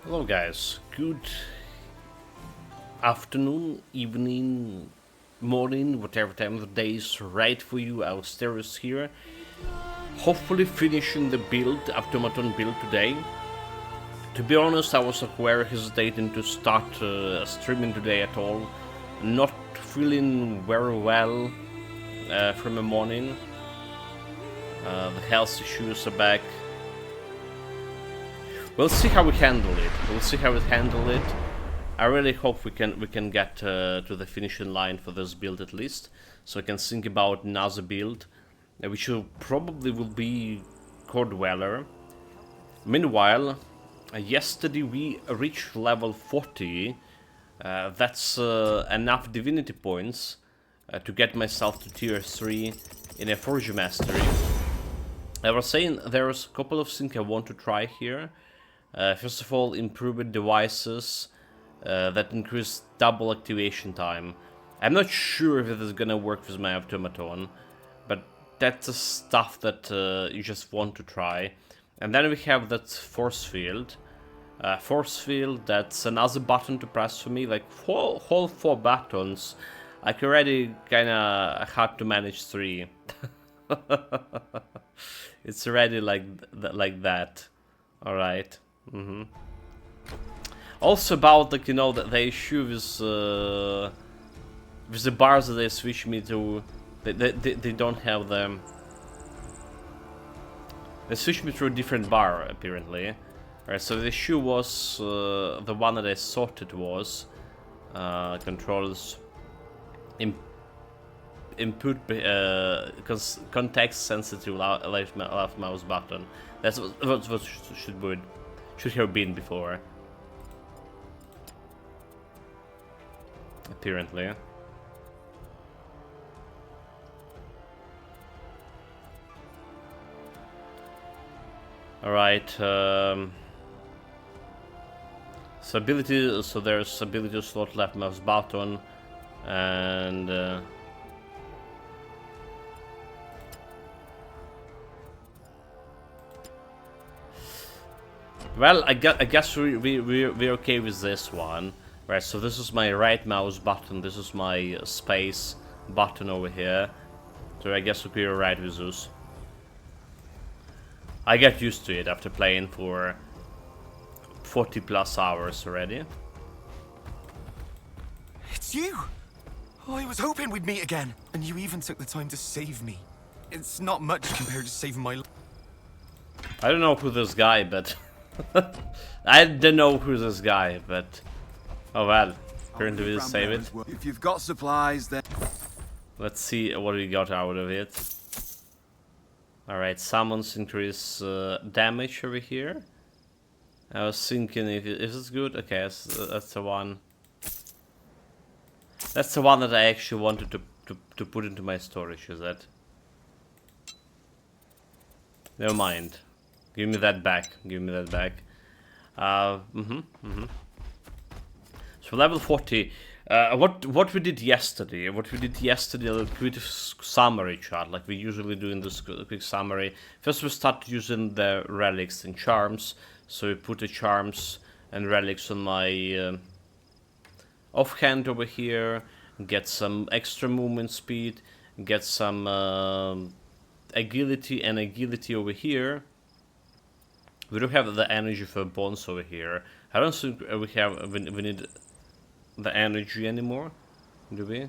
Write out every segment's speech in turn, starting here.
Hello guys, good afternoon, evening, morning, whatever time of the day is right for you. Masteries here. Hopefully finishing the build, Automaton build today. To be honest, I was very hesitating to start streaming today at all. Not feeling very well from the morning. The health issues are back. We'll see how we handle it. I really hope we can get to the finishing line for this build at least, so I can think about another build, which probably will be Core Dweller. Meanwhile, yesterday we reached level 40. That's enough divinity points to get myself to tier 3 in a Forge Mastery. I was saying there's a couple of things I want to try here. First of all, improved devices that increase double activation time. I'm not sure if it is gonna work with my Automaton, but that's the stuff that you just want to try. And then we have that force field. Force field, that's another button to press for me, like whole 4 buttons. I can already kinda hard to manage 3. It's already like that. Alright. Also about the issue with the bars that they switch me to, they don't have them. They switched me to a different bar apparently. Alright, so the issue was the one that I thought it was. Controls input context sensitive left mouse button. That's what should have been before. Apparently. Alright, so there's ability slot left mouse button, and well, I guess we're okay with this one. Right, so this is my right mouse button, this is my space button over here. So I guess we're right with this. I get used to it after playing for 40 plus hours already. It's you! Oh, I was hoping we'd meet again. And you even took the time to save me. It's not much compared to saving my life. I don't know who this guy, but... I don't know who this guy, but... Oh well, apparently we save it. If you've got supplies, then... Let's see what we got out of it. Alright, summons increase damage over here. I was thinking if it's good. Okay, that's the one. That's the one that I actually wanted to put into my storage, is that? Never mind. Give me that back. Give me that back. So level 40. What we did yesterday? What we did yesterday? A quick summary chart, like we usually do in this quick summary. First, we start using the relics and charms. So we put the charms and relics on my offhand over here. Get some extra movement speed. Get some agility and agility over here. We don't have the energy for bones over here. I don't think we need the energy anymore, do we?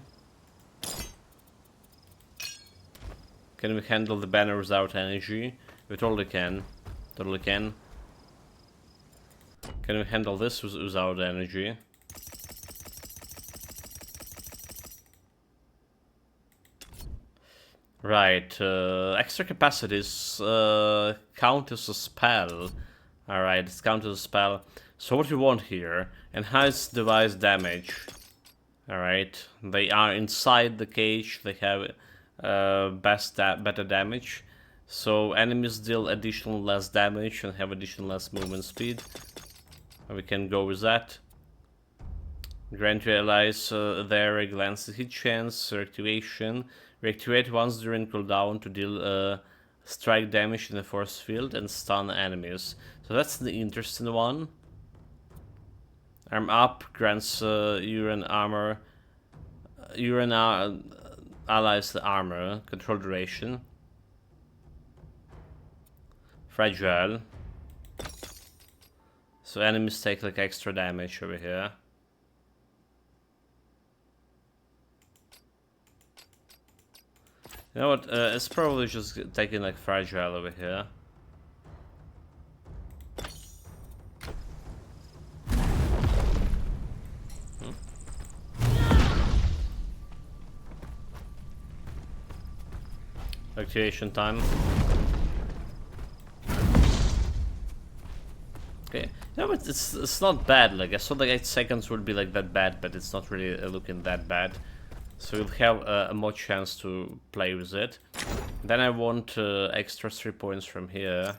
Can we handle the banner without energy? We totally can. Totally can. Can we handle this without energy? Right, extra capacities count as a spell. Alright, it's counted as a spell. So what we want here, enhance device damage. Alright, they are inside the cage, they have better damage. So enemies deal additional less damage and have additional less movement speed. We can go with that. Grant your allies their glance hit chance, reactivation. Reactivate once during cooldown to deal strike damage in the force field and stun enemies. So that's the interesting one. Arm up grants Uran armor. Uran allies the armor. Control duration. Fragile. So enemies take like extra damage over here. You know what? It's probably just taking like fragile over here. Activation time. Okay, no, but it's not bad. Like I thought, like 8 seconds would be like that bad, but it's not really looking that bad. So you'll have a more chance to play with it. Then I want extra 3 points from here.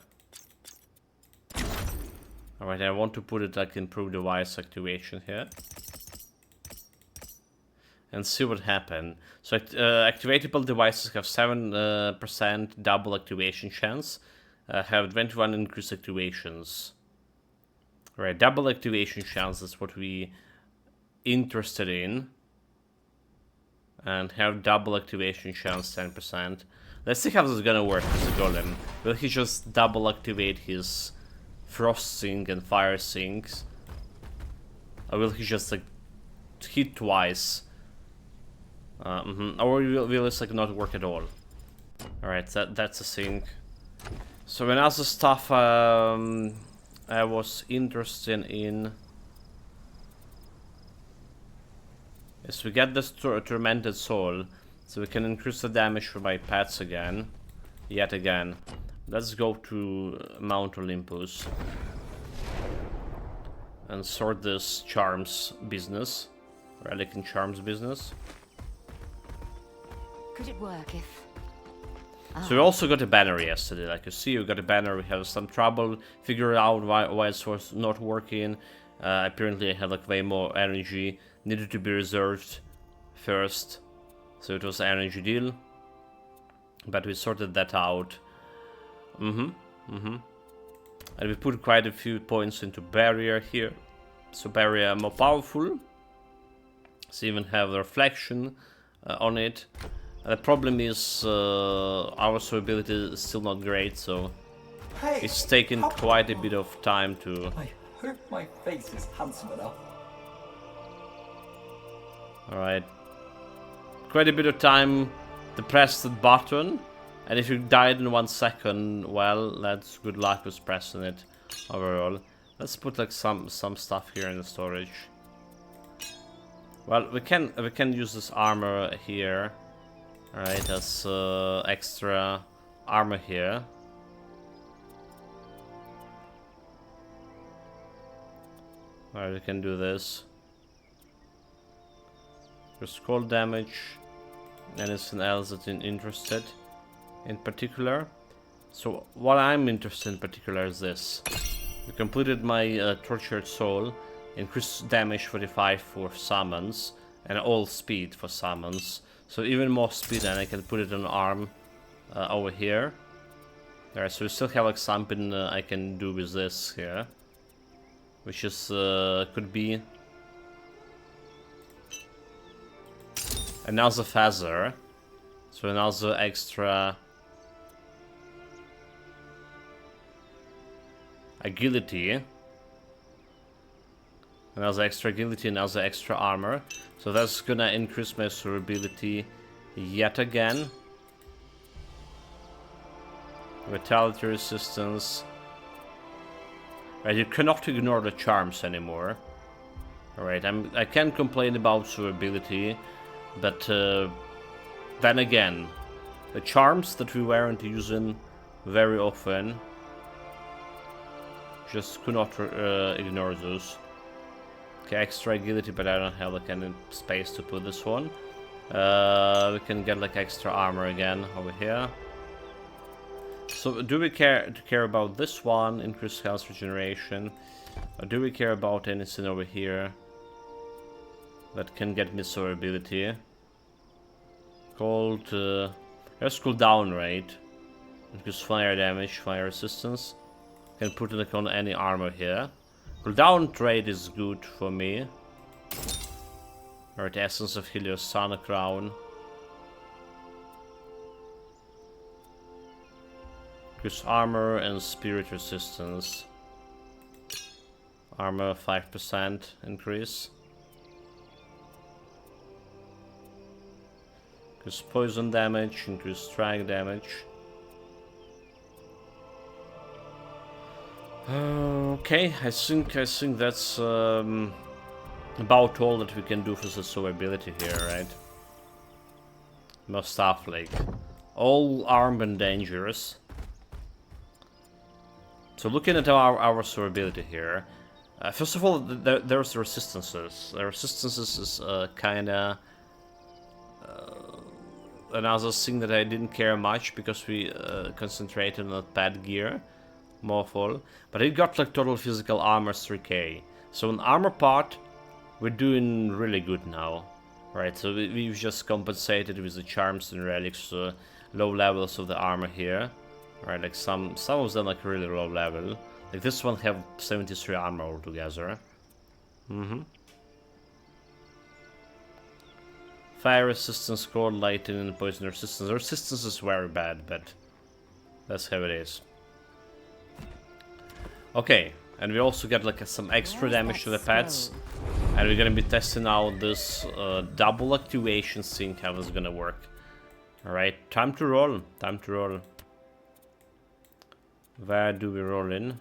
Alright, I want to put it like improve device activation here. And see what happens. So activatable devices have 7% double activation chance. Have 21 increased activations. Right, double activation chance is what we interested in. And have double activation chance 10%. Let's see how this is gonna work with the golem. Will he just double activate his frost sink and fire sinks? Or will he just like hit twice? Or will this like not work at all? Alright, that's a thing. So another stuff I was interested in is we get this tormented soul, so we can increase the damage for my pets again. Yet again. Let's go to Mount Olympus and sort this charms business. Relic and charms business. Could it work if... So we also got a banner yesterday, like you see, we got a banner, we have some trouble figuring out why it was not working. Apparently I had like way more energy, needed to be reserved first, so it was an energy deal. But we sorted that out. And we put quite a few points into barrier here. So barrier more powerful. So even have a reflection on it. The problem is our survivability is still not great, so it's taken quite a bit of time to... I hope my face is handsome enough. Alright. Quite a bit of time to press the button, and if you died in 1 second, well, that's good luck with pressing it overall. Let's put like some stuff here in the storage. Well, we can use this armor here. Alright, as extra armor here. Alright, we can do this. Just cold damage. Anything else that's interested in particular? So what I'm interested in particular is this. We completed my tortured soul. Increased damage 45 for summons. And all speed for summons. So even more speed, and I can put it on arm over here. Alright, so we still have like something I can do with this here. Which is, could be another feather. So another extra agility. Another extra agility, another extra armor. So that's gonna increase my survivability yet again. Vitality resistance. Right, you cannot ignore the charms anymore. Alright, I can complain about survivability, but then again, the charms that we weren't using very often, just could not ignore those. Okay, extra agility, but I don't have like any space to put this one. We can get like extra armor again over here. So do we care about this one, increased health regeneration, or do we care about anything over here that can get me survivability? Cold, let's cool down rate, increase fire damage, fire resistance. Can put it like on any armor here. Cooldown trade is good for me. Alright, Essence of Helios, Sana Crown. Increase armor and spirit resistance. Armor 5% increase. Increase poison damage, increase strike damage. Okay, I think that's about all that we can do for the soul ability here, right? No stuff like all armed and dangerous. So looking at our soul ability here, first of all, there's the resistances. The resistances is kinda another thing that I didn't care much because we concentrated on bad gear. Morphol, but it got like total physical armor 3k. So on armor part, we're doing really good now, right? So we've just compensated with the charms and relics, low levels of the armor here, right? Like some of them like really low level. Like this one have 73 armor altogether. Fire resistance, cold, lightning, and poison resistance. The resistance is very bad, but that's how it is. Okay, and we also get like some extra damage to the pets, and we're gonna be testing out this double activation thing, how it's gonna work. Alright, time to roll, time to roll. Where do we roll in?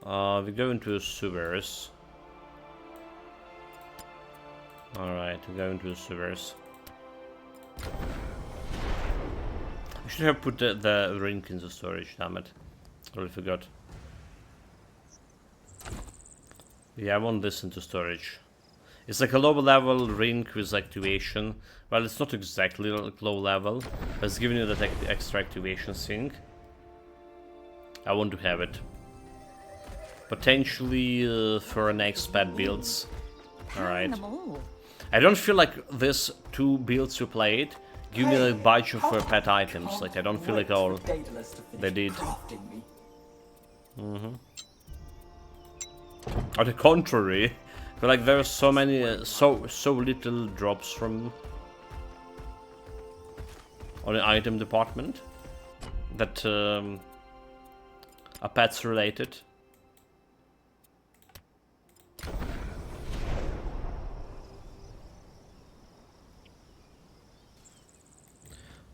We go into the sewers. Alright, we go into the sewers. I should have put the ring into storage, damn it. Totally forgot. Yeah, I want this into storage. It's like a low level ring with activation. Well, it's not exactly like low level, but it's giving you that extra activation thing. I want to have it. Potentially for next pet builds. Alright. I don't feel like these two builds we played give me a bunch of pet items. Like I don't feel like all they did. On the contrary, I feel like there are so many, so little drops from on the item department that are pets related.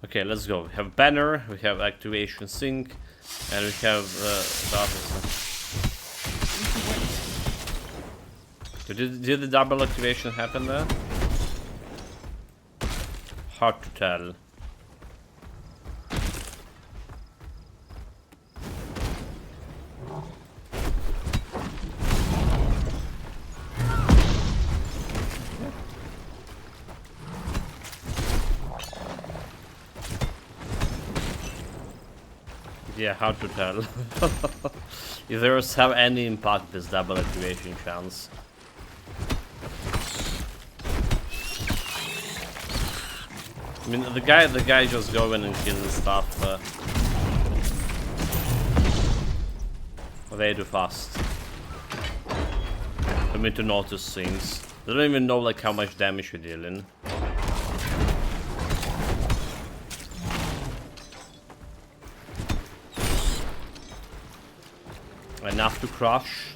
Okay, let's go. We have banner, we have activation sync, and we have did the double activation happen there? Hard to tell. Yeah, hard to tell. If there's have any impact, this double activation chance. I mean, the guy just go in and kill the stuff way too fast for me to notice things. They don't even know like how much damage you're dealing. Enough to crush.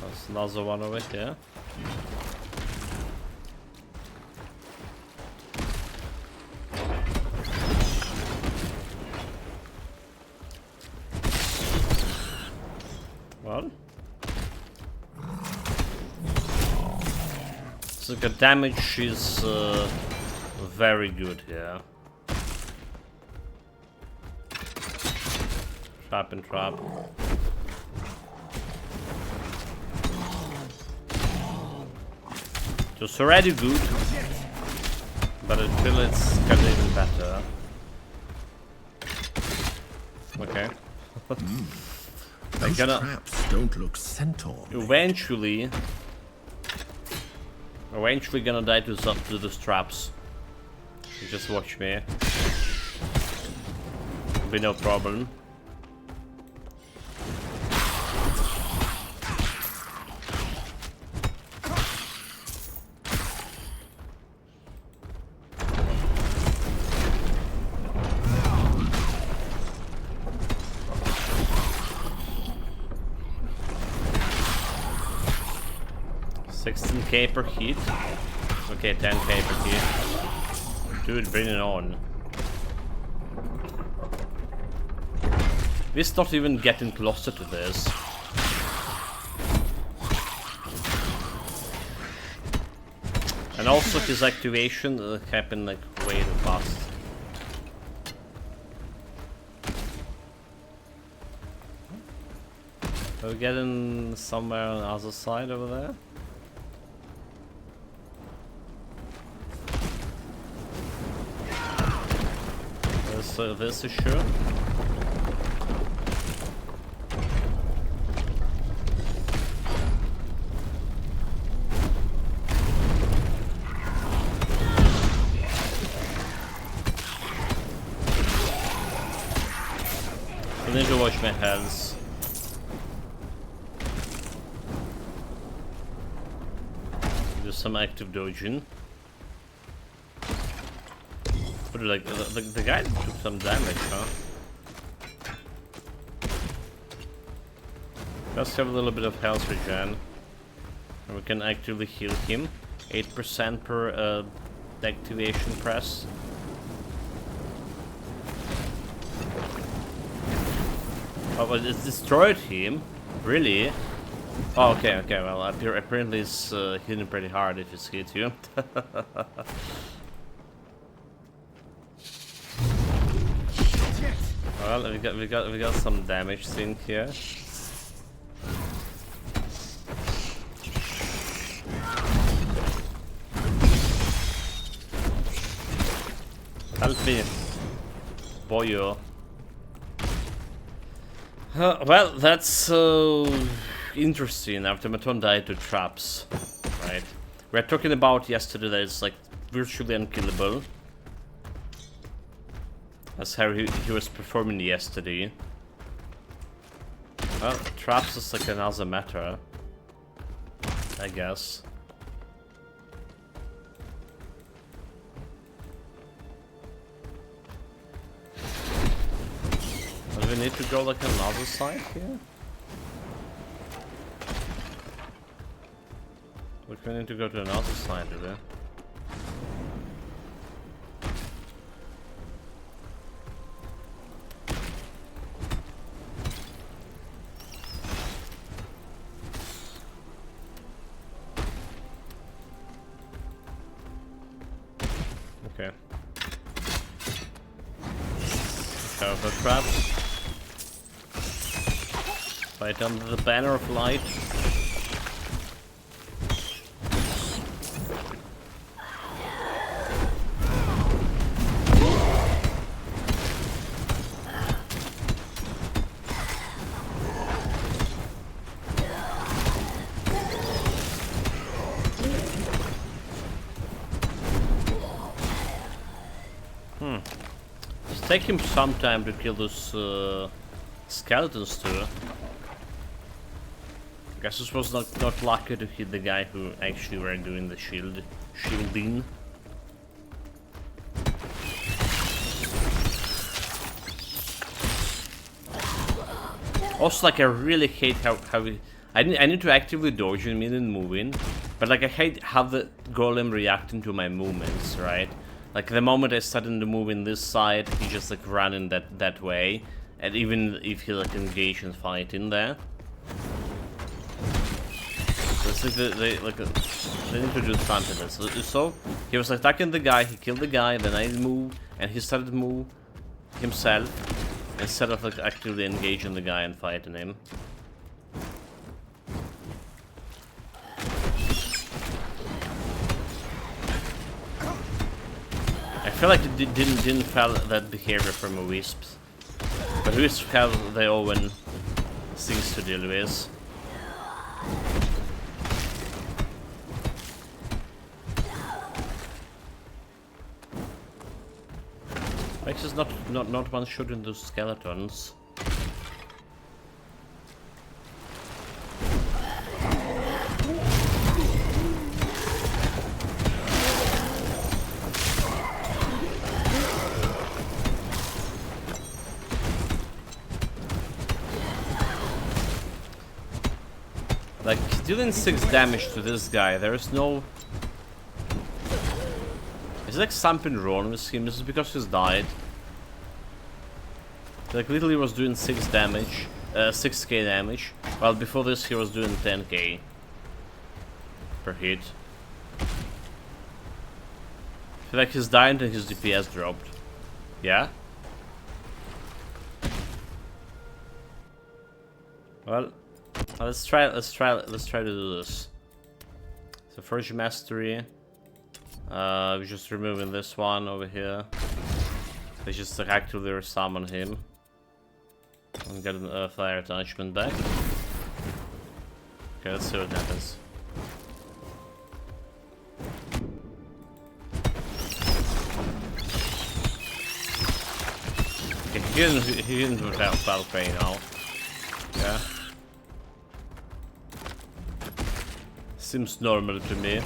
That's another one of it, yeah. Well. So the damage is very good here. Trap and trap. Just already good, but I feel it's kind of even better. Okay. Those traps don't look centaur. Eventually gonna die to those traps. You just watch me. It'll be no problem. $16k per hit. Okay, 10k per hit. Dude, bring it on. This not even getting closer to this. And also his activation happened like way too fast. Are we getting somewhere on the other side over there? This is sure. I need to wash my hands. Do some active dodging. But like the guy took some damage, huh? Let's have a little bit of health regen. And we can actively heal him. 8% per activation press. Oh, but it destroyed him? Really? Oh, okay, well, apparently it's hitting pretty hard if it's hit you. Well, we got some damage sink here. Help me, boyo. Well, that's so interesting. Automaton died to traps, right? We were talking about yesterday that it's like virtually unkillable. That's how he was performing yesterday. Well, traps is like another matter, I guess. Do we need to go like another side here? We need to go to another side, do we? Okay. Cover traps. Fight under the banner of light. Take him some time to kill those skeletons too. I guess this was not lucky to hit the guy who actually were doing the shielding. Also, like, I really hate how I need to actively dodge him in moving, but like I hate how the golem reacting to my movements, right? Like the moment I started to move in this side, he just like ran in that way, and even if he like engaged in fight in there. So it's like they need to do something else. So he was attacking the guy, he killed the guy, then I moved, and he started to move himself instead of like actively engaging the guy and fighting him. I feel like it didn't feel that behavior from a wisp, but wisps have their own things to deal with. Max is not one shooting those skeletons. Like, dealing 6 damage to this guy, there is no... Is like something wrong with him? Is it because he's died? Like, literally was doing 6 damage, 6k damage, while before this he was doing 10k per hit. I feel like he's died and his DPS dropped. Yeah? Well, let's try to do this. So first mastery. We're just removing this one over here. They just like, actively resummon him. And get a fire attachment back. Okay, let's see what happens. Okay, he didn't have Valkyrie now. Yeah. Seems normal to me.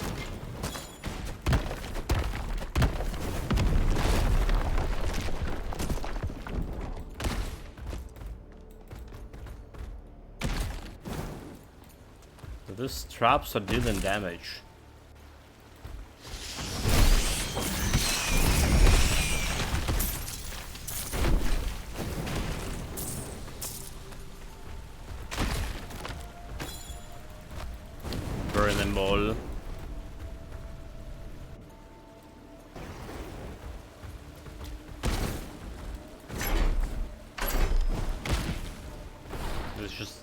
These traps are dealing damage. Burn them all. This just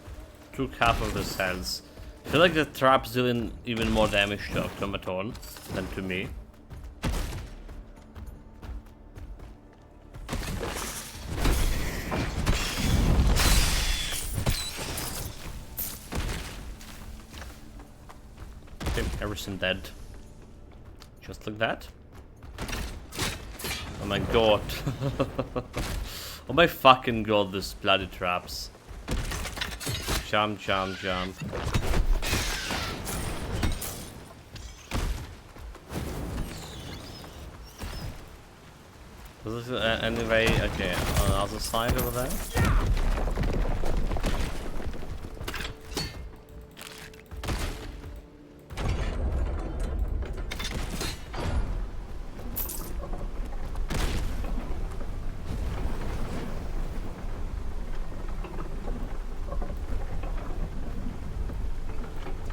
took half of the cells. I feel like the trap's dealing even more damage to Automaton than to me. Okay, everything dead. Just like that. Oh my god. Oh my fucking god, these bloody traps. Jump, jump, jump. Anyway, okay, on the other side over there.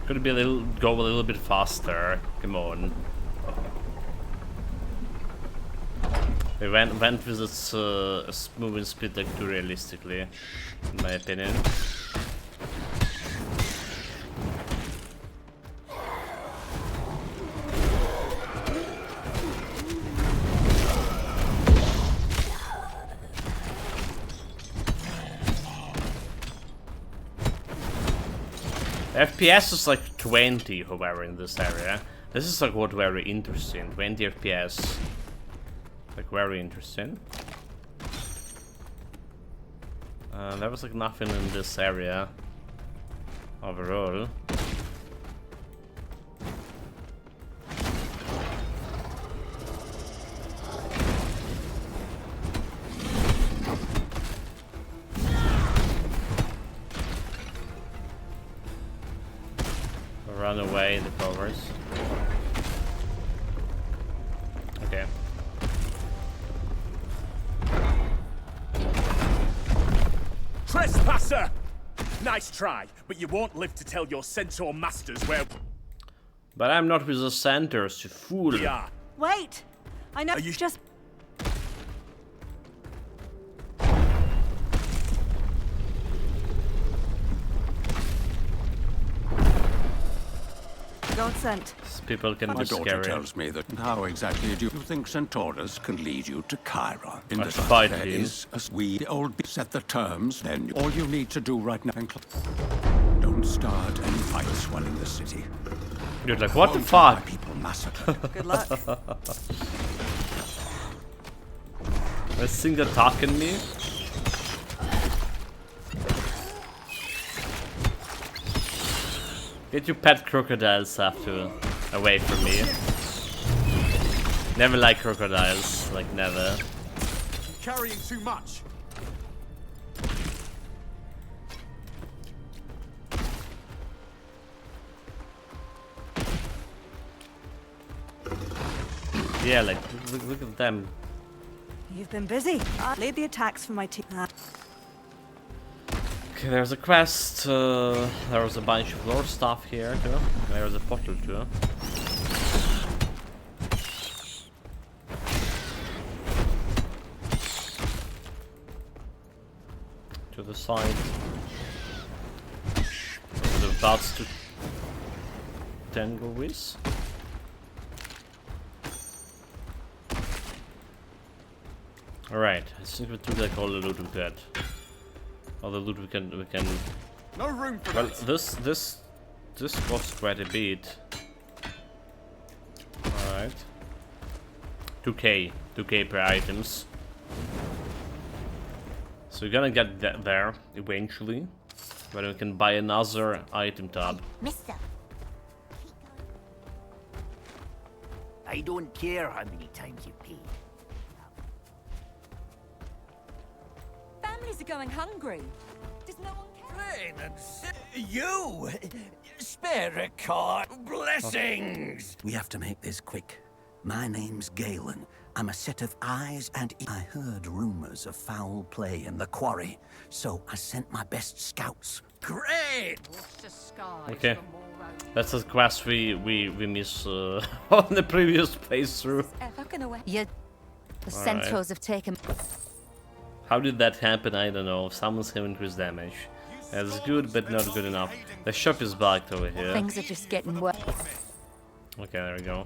Could be go a little bit faster. Come on. We went with this moving speed like too realistically, in my opinion. FPS is like 20, however, in this area. This is like what very interesting. 20 FPS. Like very interesting. There was like nothing in this area overall. Run away, the covers. Okay. Trespasser! Nice try, but you won't live to tell your centaur masters where But I'm not with the centers, you fool. we are. Wait! I know. Are you- Just. Godsent. These people can My be daughter scary. tells me that. How exactly do you think Centaurus can lead you to Chiron? In Let's the fight there him. is, as we the old set the terms, then all you need to do right now. Don't start any fights while in the city. You're like, what the Won't have fuck? my people massacred. Good luck. This thing attacking me. Get your pet crocodiles away from me. Never like crocodiles, like never. Carrying too much. Yeah, like look at them. You've been busy. I laid the attacks for my team. Okay, there's a quest. There was a bunch of lore stuff here too. There's a portal too. To the side. The bats to tangle with. Alright, I think we took like all the loot we got. All the loot we can No room for well, that. this costs quite a bit. Alright. 2k per items. So we're gonna get that there eventually. But we can buy another item tab. Mister. I don't care how many times you pay. Families are going hungry. Does no one care? You! Spare a card. Blessings! We have to make this quick. My name's Galen. I'm a set of eyes and I heard rumors of foul play in the quarry, so I sent my best scouts. Great! Okay. That's a quest we missed on the previous playthrough. Yeah. The centaurs have taken. How did that happen? I don't know. Someone's having increased damage. That's good, but not good enough. The shop is blocked over here. Things are just getting worse. Okay, there we go.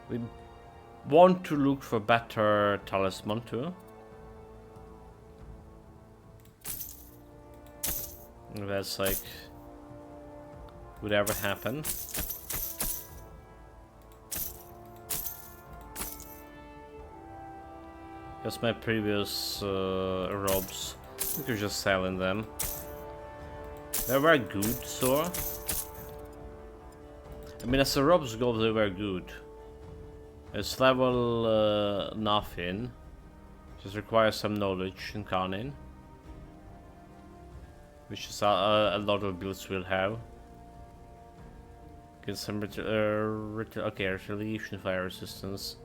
We want to look for better talisman too. That's like would ever happen. Because my previous robes, we could just selling them. They were good, so. I mean, as the robes go, they were good. It's level nothing. Just requires some knowledge in Carnin. Which is a lot of builds will have. Get some okay, retaliation, fire resistance.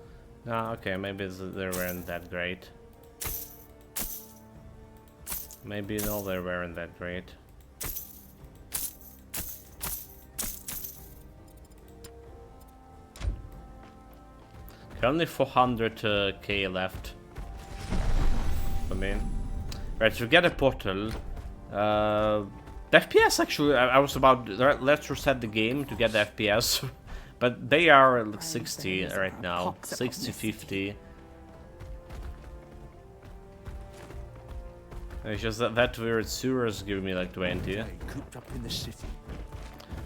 Ah, okay, maybe they weren't that great. Maybe no, they weren't that great. Only 400k left for me. Right, so get a portal. The FPS actually, I was about, let's reset the game to get the FPS. But they are like 60 right now. 60, 50. It's just that weird sewers give me like 20. Cooped up in the city.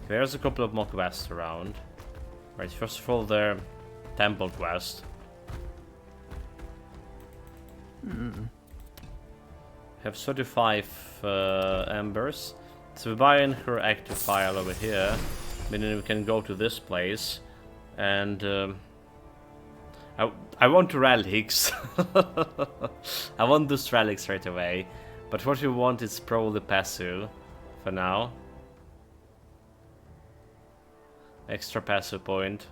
There's a couple of mock quests around. Right, first of all, the temple quest. Have 35 embers. So we buy in her active file over here. Meaning we can go to this place. And I want relics. I want those relics right away. But what we want is probably passive for now. Extra passive point.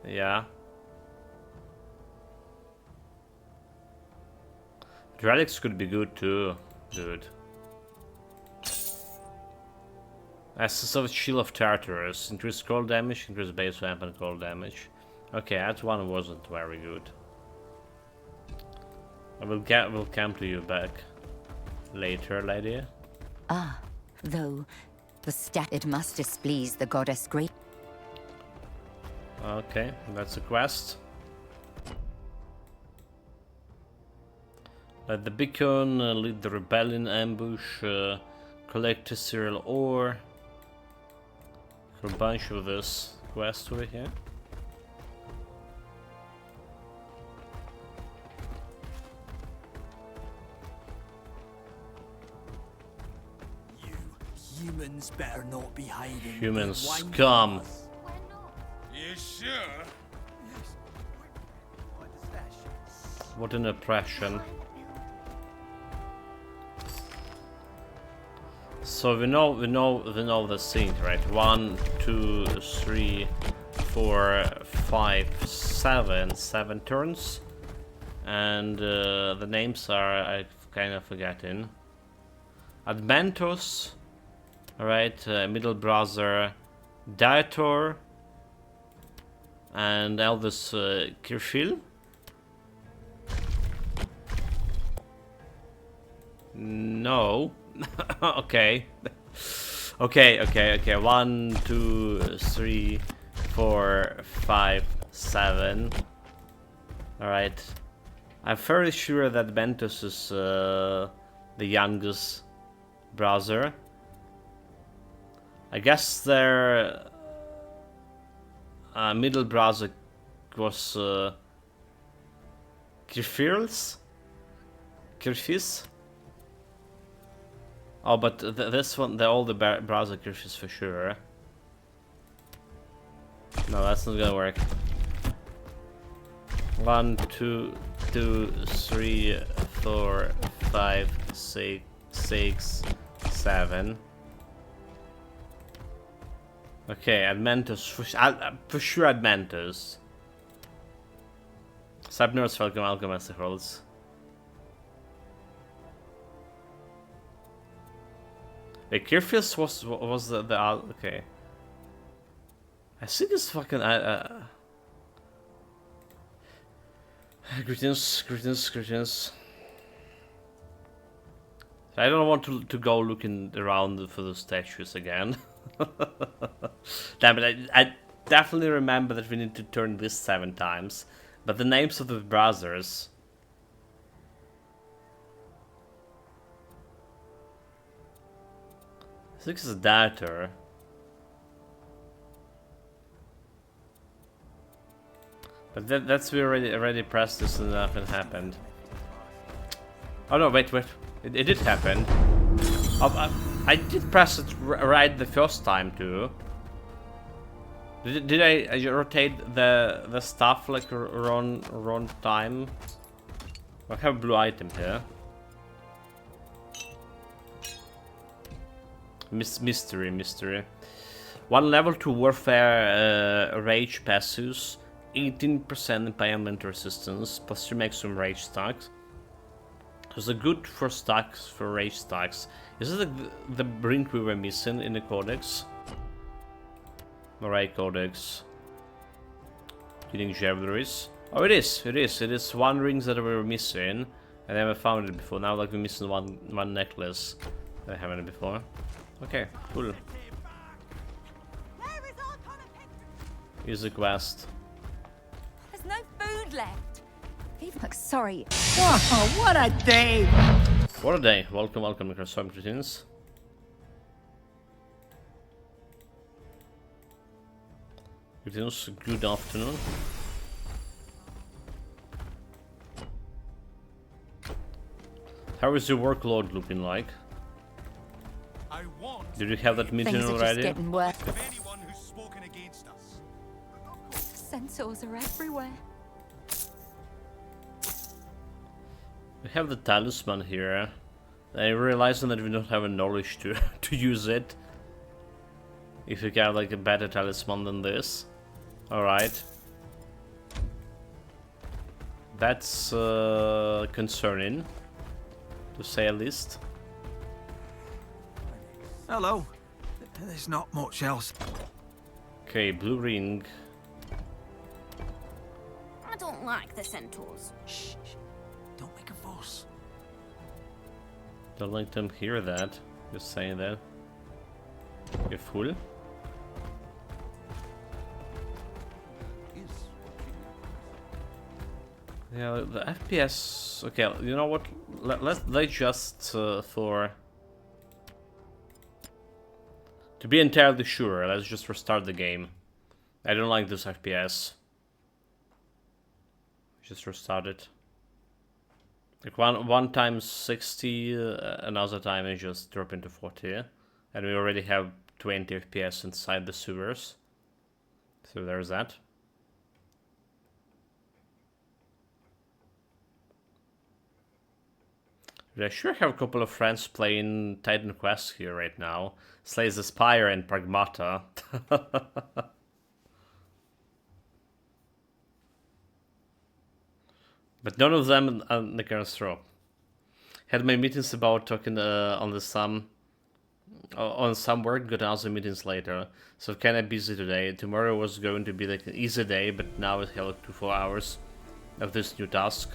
Yeah. Relics could be good too, dude. Essence of Shield of Tartarus. Increase cold damage, increase base weapon cold damage. Okay, that one wasn't very good. I will come to you back later, lady. Ah, though the it must displease the goddess great. Okay, that's a quest. Let the beacon lead the rebellion ambush, collect a cereal ore. For a bunch of this quest over here. Humans better not be hiding. Human behind scum. us. You sure? What an oppression. So we know the scene, right? 1, 2, 3, 4, 5, 7 turns, and the names are I kind of forgetting. Admentos, alright, middle brother, Dietor, and eldest Kirfil. No. Okay. Okay. 1, 2, 3, 4, 5, 7. Alright. I'm fairly sure that Ventus is the youngest brother. I guess their middle brother was Kirfis? Oh, but this one, the older browser Kirfis for sure. No, that's not gonna work. 1, 2, 3, 4, 5, 6, 7. Okay, Admentus for sure. Admentus. Subnurse, welcome, Alchemist rolls. Wait, Kirfis was the okay. I think it's fucking greetings. I don't want to go looking around for the statues again. Damn it, I definitely remember that we need to turn this 7 times. But the names of the brothers. I think it's Dietor. But that's we already pressed this and nothing happened. Oh no, wait. It did happen. I did press it right the first time too. Did I rotate the stuff like wrong time? I have a blue item here. Mystery. 1 level 2 warfare rage passes, 18% impalement resistance, plus 3 maximum rage stacks. There's a good for stacks for rage stacks. Is it the brink we were missing in the codex? Alright, codex. Getting javelries. Oh, it is 1 ring that we were missing. I never found it before. Now like we're missing one necklace. I haven't it before. Okay, cool. Use the quest. There's no food left. Look, sorry. Oh, what a day! What a day. Welcome, Microsoft Greetings. Greetings, good afternoon. How is your workload looking like? Did you have that meeting Things are already? just getting worse. Anyone who's spoken against us. Sensors are everywhere. We have the talisman here. I realize that we don't have a knowledge to to use it. If you get like a better talisman than this. Alright. That's concerning, to say the least. Hello. There's not much else. Okay, blue ring. I don't like the centaurs. Shh. Don't make a fuss. Don't let them hear that. Just saying that. You fool. Yeah, the FPS. Okay, you know what? Let's just for. To be entirely sure, let's just restart the game. I don't like this FPS. Just restart it. Like one time 60, another time I just drop into 40. And we already have 20 FPS inside the sewers. So there's that. I sure have a couple of friends playing Titan Quest here right now. Slays the Spire and Pragmata. But none of them on the current throw. Had my meetings about talking on some work, got other meetings later. So kinda busy today. Tomorrow was going to be like an easy day, but now it held 2-4 hours of this new task.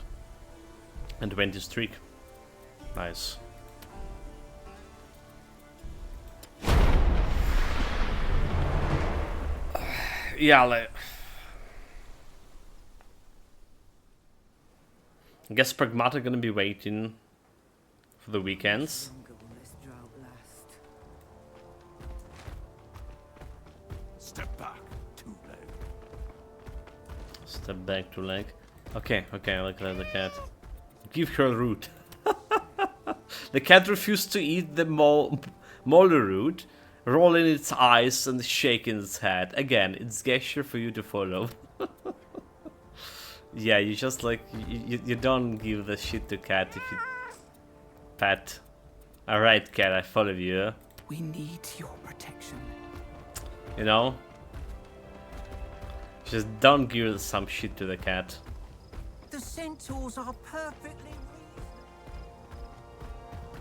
And 20 streak. Nice. Yeah, like... I guess Pragmata gonna be waiting for the weekends. Step back, two-leg. Step back to leg. Okay, look at the cat. Give her root. The cat refused to eat the molar root, rolling its eyes and shaking its head. Again, it's gesture for you to follow. Yeah, you just like, you don't give the shit to cat if you pet. Alright, cat, I follow you. We need your protection. You know? Just don't give some shit to the cat. The centaurs are perfectly reasonable.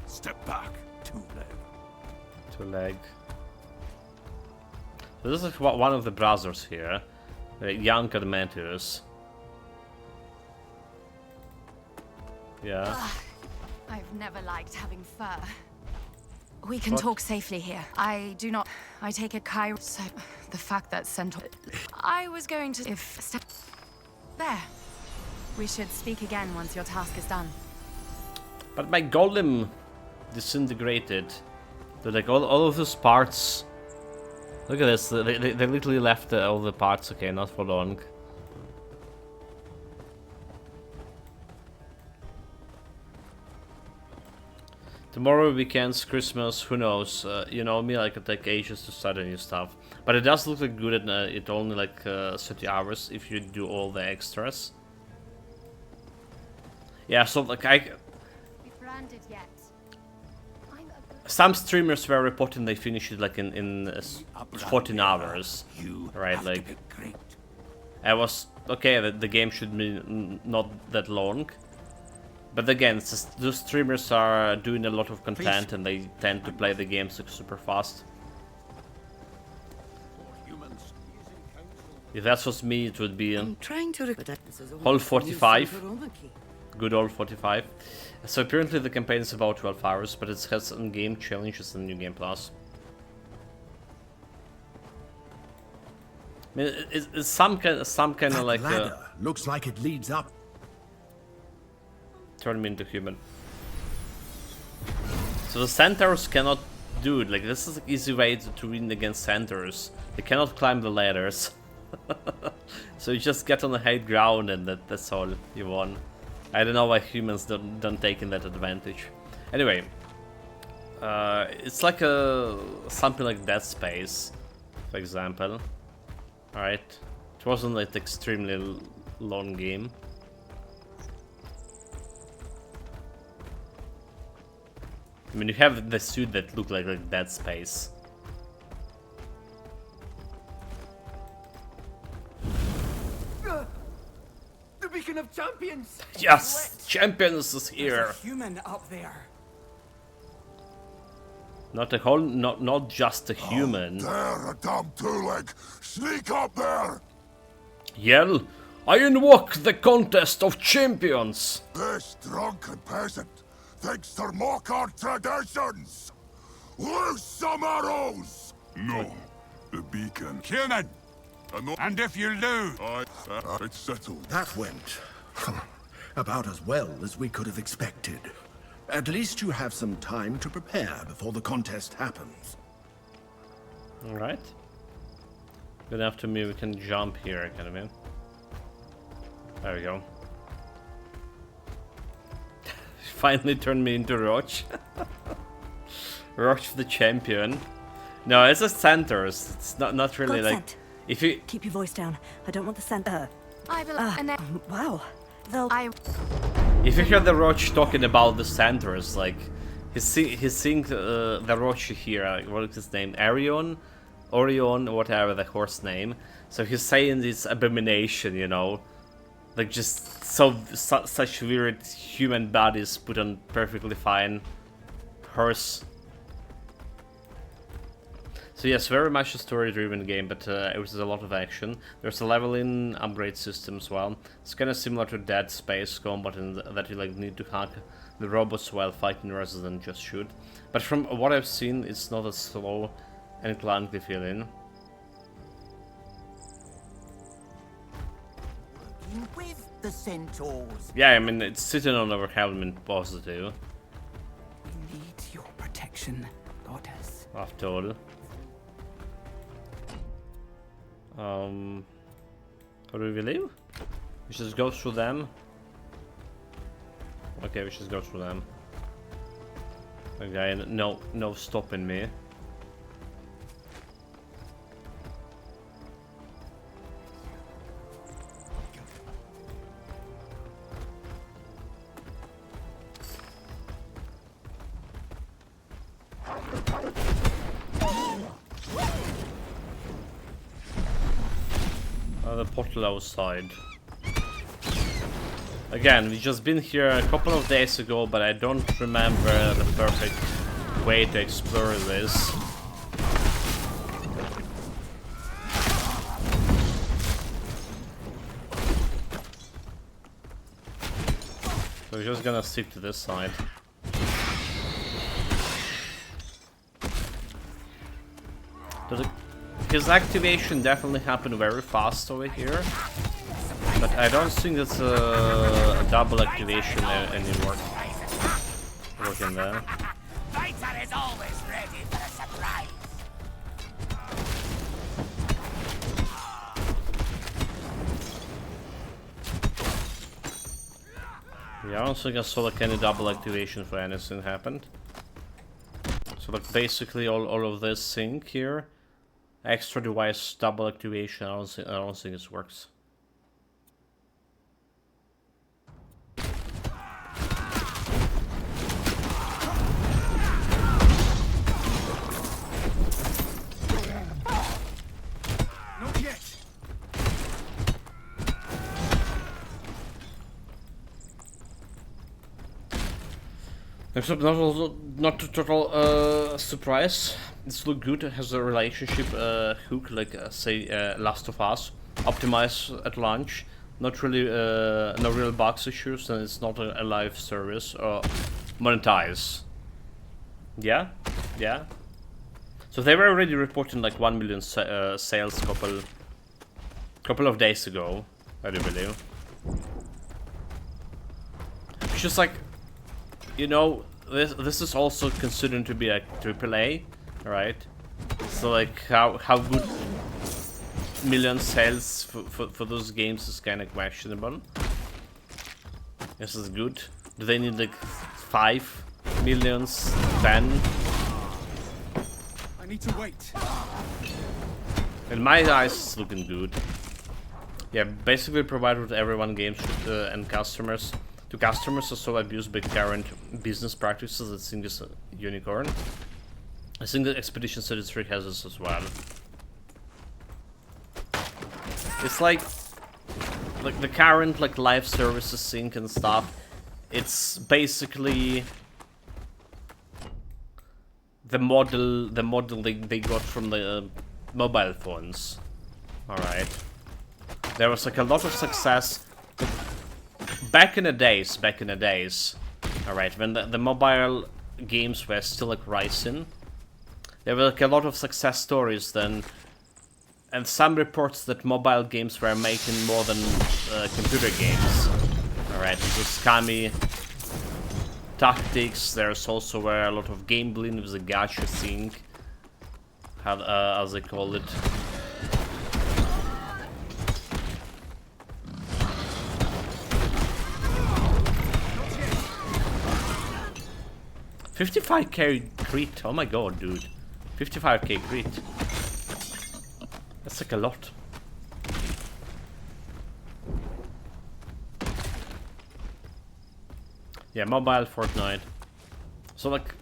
Step back, two-leg. Two leg. So this is one of the brothers here. Young Automatons. Yeah. I've never liked having fur. We can talk safely here. I take it Cairo. So, the fact that Centaur... I was going to... There. We should speak again once your task is done. But my golem disintegrated. So like all of those parts... Look at this, they literally left all the parts, okay, not for long. Tomorrow, weekends, Christmas, who knows? You know me, I could take ages to study new stuff. But it does look like good, and it only like 30 hours if you do all the extras. Yeah, so like some streamers were reporting they finished it like in 14 hours. Right, like... I was... Okay, the game should be not that long. But again, it's just, those streamers are doing a lot of content and they tend to play the games like super fast. If that was me, it would be whole 45. Good old 45. So apparently the campaign is about 12 hours, but it has some game challenges and New Game Plus. I mean, it's some kind of like ladder looks like it leads up. Turn me into human. So the centaurs cannot do it. Like, this is an easy way to win against centaurs. They cannot climb the ladders. So you just get on the high ground and that's all you won. I don't know why humans don't take in that advantage. Anyway, it's like something like Dead Space, for example. Alright, it wasn't like an extremely long game. I mean, you have the suit that look like Dead Space. The beacon of champions. Yes, champions is here. There's a human up there. Not a whole, not just a human. There, a damn two-leg! Sneak up there! Yell! I invoke the contest of champions! This drunken peasant thinks to mock our traditions! Loose some arrows! No, the beacon. Kiernan! And if you lose... it's settled. That went about as well as we could have expected. At least you have some time to prepare before the contest happens. Alright. Good enough to me, we can jump here, kind of, man. There we go. Finally turned me into Roach. Roach the champion. No, it's a centers. It's not really like Consent. if you Keep your voice down. I don't want the scent. I believe. Wow. They'll. if you hear the Roach talking about the centers, like he's seeing the Roach here. What is his name? Orion, whatever the horse name. So he's saying this abomination, you know, like just such weird human bodies put on perfectly fine horse. So yes, very much a story-driven game, but it was a lot of action. There's a leveling upgrade system as well. It's kind of similar to Dead Space combat in that you like need to hack the robots while fighting rather than just shoot. But from what I've seen, it's not as slow and clunky feeling. With the centaurs. Yeah, I mean it's sitting on our helmet positive. We need your protection, goddess. After all. How do we leave? We just go through them. Okay, we just go through them. Okay, no stopping me. The portal outside. Again, we just been here a couple of days ago, but I don't remember the perfect way to explore this. So we're just gonna stick to this side. His activation definitely happened very fast over here, but I don't think it's a double activation anymore. Working there. Fighter is always ready for a surprise. Yeah, I don't think I saw like any double activation for anything happened. So like basically all of this thing here. Extra device double activation. I don't think it works. Not yet. Except not a total surprise. This look good. It has a relationship hook, like say Last of Us, optimized at launch. Not really, no real bugs issues, and it's not a live service or monetize. Yeah, yeah. So they were already reporting like 1 million sales couple of days ago, I do believe. It's just like, you know, this is also considered to be a AAA. Right, so like how good million sales for those games is kind of questionable. This is good. Do they need like 5 millions, 10? I need to wait. In my eyes, it's looking good. Yeah, basically provide with everyone games and customers. To customers also abused by current business practices that think is a unicorn. I think that Expedition 33 has this as well. It's like the current like live services sync and stuff. It's basically the model they got from the mobile phones. All right. There was like a lot of success back in the days. All right, when the mobile games were still like rising. There were like a lot of success stories then, and some reports that mobile games were making more than computer games. Alright, it was scammy tactics. There's also a lot of gambling with the gacha thing, as they call it. $55k crit. Oh my god, dude. 55k crit. That's like a lot. Yeah, mobile Fortnite. So like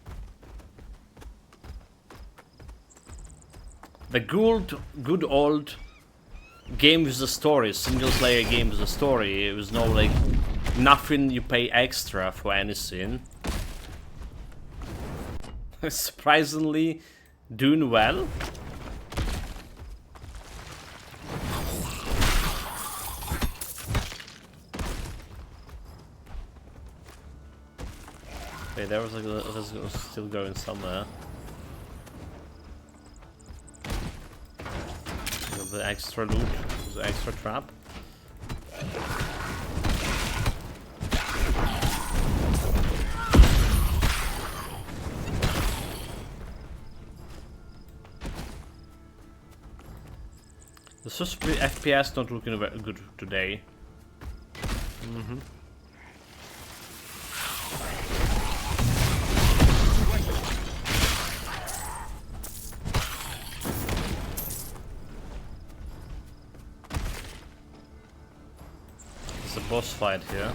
the good old game with a story, single player game with a story. It was no like nothing you pay extra for anything. Surprisingly doing well. Okay, there was like was still going somewhere. The extra loot, the extra trap. The FPS not looking very good today. It's a boss fight here.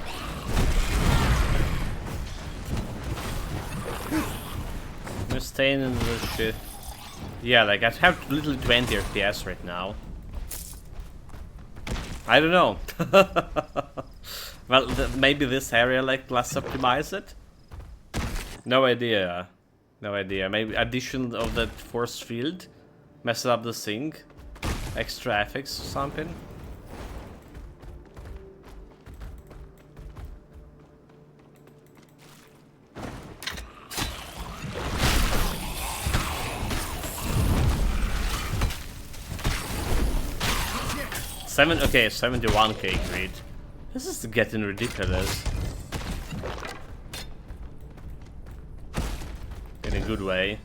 I'm staying in the shit. Yeah, like I have literally 20 FPS right now. I don't know. Well, maybe this area like less optimized. No idea. No idea. Maybe addition of that force field messed up the sync. Extra effects or something. Okay, 71k crit. This is getting ridiculous. In a good way.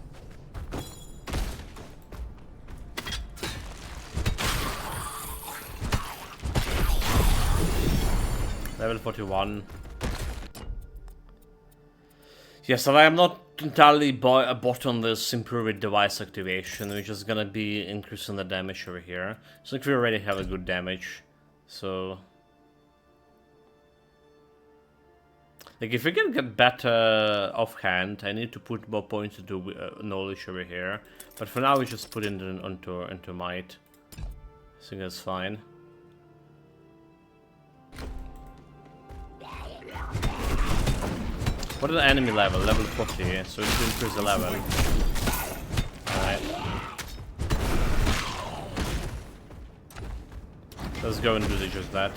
Level 41. Yeah, so I am not entirely bot on this improved device activation, which is gonna be increasing the damage over here. So like we already have a good damage, so like if we can get better offhand, I need to put more points into knowledge over here. But for now, we just put it into might. I think that's fine. What is the enemy level? Level 40, so we need to increase the level. Alright. Let's go and do just that.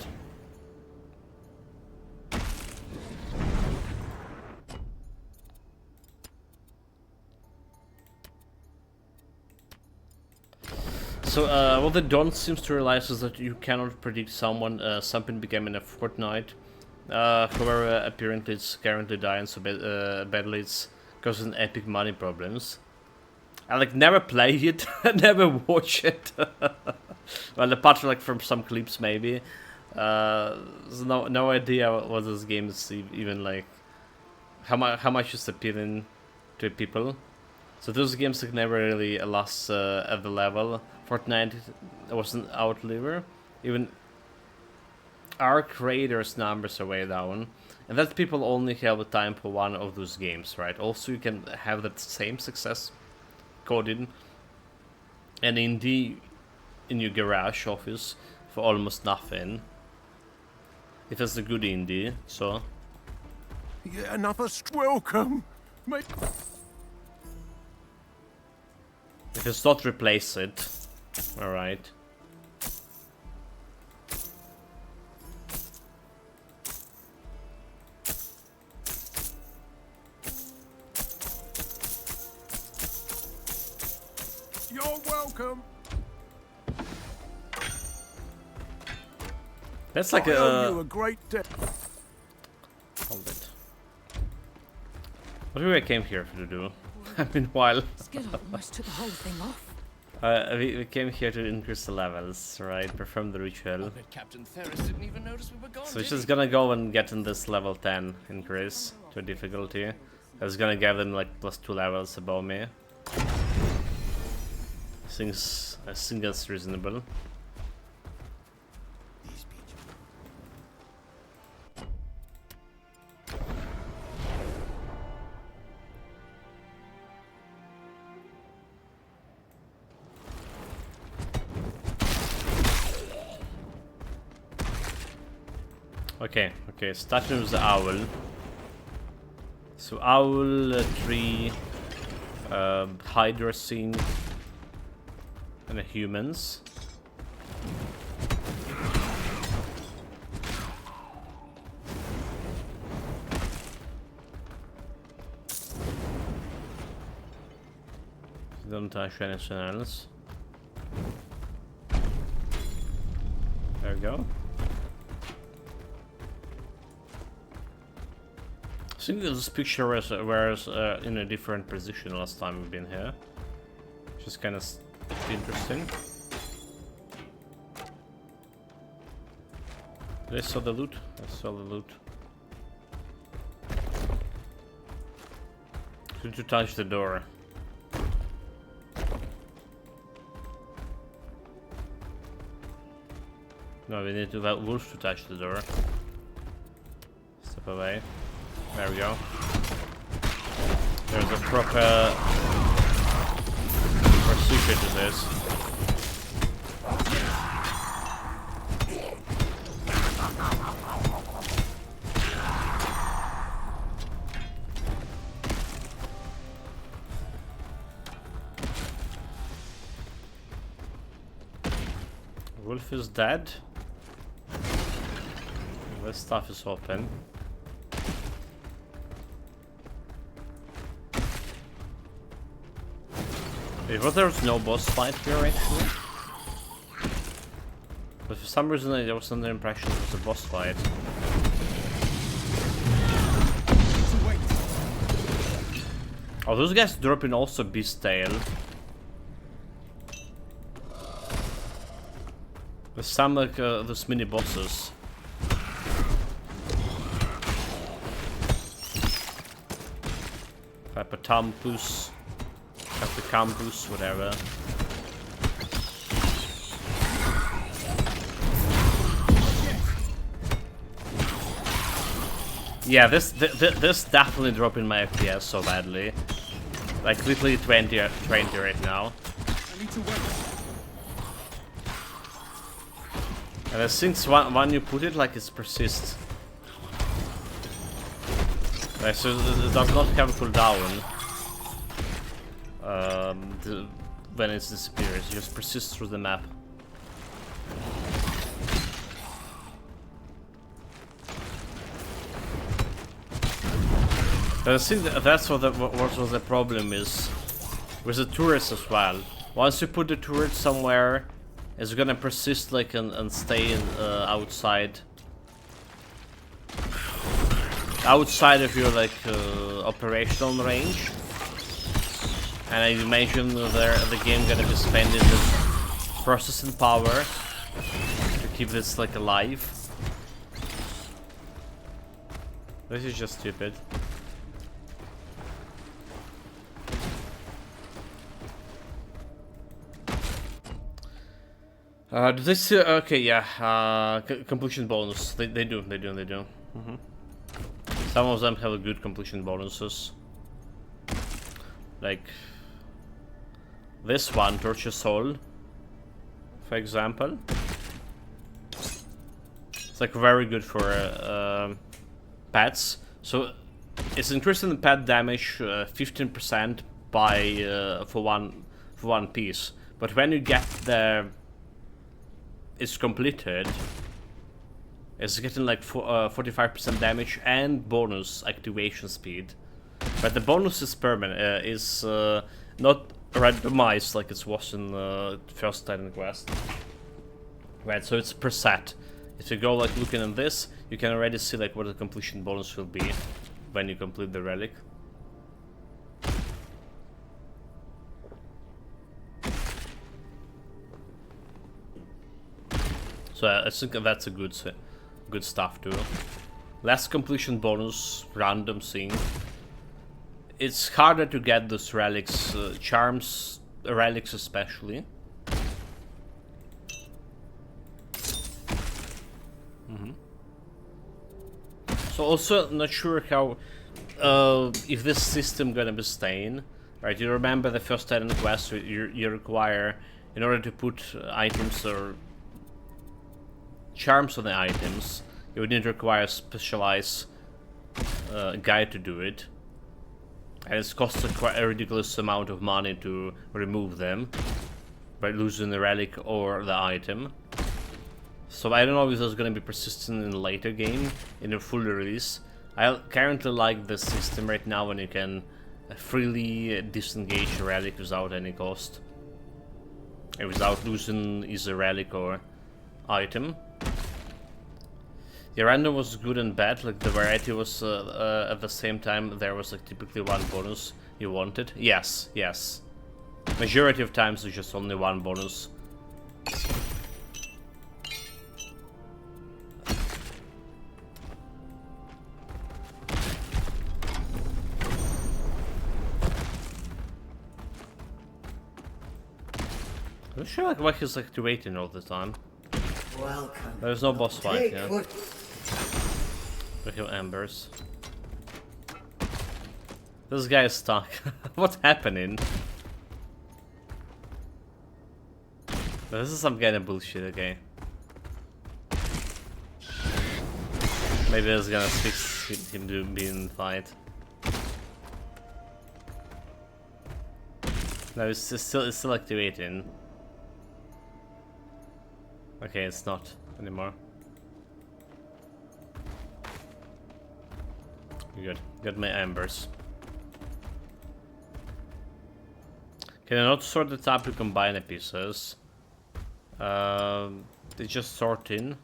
So, what they don't seem to realize is that you cannot predict someone, something becoming a Fortnite. However, apparently it's currently dying so badly it's causing epic money problems. I like never play it, never watch it. Well, apart from like from some clips maybe. So no idea what this game is even like. How much is appealing to people. So those games like never really last at the level. Fortnite was an outlier. Even our creators' numbers are way down, and that people only have the time for one of those games, right? Also, you can have that same success coding an indie in your garage office for almost nothing. If it's a good indie, so. Yeah, another welcome. If it's not, replace it. All right. You're welcome. That's like a great day. Hold it. What do I came here to do? I mean, while Skittle almost took the whole thing off. we came here to increase the levels, right? Perform the ritual. Captain Ferris didn't even notice we were gone. So we're just gonna go and get in this level 10 increase to difficulty. That's gonna give them like +2 levels above me. I think that's reasonable. Okay, starting with the owl. So owl, tree, hydra scene, and the humans. Don't touch anything else. There we go. I think this picture was in a different position last time we've been here, which is kind of interesting. Did I saw the loot? I saw the loot. Should you touch the door? No, we need to that wolf to touch the door. Step away. There we go. There's a proper procedure to this. Wolf is dead. This stuff is open. But there's no boss fight here actually. But for some reason I was under the impression it was a boss fight. Oh, those guys dropping also Beast Tail. There's some like those mini bosses. Hypotampus. The campus, whatever. Yeah, this definitely dropping my FPS so badly. Like literally 20 right now. And I think when you put it, like it persists. Like, so it does not have a cooldown. When it disappears, it just persists through the map. But I think that's what was the problem is with the turrets as well. Once you put the turret somewhere, it's gonna persist like and stay outside of your like operational range. And I imagine the game gonna be spending this processing power to keep this like alive. This is just stupid. Do they still? Okay, yeah. Completion bonus. They do. Mm-hmm. Some of them have good completion bonuses. Like this one, Torture Soul, for example. It's like very good for pets. So it's increasing the pet damage 15% by for one piece. But when you get it's completed, it's getting like 45% damage and bonus activation speed. But the bonus is permanent, is not randomized like it was in the first Titan Quest. Right, so it's per set. If you go like looking at this, you can already see like what the completion bonus will be when you complete the relic. So I think that's a good stuff too. Less completion bonus, random thing. it's harder to get those relics, charms relics especially. So also not sure how if this system gonna be staying, right? You remember the first Titan quest you require in order to put items or charms on the items, you would need to require a specialized guide to do it, and it costs a ridiculous amount of money to remove them by losing the relic or the item. So I don't know if that's going to be persistent in a later game, in a full release. I currently like the system right now when you can freely disengage a relic without any cost, and without losing either relic or item. The random was good and bad, like the variety was at the same time there was like typically one bonus you wanted. Yes, yes. Majority of times there's just only one bonus. I'm not sure like why he's activating all the time. Welcome. There's no boss fight, yeah. We have embers. This guy is stuck. What's happening? This is some kind of bullshit, okay. Maybe that's gonna fix him being in the fight. No, it's still activating. Okay, it's not anymore. Good. Got my embers. Can I not sort the tab to combine the pieces? They just sort in.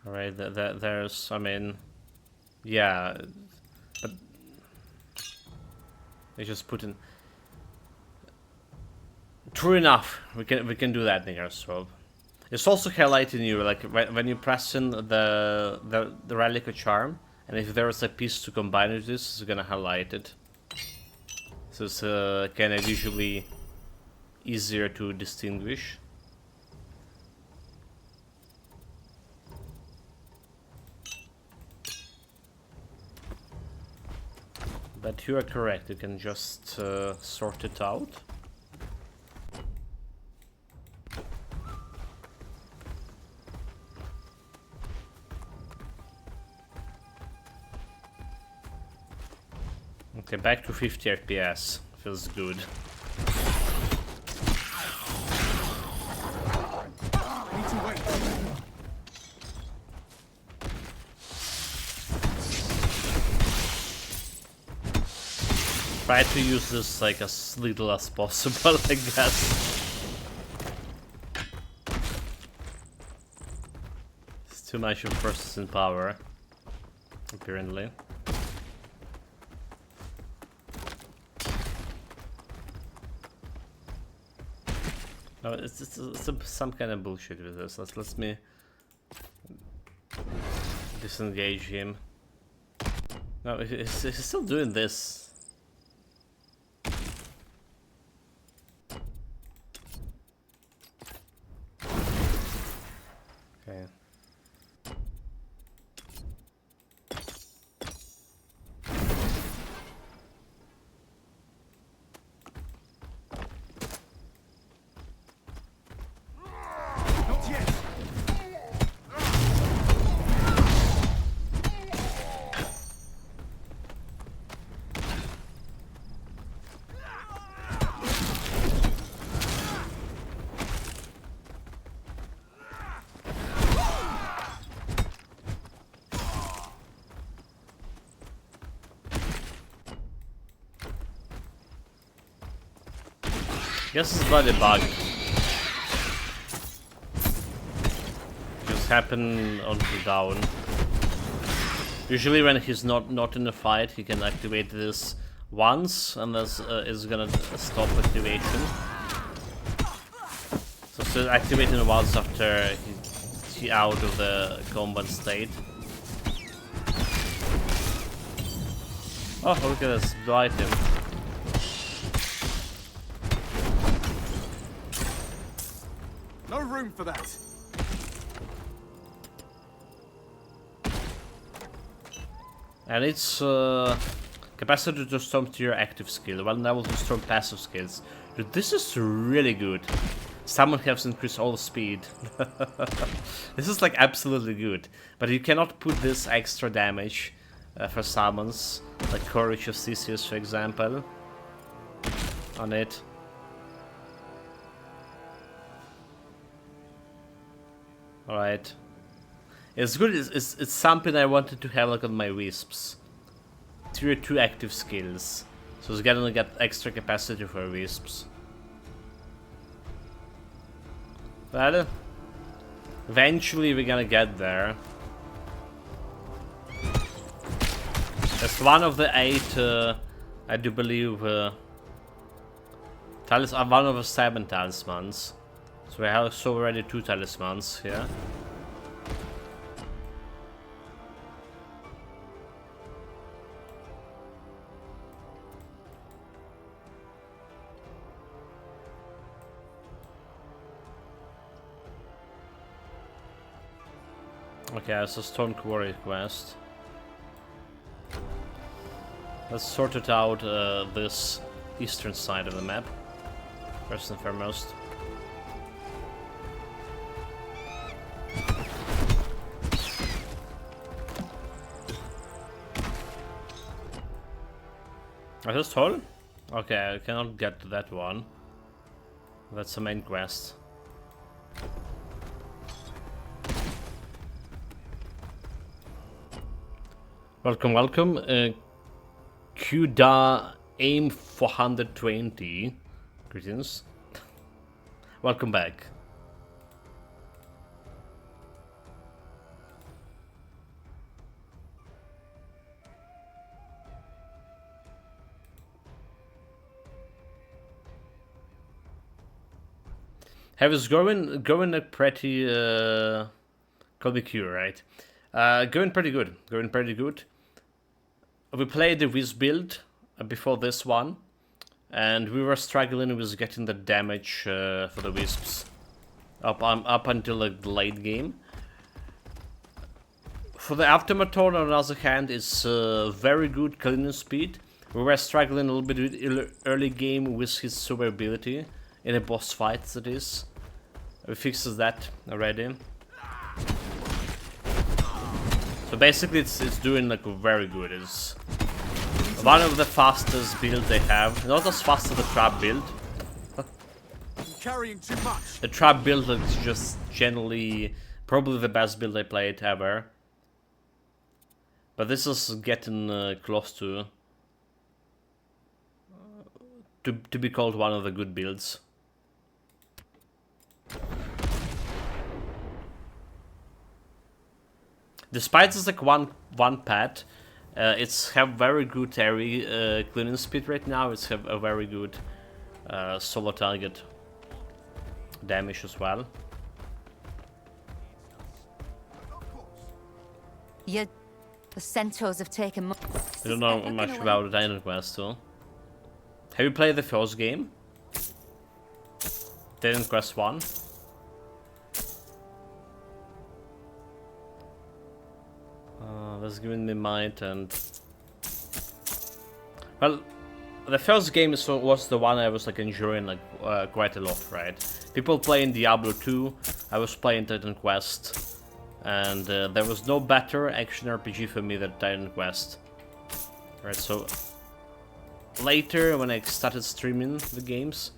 Alright, there's, I mean, yeah, but they just put in. True enough, we can do that in here as well. It's also highlighting you, like when you press in the relic or charm, and if there is a piece to combine with this, it's gonna highlight it. So it's kind of visually easier to distinguish. But you are correct, you can just sort it out. Okay, back to 50 FPS. Feels good. Try to use this like as little as possible, I guess. It's too much of processing power, apparently. No, it's some kind of bullshit with this. Let me disengage him. No, he's still doing this. Okay. Guess it's about a bug. Just happen on the down. Usually when he's not in a fight, he can activate this once, and this is gonna stop activation. So still activating once after he's out of the combat state. Oh, look at this, the item. No room for that. And it's capacity to storm to your active skill, 1 level to storm passive skills. Dude, this is really good. Summon has increased all speed. This is like absolutely good. But you cannot put this extra damage for summons, like Courage of Theseus for example, on it. Alright. It's good, it's something I wanted to have like on my Wisps. Tier 2 active skills. So it's gonna get extra capacity for Wisps. Well, eventually we're gonna get there. It's one of the 8, I do believe, one of the 7 talismans. So we have already 2 talismans here. Okay, it's a Stone Quarry quest. Let's sort it out, this eastern side of the map, first and foremost. Is this tall? Okay, I cannot get to that one. That's the main quest. Welcome, welcome. Qda Aim 420. Greetings. Welcome back. Have is going a pretty call me Q, right? Going pretty good. Going pretty good. We played the Wiz build before this one, and we were struggling with getting the damage for the Wisps up until like, the late game. For the Automaton, on the other hand, it's very good cleaning speed. We were struggling a little bit with early game with his survivability in a boss fight, that is. We fixed that already. So basically it's doing like very good. It's one of the fastest builds they have. Not as fast as the trap build. Carrying too much. The trap build is just generally probably the best build I played ever. But this is getting close to be called one of the good builds. Despite it's like one pet, it's have very good area cleaning speed right now. It's have a very good solo target damage as well. Yet the centaurs have taken. I don't know much about the Dino Quest though. Have you played the first game? Dino Quest 1? That's giving me might and... Well, the first game was the one I was like enjoying like quite a lot, right? People playing Diablo 2, I was playing Titan Quest, and there was no better action RPG for me than Titan Quest. Right, so later when I started streaming the games,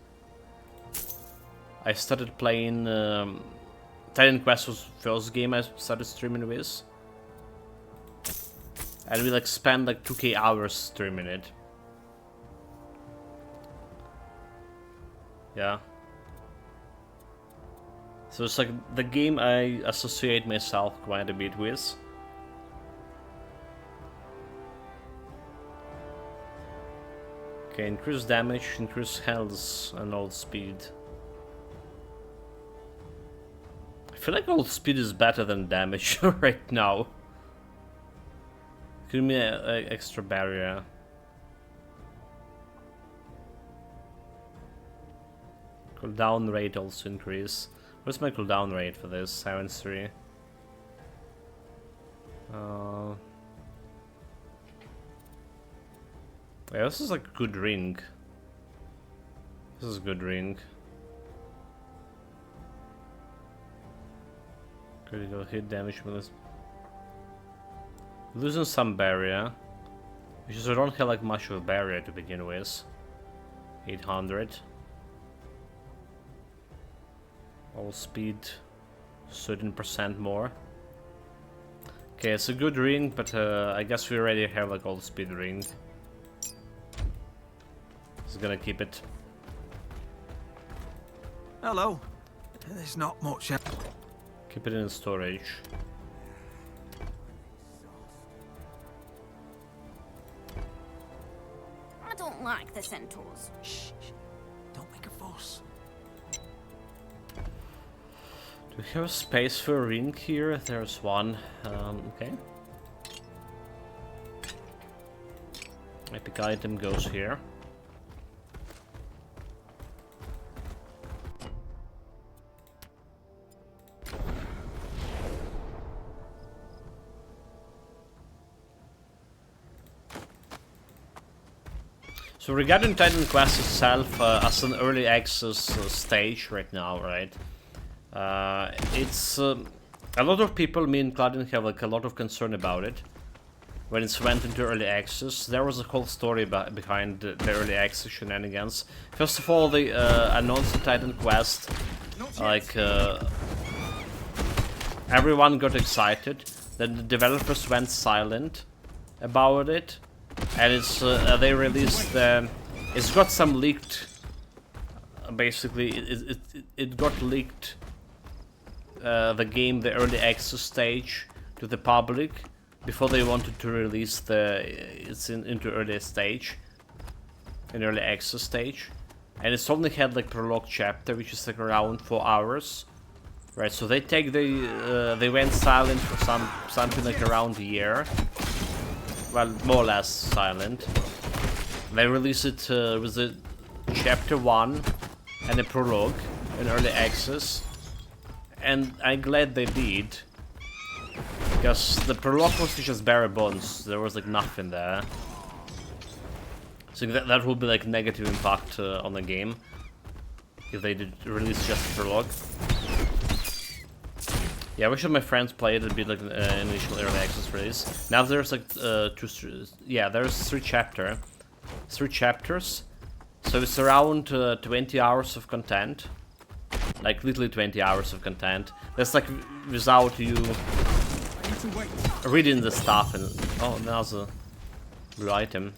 I started playing Titan Quest was the first game I started streaming with. And we like spent like 2k hours streaming it. Yeah. So it's like the game I associate myself quite a bit with. Okay, increase damage, increase health, and old speed. I feel like old speed is better than damage right now. Give me an extra barrier. Cooldown rate also increase. What's my cooldown rate for this? 73. Yeah, this is like a good ring. This is a good ring. Critical hit damage with this. Losing some barrier. Which is I don't have like much of a barrier to begin with. 800. All speed 13% more. Okay, it's a good ring, but I guess we already have like all speed ring. Just gonna keep it. Hello. There's not much. Keep it in storage. I don't like the centaurs. Shh. Don't make a fuss. Do we have a space for a ring here? There's one. Okay. Epic item goes here. So regarding Titan Quest itself, as an early access stage right now, right? It's a lot of people, me included, have like a lot of concern about it. When it went into early access, there was a whole story behind the early access shenanigans. First of all, they announced the Titan Quest, like everyone got excited. Then the developers went silent about it. And it's they released it's got some leaked. Basically, it got leaked. The game, the early access stage, to the public before they wanted to release into early stage, in early access stage, and it's only had like prologue chapter, which is like around 4 hours, right? So they they went silent for something like around a year. Well, more or less silent. They released it with a chapter 1 and a prologue in early access, and I'm glad they did, because the prologue was just bare bones. There was like nothing there, so that would be like negative impact on the game if they did release just the prologue. Yeah, I wish my friends played it a bit like an initial early access release. Now there's like there's 3 chapters, so it's around 20 hours of content, like literally 20 hours of content. That's like without you reading the stuff. And oh, there's a blue item.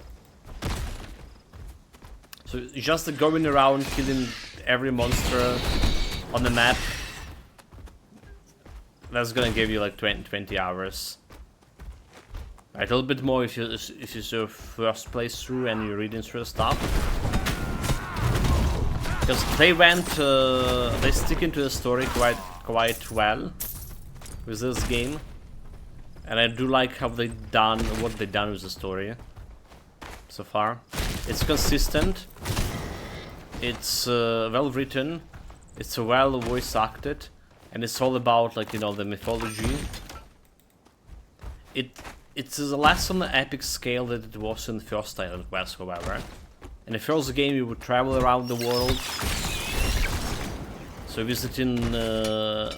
So just going around killing every monster on the map. That's gonna give you like 20 hours. Right, a little bit more if it's your first playthrough and you're reading through the stuff. Because they stick into the story quite well with this game, and I do like how what they've done with the story so far. It's consistent. It's well written. It's well voice acted. And it's all about, like, you know, the mythology. It's less on the epic scale that it was in the first Titan Quest, however. In the first game, you would travel around the world, so visiting the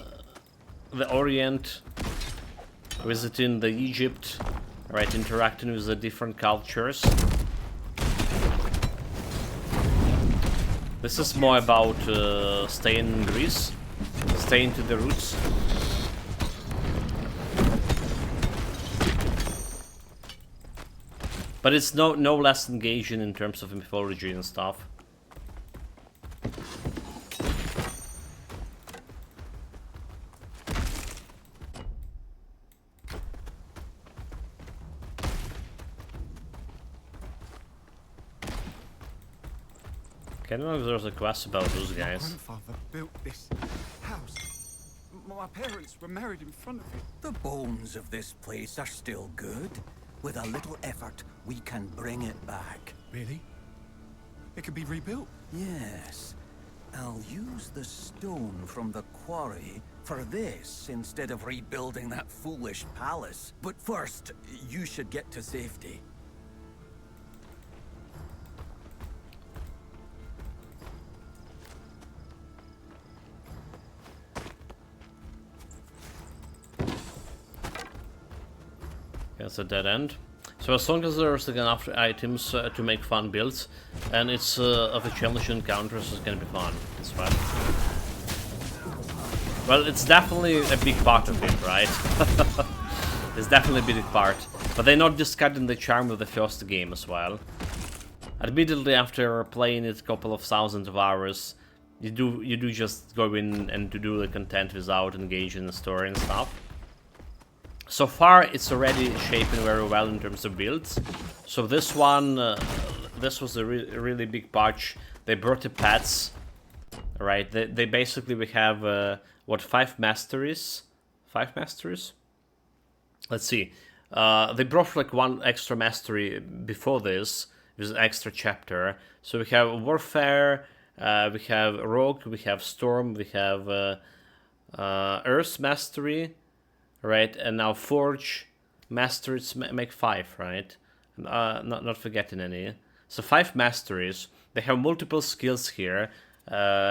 Orient, visiting the Egypt, right, interacting with the different cultures. This is more about staying in Greece. Staying to the roots. But it's no less engaging in terms of mythology and stuff. I don't know if there's a quest about those guys. My grandfather built this house. My parents were married in front of it. The bones of this place are still good. With a little effort, we can bring it back. Really? It can be rebuilt? Yes. I'll use the stone from the quarry for this instead of rebuilding that foolish palace. But first, you should get to safety. It's a dead end. So as long as there's enough items to make fun builds, and it's of a challenging encounters, it's gonna be fun. That's fine. Well, it's definitely a big part of it, right? It's definitely a big part. But they're not discarding the charm of the first game as well. Admittedly, after playing it a couple of thousands of hours, you do just go in and to do the content without engaging in the story and stuff. So far, it's already shaping very well in terms of builds. So this one, this was a really big patch. They brought the pets, right? They basically, we have, what, 5 masteries? 5 masteries? Let's see. They brought like 1 extra mastery before this, with an extra chapter. So we have Warfare, we have Rogue, we have Storm, we have Earth Mastery, right, and now Forge, Masteries make 5, right? Not forgetting any. So 5 Masteries. They have multiple skills here,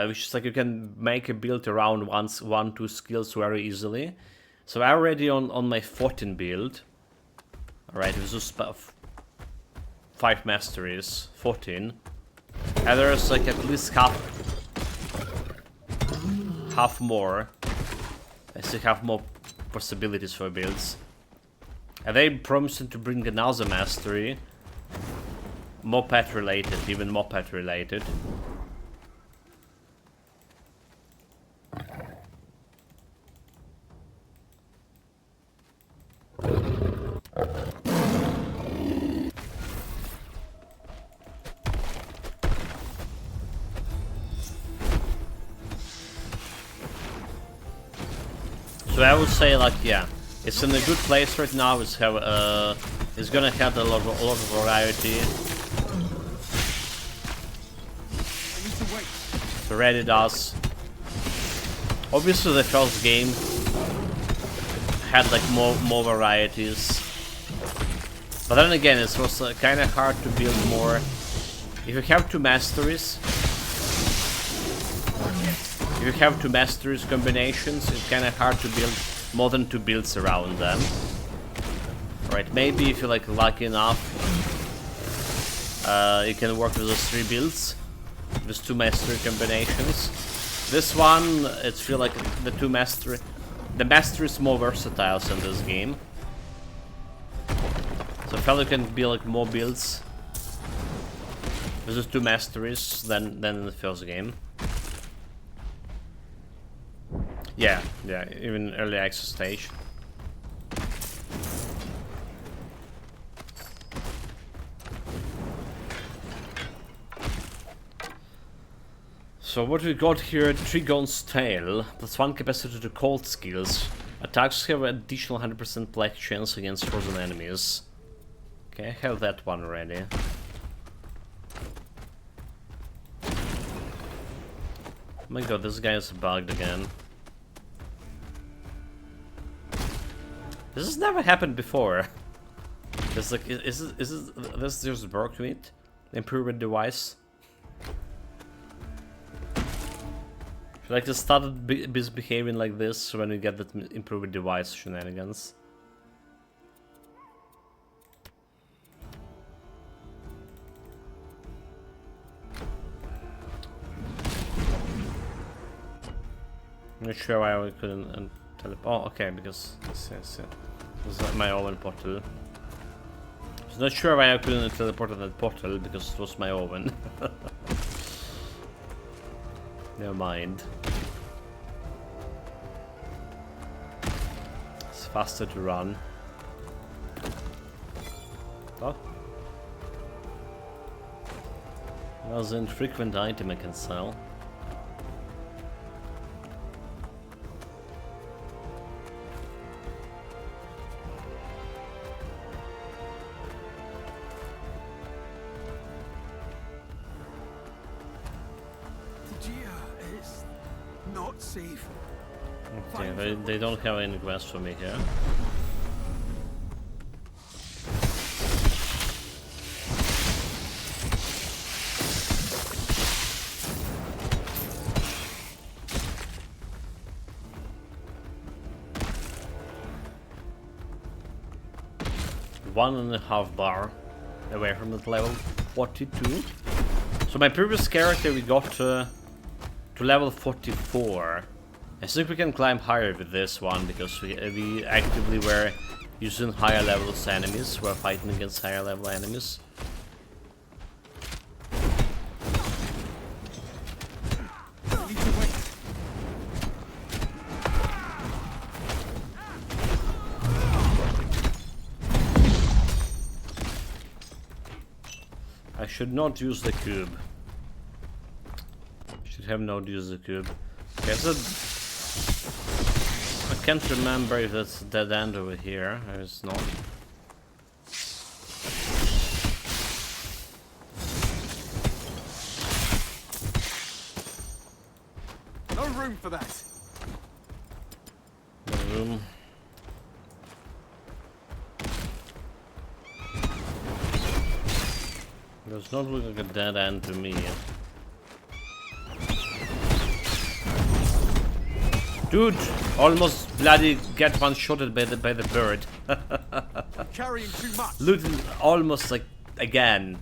which is like you can make a build around 1-2 skills very easily. So I'm already on my 14 build. Alright, with those 5 Masteries, 14. And there's like at least half more. I still have more possibilities for builds. And they promising to bring another mastery, more pet related, even more pet related. So I would say, like, yeah, it's in a good place right now. It's gonna have a lot of variety. It already does. Obviously, the first game had like more varieties, but then again, it was kind of hard to build more. If you have 2 masteries. If you have 2 masteries combinations, it's kind of hard to build more than 2 builds around them. Right, maybe if you're like lucky enough, you can work with those 3 builds, with 2 mastery combinations. This one, it feels like the mastery is more versatile in this game. So I feel you can build like more builds with those 2 masteries than in the first game. Yeah, even early access stage. So what we got here, Trigon's Tail, +1 capacity to cold skills. Attacks have an additional 100% black chance against frozen enemies. Okay, I have that one already. Oh my god, this guy is bugged again. This has never happened before. It's like, is this just work with improved device? I feel like they started misbehaving like this when we get that improved device shenanigans. I'm not sure why we couldn't teleport. Oh, okay, because this is my oven portal. I'm not sure why I couldn't teleport to that portal because it was my oven. Never mind. It's faster to run. Oh. That was an infrequent item I can sell. not safe. Okay, they don't have any quests for me here. One and a half bar away from that level 42. So my previous character we got to level 44. I think we can climb higher with this one because we actively were using higher levels enemies. We're fighting against higher level enemies. I should not use the cube. Should have not used the cube. Okay, so I can't remember if that's a dead end over here. Or it's not. No room for that. No room. Does not look like a dead end to me. Dude, almost bloody get one-shotted by the bird. Carrying too much. Looting almost like again.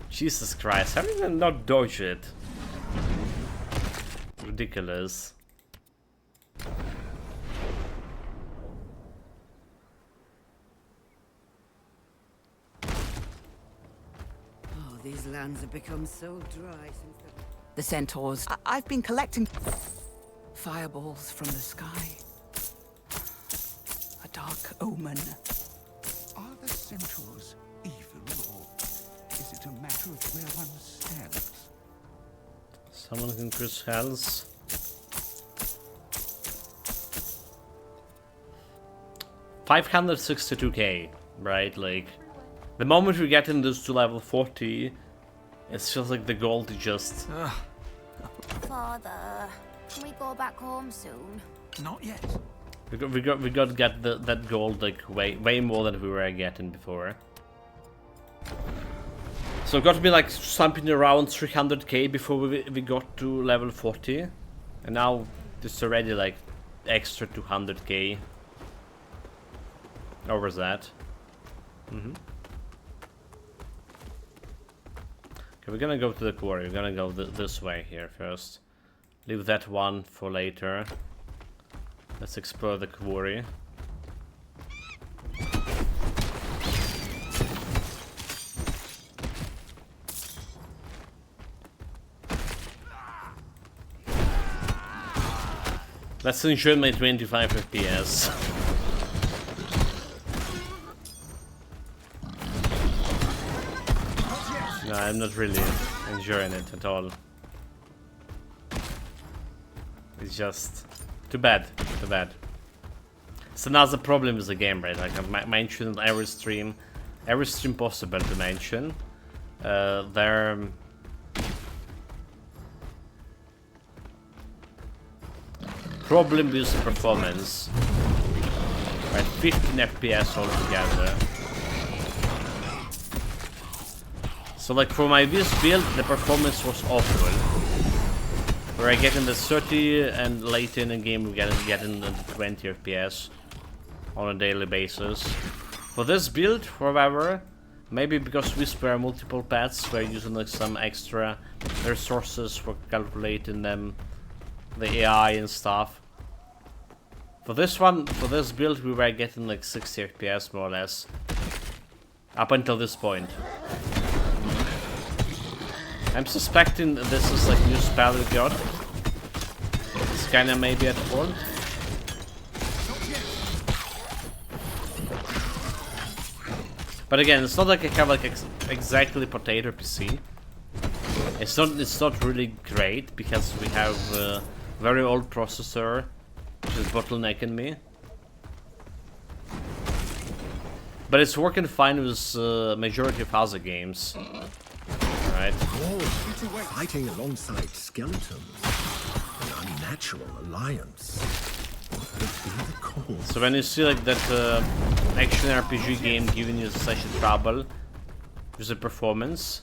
Jesus Christ, how did I not dodge it? Ridiculous. These lands have become so dry since the centaurs. I've been collecting fireballs from the sky. A dark omen. Are the centaurs evil, or is it a matter of where one stands? Someone can increase health. $562k, right? Like, the moment we get into this to level 40, it's just like the gold is just... Father, can we go back home soon? Not yet. We got to get that gold like way more than we were getting before. So it got to be like something around 300k before we got to level 40, and now it's already like extra 200k over that. Okay, we're gonna go to the quarry. We're gonna go this way here first. Leave that one for later. Let's explore the quarry. Let's enjoy my 25 FPS. No, I'm not really enjoying it at all. It's just too bad, too bad. It's another problem with the game, right? Like I mentioned every stream possible to mention. Their problem with the performance. Right, 15 FPS altogether. So like for my this build, the performance was awful. Where I get in the 30 and late in the game we get in the 20 FPS on a daily basis. For this build, however, maybe because we spare multiple paths, we're using like some extra resources for calculating them, the AI and stuff. For this one, for this build, we were getting like 60 FPS more or less. Up until this point. I'm suspecting this is like new spell we got. It's kinda maybe at fault. But again, it's not like I have like exactly potato PC. It's not really great because we have a very old processor which is bottlenecking me. But it's working fine with majority of other games. Right. Oh, fighting alongside skeletons. An unnatural alliance. What could be the cause? So when you see like that action RPG game giving you such a trouble with the performance,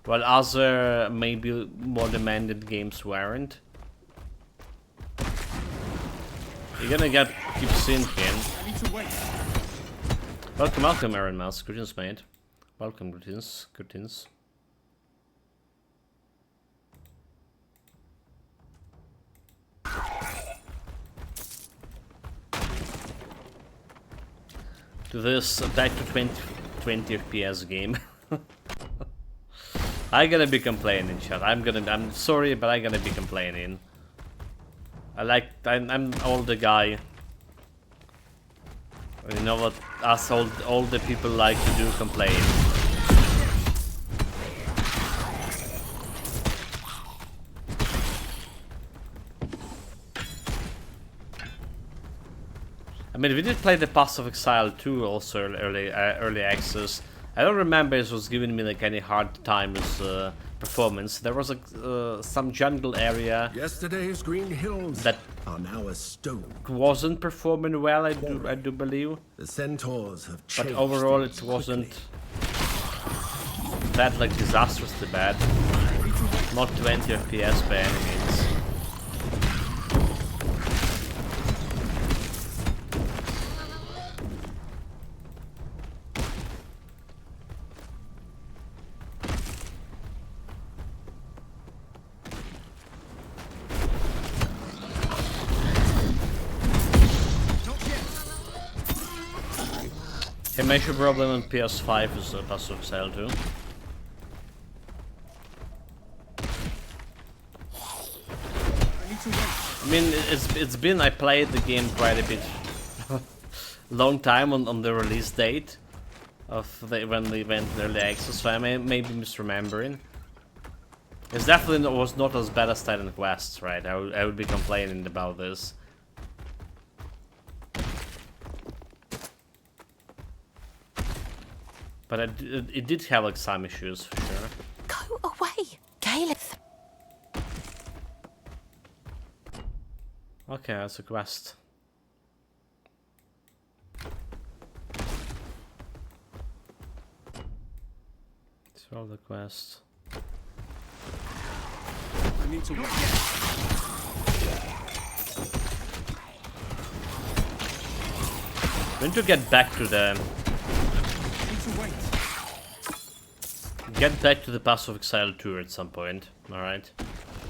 while other maybe more demanded games weren't, you're gonna keep sinking. Welcome, Aaron Mouse. Greetings, mate. Welcome, greetings. To this back to 20 FPS game. I'm gonna be complaining, chat. I'm sorry, but I'm gonna be complaining. I'm older guy. You know what us older people like to do, complain. I mean, we did play the Pass of Exile 2 also early access. I don't remember it was giving me like any hard time with performance. There was like some jungle area. Yesterday's green hills that are now a stone. Wasn't performing well. I do believe. The centaurs have changed. But overall, it wasn't that like disastrously bad. Not 20 FPS by any means. A major problem on PS5 is Pass of Exile 2. I mean, it's been, I played the game quite a bit long time on the release date of when they went early access, so I may be misremembering. It definitely was not as bad as Titan Quest, right? I would be complaining about this. But it did have like some issues for sure. Go away, Caleb. Okay, that's a quest. Throw the quest. I need to wait. We need to get back to the... Get back to the Pass of Exile 2 at some point, alright?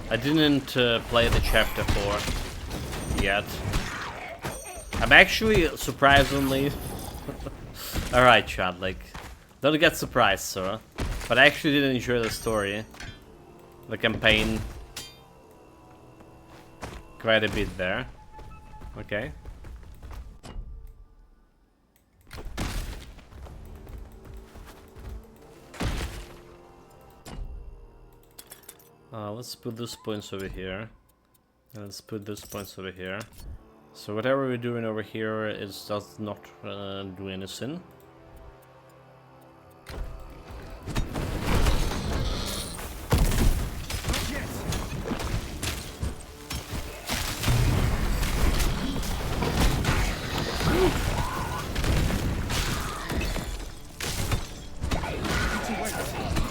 I didn't play the chapter 4 yet. I'm actually, surprisingly... Alright, Chad, like... Don't get surprised, sir. But I actually did enjoy the story. The campaign. Quite a bit there. Okay. Let's put those points over here. And let's put those points over here. So whatever we're doing over here is does not do anything.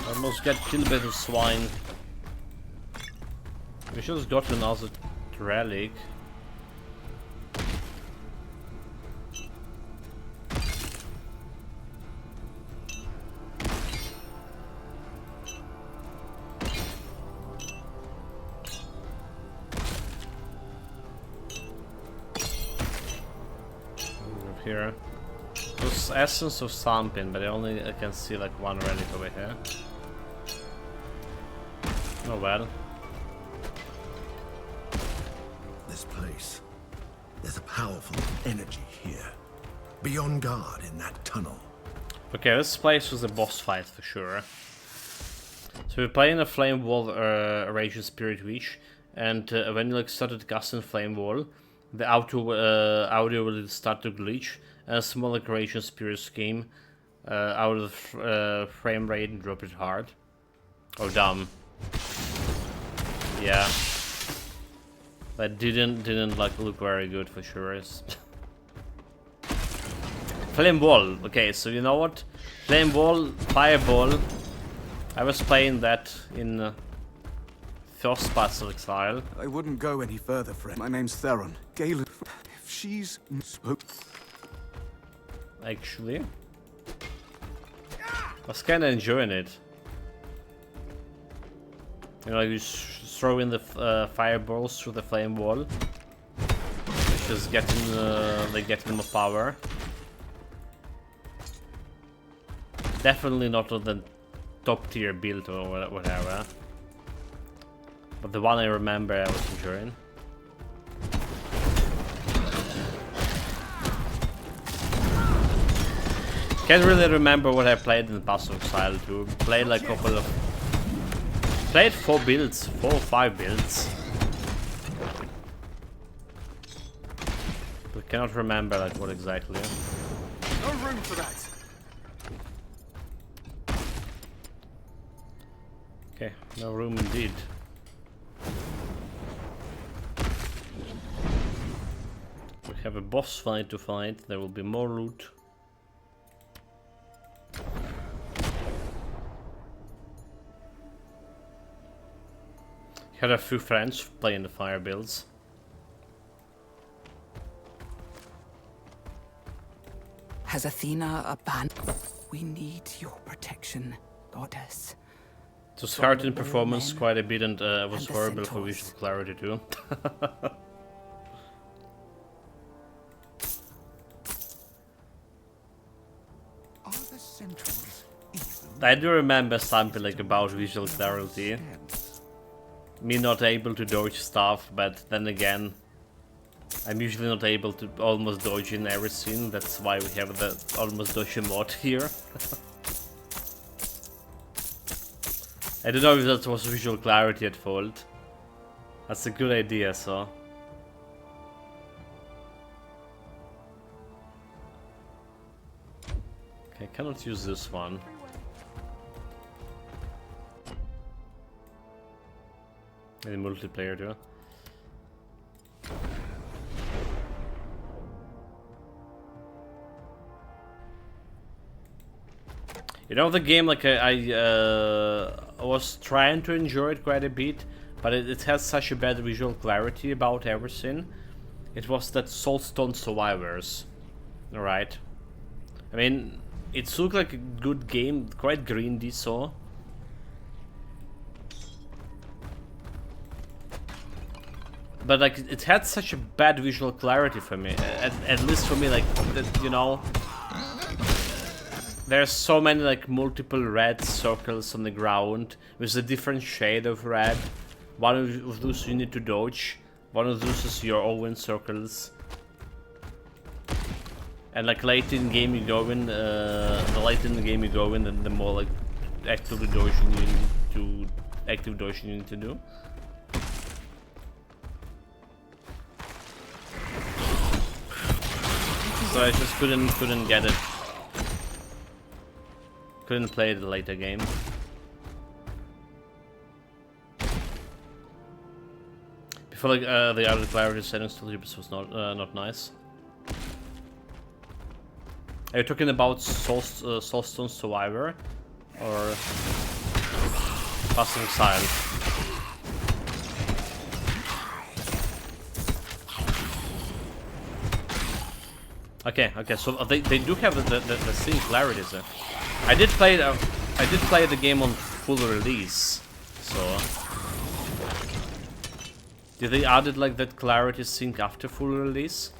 Almost got killed by the swine. We should have gotten another relic. Over here. There's essence of something, but I can see like one relic over here. Oh well. This place. There's a powerful energy here. Be on guard in that tunnel. Okay, this place was a boss fight for sure. So we're playing a Flame Wall Raging Spirit Witch, and when you like started casting Flame Wall, the audio will start to glitch, and a small like Raging Spirit came out of the frame rate and drop it hard. Oh damn. Yeah. That didn't like look very good for sure. Flame Wall. Okay, so you know what? Flame Wall, Fireball. I was playing that in first Pass of Exile. I wouldn't go any further, friend. My name's Theron. Galen. If she's spoke. Actually, I was kind of enjoying it. You know, you throw in the fireballs through the flame wall, just getting like getting more power. Definitely not on the top tier build or whatever, but the one I remember I was enjoying. Can't really remember what I played in the Bastion style too. Played like a couple of... Played 4 builds, 4 or 5 builds. But cannot remember like what exactly. No room for that. Okay, no room indeed. We have a boss fight to fight, there will be more loot. Had a few friends playing the fire builds. Has Athena abandoned? We need your protection, goddess. It was hard in performance quite a bit and was horrible for visual clarity too. I do remember something like about visual clarity. Me not able to dodge stuff, but then again, I'm usually not able to almost dodge in everything. That's why we have the almost dodge mod here. I don't know if that was visual clarity at fault. That's a good idea, so. Okay, I cannot use this one. Any multiplayer too. You know, the game, like I was trying to enjoy it quite a bit, but it has such a bad visual clarity about everything. It was that Soulstone Survivors, alright? I mean, it looked like a good game, quite grindy, so. But like, it had such a bad visual clarity for me, at least for me, like, that, you know. There's so many like multiple red circles on the ground with a different shade of red. One of those you need to dodge, one of those is your own circles. And like late in the game you go in, the later in the game you go in, then the more like actively dodging you need to active dodging you need to do. So I just couldn't get it. Couldn't play the later game. Before like the other clarity settings to this was not nice. Are you talking about Soulstone Survivor or Bastion Exile? Okay, so they do have the same clarities. I did play the game on full release, so did they added like that clarity sync after full release?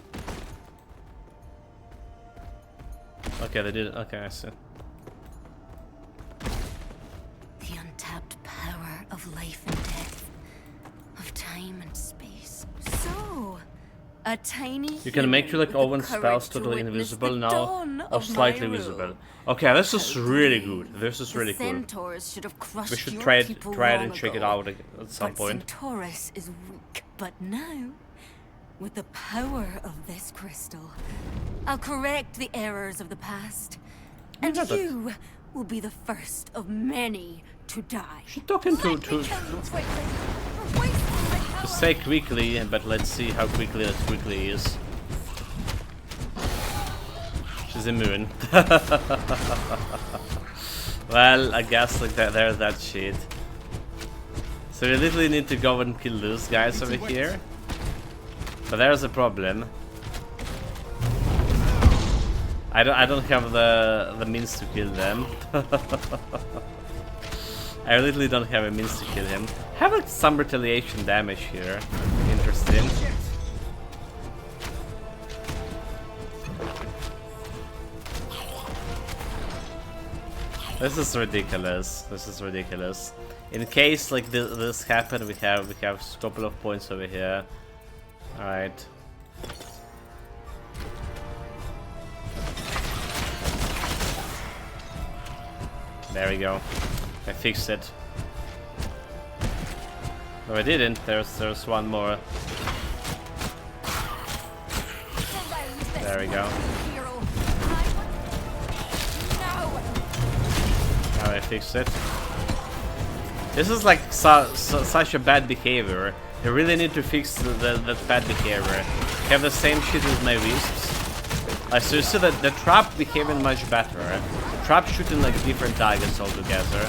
Okay, they did. Okay, I see. The untapped power of life and death, of time and space. So, a tiny. You can make your like oven spells totally invisible now, or slightly visible. Okay, this is really good. This is really cool. We should try it and check it out at some point. Centaurus is weak, but now, with the power of this crystal, I'll correct the errors of the past, and you will be the first of many to die. She's talking to say quickly, but let's see how quickly that quickly is. She's immune. Well, I guess like that. There's that shit. So we literally need to go and kill those guys over here. But there's a problem. I don't have the means to kill them. I literally don't have a means to kill him. Have like some retaliation damage here. Interesting. This is ridiculous. This is ridiculous. In case like this happened, we have a couple of points over here. All right. There we go. I fixed it. No, I didn't. There's one more. There we go. Now I fixed it. This is like such a bad behavior. I really need to fix that bad behavior. Have the same shit with my wisps. So you see that the trap became much better. Trap shooting like different targets altogether.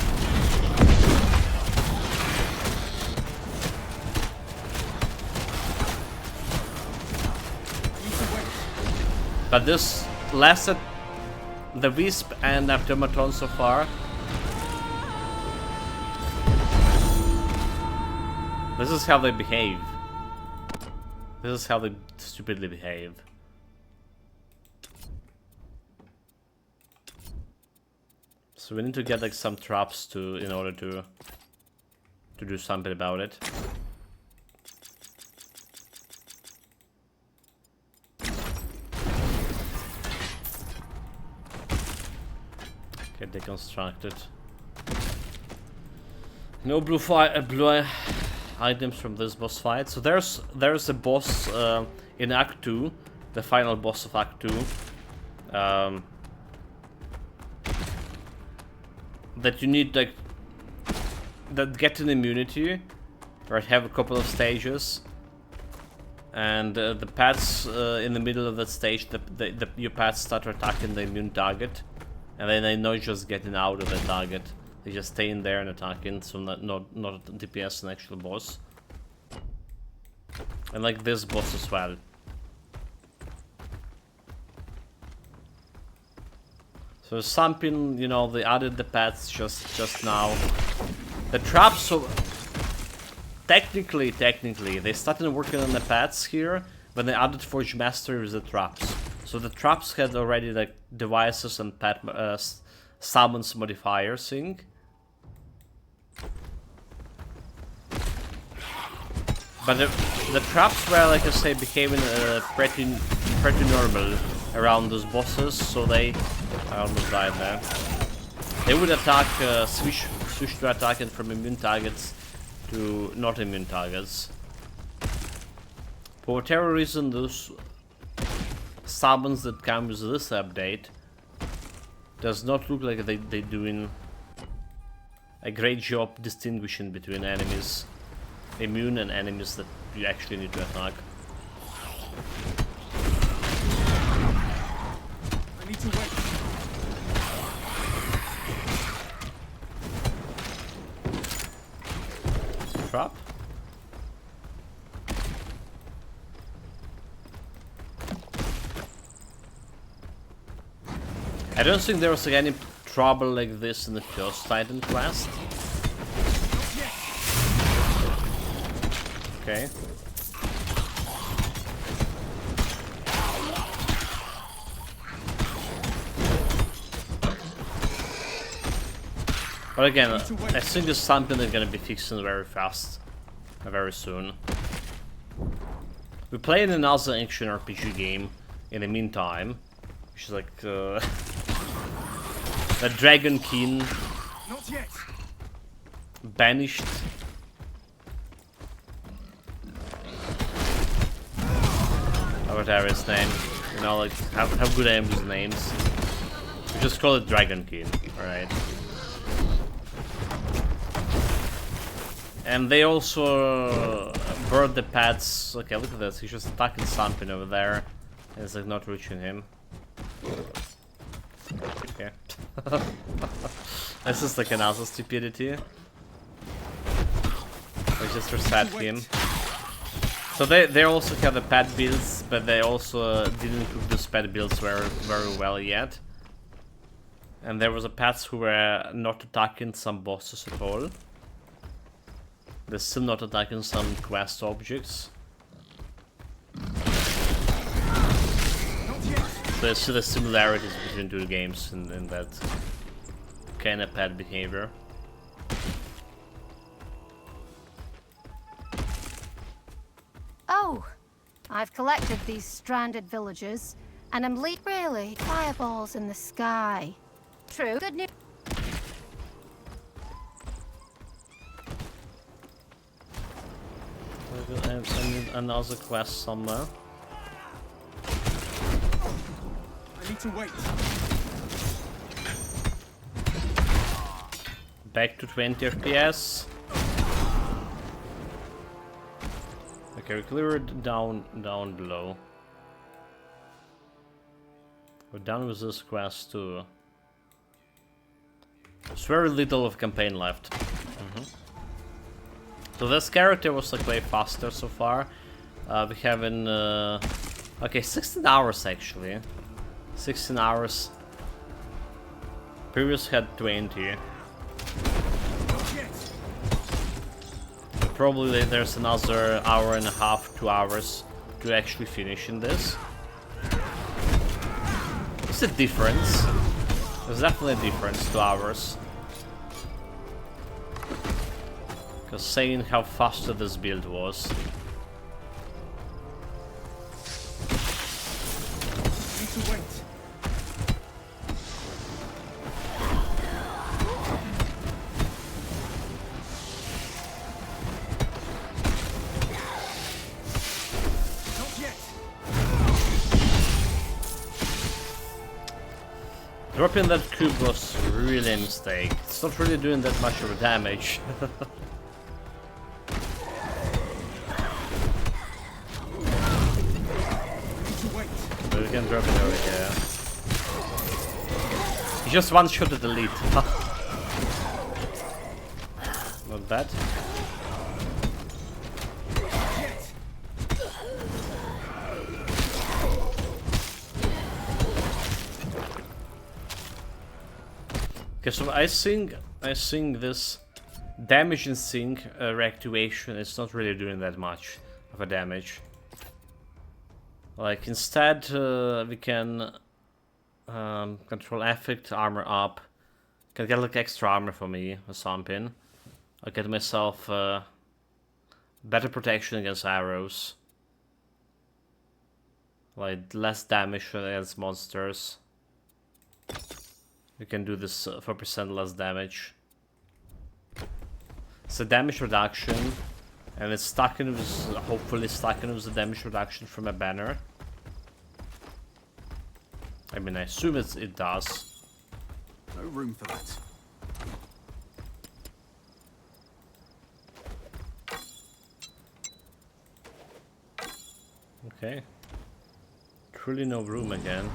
But this lasted the Wisp and Automaton so far. This is how they behave. This is how they stupidly behave. So we need to get like some traps in order to do something about it. Okay, deconstructed. No blue items from this boss fight. So there's a boss in Act 2, the final boss of Act 2. That you need like that get an immunity, or have a couple of stages, and the pads in the middle of that stage, your pads start attacking the immune target, and then they're not just getting out of the target. They just stay in there and attacking, so not DPS an actual boss. And like this boss as well. So something, you know, they added the pads just now. The traps, so technically, they started working on the pads here when they added Forge Mastery with the traps. So the traps had already like devices and pad summons modifier thing. But the traps were, like I say, becoming pretty normal around those bosses, so I almost died there. They would attack, switch to attacking from immune targets to not immune targets. For whatever reason, those summons that come with this update does not look like they're doing a great job distinguishing between enemies immune and enemies that you actually need to attack. I need to wait. Trap? I don't think there was like any trouble like this in the first Titan quest. Okay. But again, I think it's something that's gonna be fixing very fast, very soon. We played another action RPG game in the meantime, which is like the Dragon King Not yet. Banished. Or whatever his name, you know, like how good I am with names. We just call it Dragon King, alright. And they also convert the pets. Okay, look at this. He's just attacking something over there. And it's like not reaching him. Okay. This is like another stupidity. I just reset him. So they also have the pet builds, but they also didn't cook those pet builds very well yet. And there was a pets who were not attacking some bosses at all. They're still not attacking some quest objects. So I see the similarities between two games in that kind of pet behavior. Oh, I've collected these stranded villagers, and I'm really fireballs in the sky. True. Good news. I need another quest somewhere. I need to wait. Back to 20 FPS. Okay, we cleared down below. We're done with this quest too. There's very little of campaign left. So this character was like way faster so far. We have in okay, 16 hours actually. 16 hours. Previous had 20. Probably there's another hour and a half, 2 hours to actually finish in this. There's a difference. There's definitely a difference, 2 hours. Because saying how faster this build was. Need to wait. Dropping that cube was really a mistake. It's not really doing that much of a damage. But we can drop it over here. He just one-shotted the lead. Not bad. Okay, so I think this damage in sync reactivation is not really doing that much of a damage. Like instead we can control effect, armor up. Can get like extra armor for me or something. I'll get myself better protection against arrows. Like less damage against monsters. We can do this 4% less damage. It's a damage reduction, and it's stacking with, hopefully stacking with the damage reduction from a banner. I mean, I assume it does. No room for that. Okay. Truly no room again.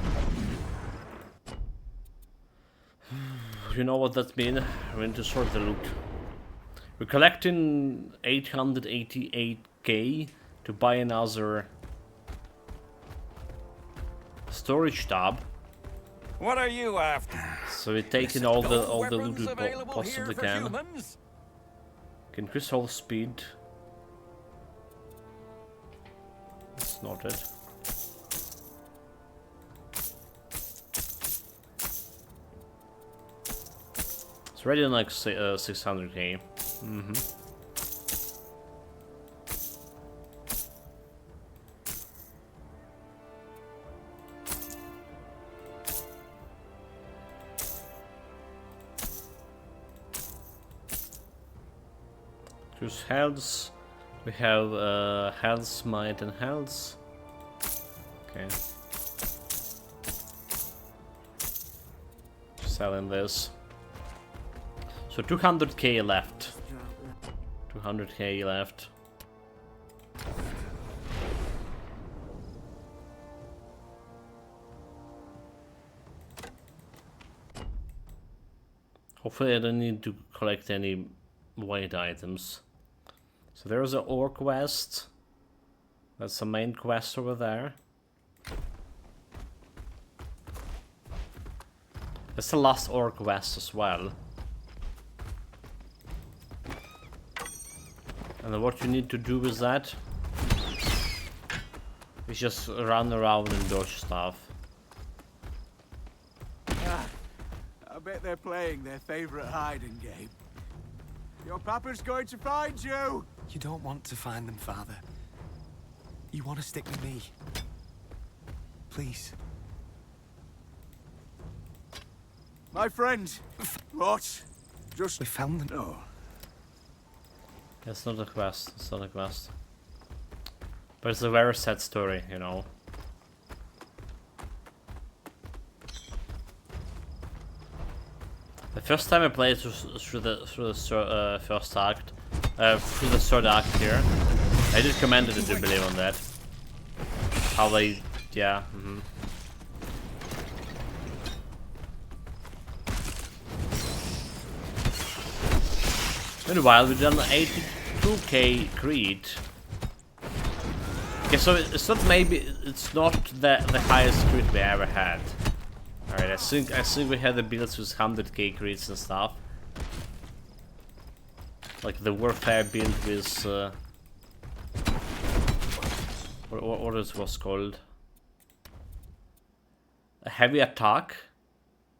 You know what that means? We need to sort the loot. We're collecting 888k to buy another storage tab. What are you after? So we're taking all the loot we possibly can. Can increase all speed. That's not it. It's already on like 600k. Choose healths. We have health, might, and health. Okay. Selling this. So 200k left. 200k left. Hopefully I don't need to collect any white items. So there's an ore quest. That's the main quest over there. That's the last ore quest as well. And then what you need to do with that is just run around and dodge stuff. I bet they're playing their favorite hiding game. Your papa's going to find you! You don't want to find them, Father. You want to stick with me. Please. My friend! What? We found them. No. It's not a quest, it's not a quest. But it's a very sad story, you know. The first time I played through the first act, through the third act here, I did commented it, I believe, on that. How they, yeah. Meanwhile, we've done 82k Creed. Okay, so it's not the highest Creed we ever had. Alright, I think we had the builds with 100k Creeds and stuff. Like the Warfare build with what it was called? A Heavy Attack?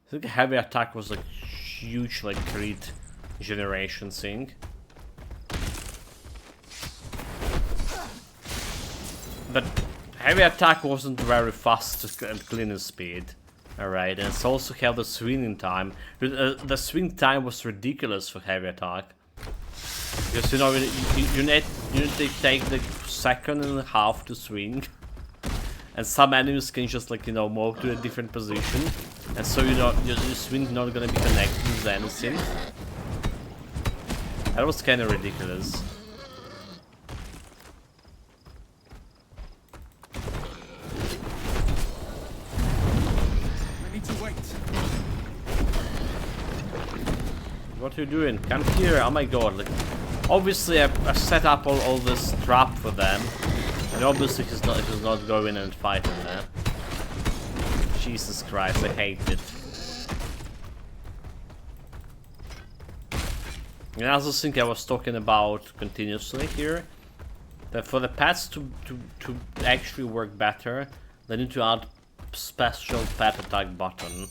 I think a Heavy Attack was like huge like Creed generation thing. But Heavy Attack wasn't very fast and clean in speed. Alright, and it's also have the swinging time. The swing time was ridiculous for Heavy Attack. Because you know, you need to take the second and a half to swing. And some enemies can just like, you know, move to a different position. And so you know, your swing not gonna be connected with anything. That was kinda ridiculous. What are you doing? Come here! Oh my god! Like, obviously, I set up all this trap for them, and obviously he's not going and fighting there. Jesus Christ! I hate it. And I also think I was talking about continuously here that for the pets to actually work better, they need to add special pet attack button.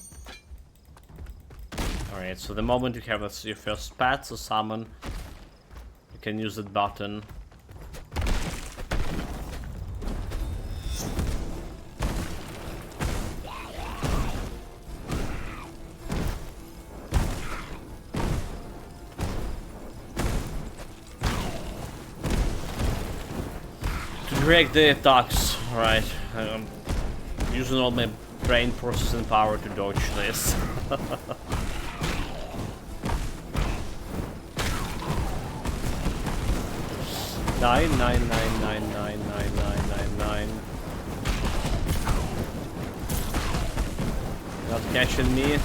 Alright, so the moment you have your first pet or summon, you can use that button. To direct the attacks, alright. I'm using all my brain processing power to dodge this. 9. Not catching me.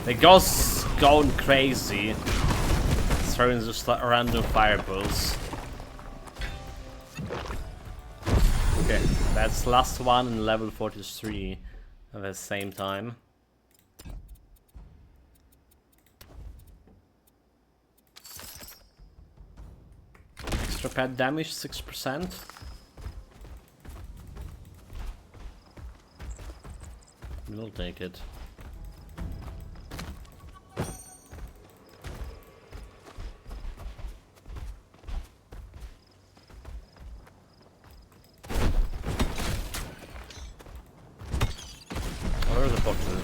The ghosts going crazy, throwing just random fireballs. Okay, that's last one in level 43 at the same time. Extra pet damage 6%. We'll take it. Where's the bottle?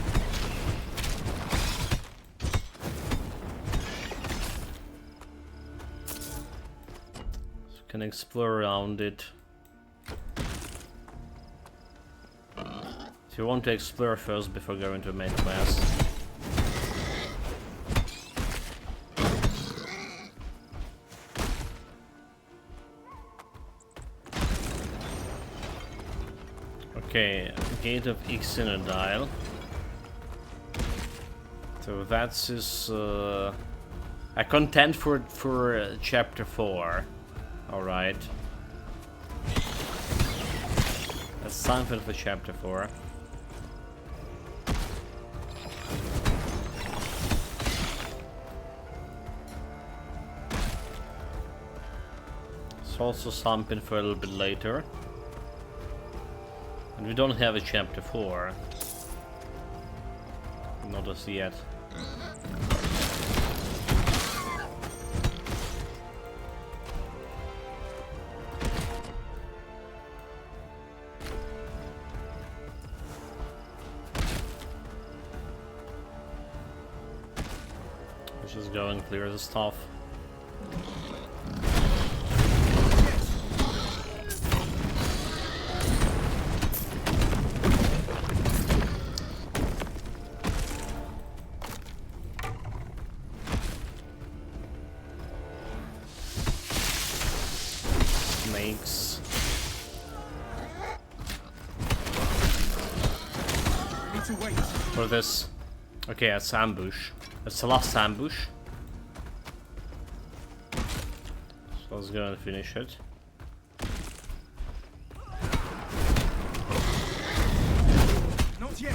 Can explore around it. So you want to explore first before going to a main quest. Okay, Gate of Ixinodile. So that's his. A content for chapter 4. All right. That's something for chapter 4. It's also something for a little bit later. And we don't have a chapter 4. Not as yet. Let's just go and clear the stuff. Snakes. Need to wait. For this. Okay, that's ambush. That's the last ambush. So let's go and finish it. Not yet.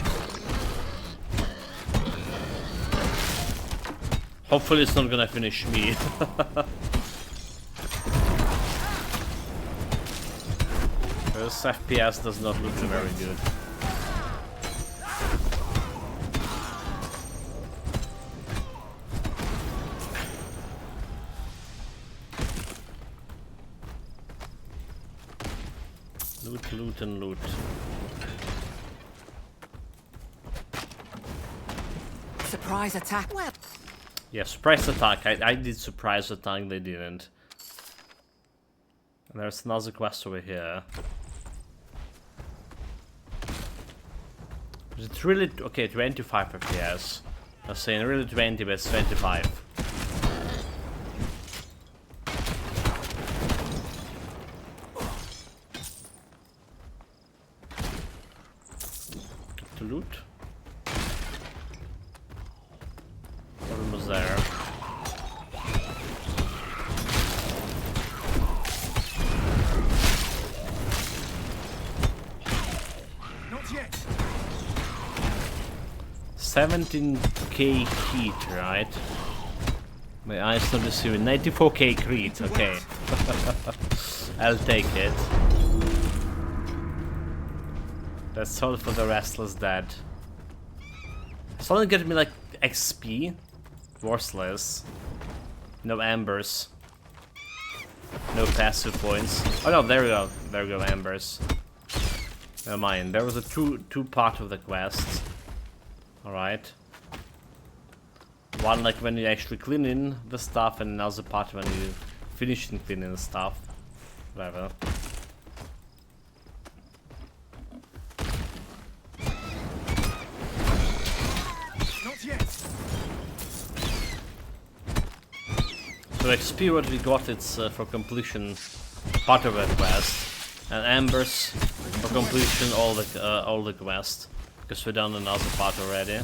Hopefully it's not gonna finish me. This FPS does not look very good. Loot, loot, and loot. Surprise attack. Well, yeah, surprise attack. I did surprise attack, they didn't. And there's another quest over here. Is it really... okay, 25 FPS. I was saying really 20, but it's 25. To loot. Almost there. Not yet. 17k heat, right? My eyes not deceiving. 94k crit, okay. I'll take it. That's all for the Restless Dead. It's only getting me like XP. Worthless. No embers. No passive points. Oh no, there we go. There we go, embers. Never mind. There was a two part of the quest. Alright. One like when you actually clean in the stuff, and another part when you finish cleaning the stuff. Whatever. Not yet. So XP what we got, it's for completion part of the quest, and embers for completion all the quest, because we've done another part already.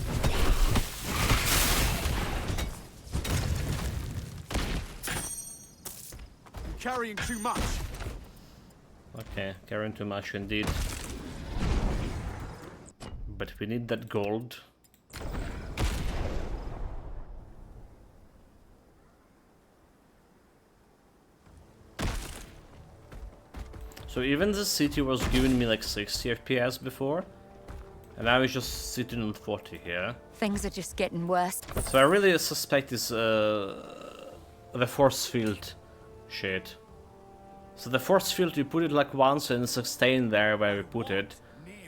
Carrying too much. Okay, carrying too much indeed. But we need that gold. So even the city was giving me like 60 FPS before, and I was just sitting on 40 here. Things are just getting worse. So I really suspect it's the force field shit. So the force field, you put it like once and it's staying there where we put it.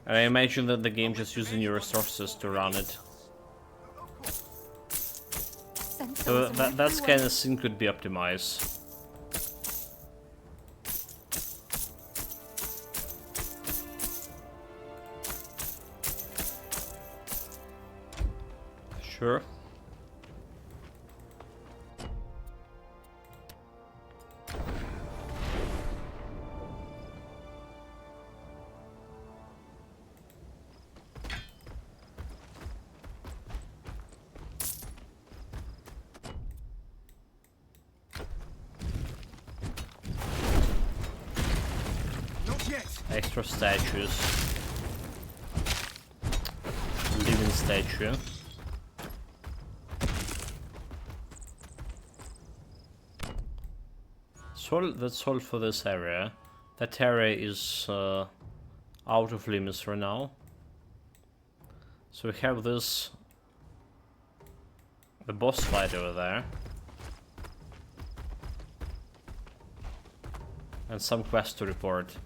And I imagine that the game just using your resources to run it. So that kind of thing could be optimized. Sure. Extra statues. Living statue. So that's all for this area. That area is out of limits for now. So we have this, the boss fight over there. And some quest to report.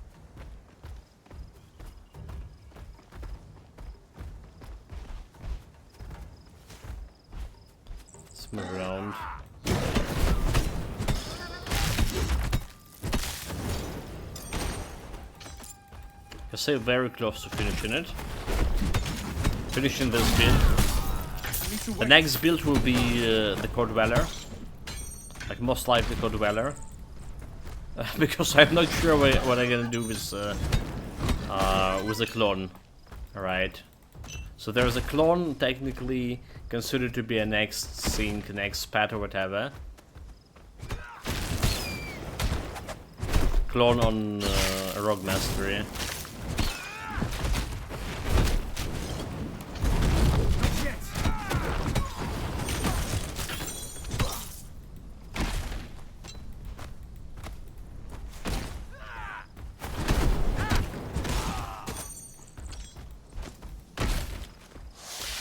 Let's move around. I say very close to finishing it. Finishing this build. The next build will be the Core Dweller. Like most likely Core Dweller. Because I'm not sure what I'm gonna do with the clone. Alright. So there's a clone technically considered to be a next sync, next pet or whatever. Clone on a Rogue Mastery.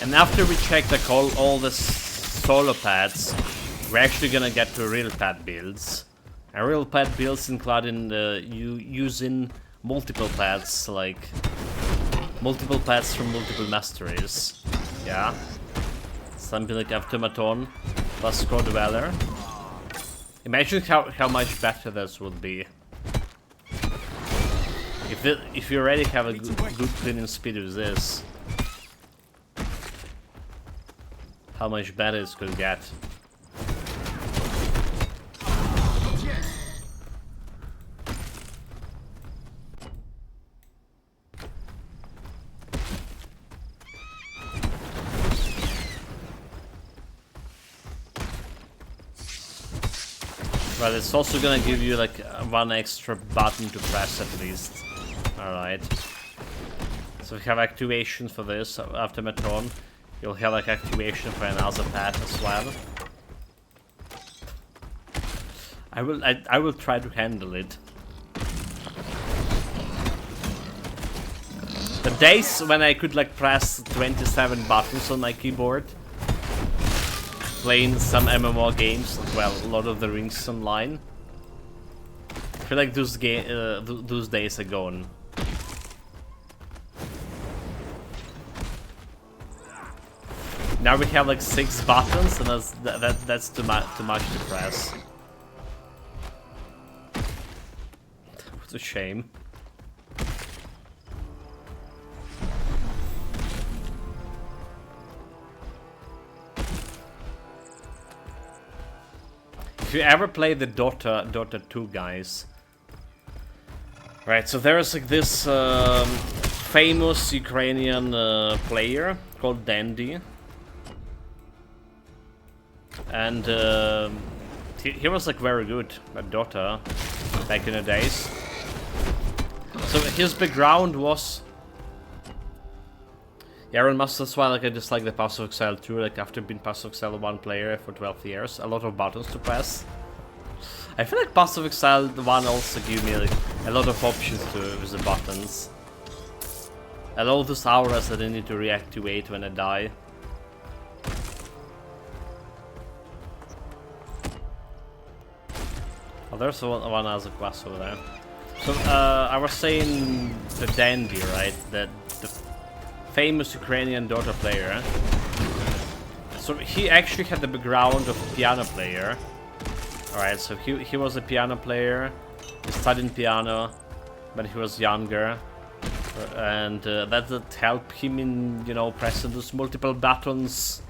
And after we check all the solo pads, we're actually gonna get to real pad builds. And real pad builds including using multiple pads, like multiple pads from multiple masteries. Yeah, something like Automaton plus Core Dweller. Imagine how much better this would be. If you already have a good cleaning speed with this. How much better it could get. Well, it's also gonna give you like one extra button to press at least. Alright. So we have activation for this Automaton. You'll have like activation for another pad as well. I will try to handle it. The days when I could like press 27 buttons on my keyboard, playing some MMO games, well, Lord of the Rings Online. I feel like those days are gone. Now we have like 6 buttons, and that's too much to press. What a shame. If you ever play the Dota 2 guys, right? So there's like this famous Ukrainian player called Dandy. And he was like very good at Dota back in the days. So his background was, yeah, and that's why like I dislike the Pass of Exile 2. Like after being Pass of Exile 1 player for 12 years, a lot of buttons to press. I feel like Pass of Exile 1 also gave me like a lot of options with the buttons. And all those auras that I need to reactivate when I die. Oh, there's one other quest over there. So, I was saying the Dandy, right? The famous Ukrainian Dota player. So he actually had the background of a piano player. Alright, so he was a piano player. He studied piano, but he was younger. And that would help him in, you know, pressing those multiple buttons.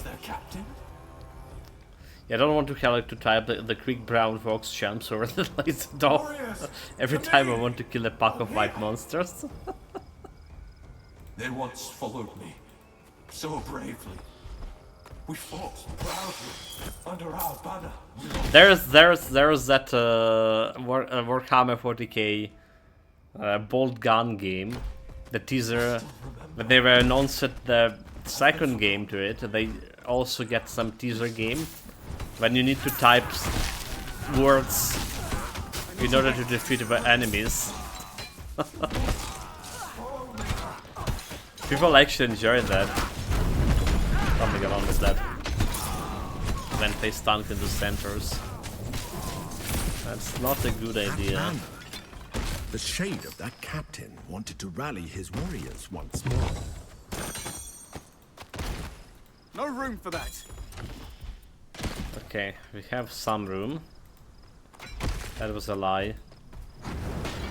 There, Captain. Yeah, I don't want to have to type the quick brown fox jumps over the laser door every time I want to kill a pack of white monsters. They once followed me so bravely. We fought proudly under our banner. There's that Warhammer 40k bolt gun game, the teaser. When they were announced the second game to it, they also get some teaser game when you need to type words in order to defeat the enemies. People actually enjoy that. Something along with that. When they stunk into centers. That's not a good idea. The shade of that captain wanted to rally his warriors once more. No room for that. Okay, we have some room. That was a lie.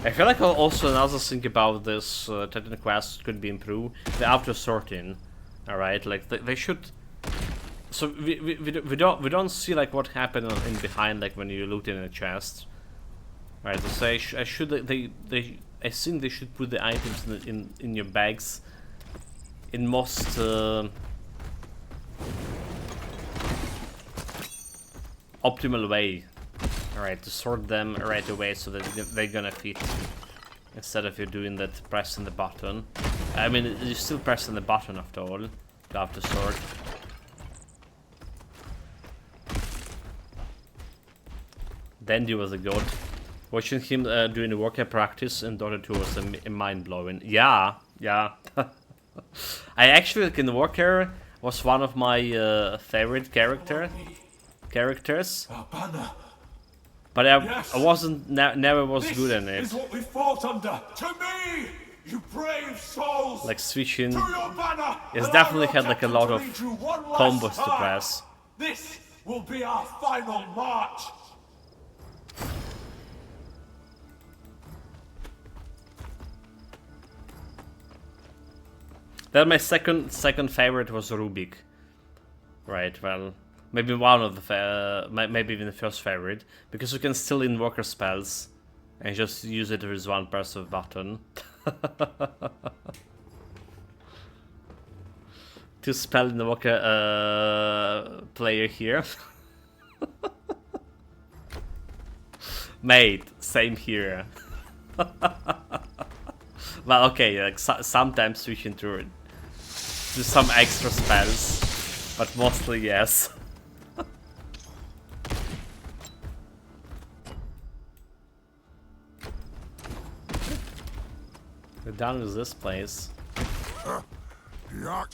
I feel like also another thing about this Titan quest could be improved. The auto sorting. Alright, like they should. So we don't see like what happened in behind, like when you loot in a chest. Right, so I think they should put the items in your bags in most optimal way. Alright, to sort them right away so that they're gonna fit. Instead of you doing that pressing the button. I mean, you're still pressing the button after all to have to sort. Dandy was a god. Watching him doing the workout practice in Dota 2 was mind-blowing. Yeah. I actually, like, in Warcare was one of my favorite characters. But I wasn't, never was good in it. This is what we fought under. To me, you brave souls. Like switching, To your banner, it's and definitely I will had like a lot of lead you one last combos to time. press. This will be our final march. Then my second favorite was Rubik. Right, well, maybe one of the maybe even the first favorite, because you can still invoke your spells and just use it with one press of button. To spell invoker player here. Mate, same here. Well, okay, like sometimes switching to do some extra spells, but mostly yes. We're done with this place. Yeah,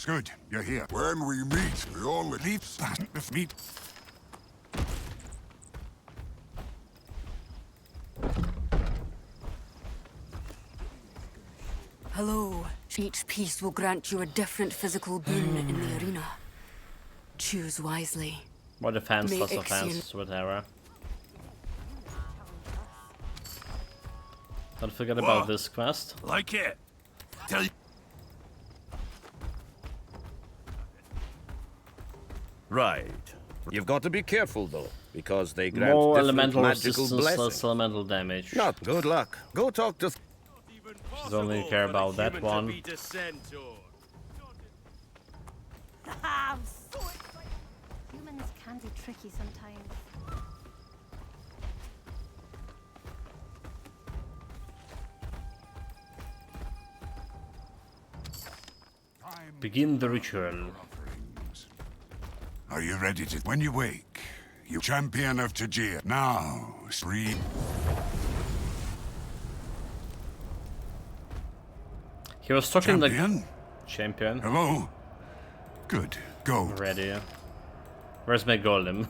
good. You're here. When we meet, we only leave past the meet. Hello. Each piece will grant you a different physical boon in the arena. Choose wisely. More defense, May less Ixion- offense, whatever. Don't forget about this quest. Like it. Tell you. Right. You've got to be careful though, because they grant More different elemental magical resistance, less blessings. elemental damage. Not good luck. Go talk to. Just only care about that one. I'm so excited. Humans can be tricky sometimes. Begin the ritual. Are you ready to? When you wake, you champion of Tajir. Now, scream. He was talking Champion? like champion. Hello. Good. Go. Ready. Where's my golem?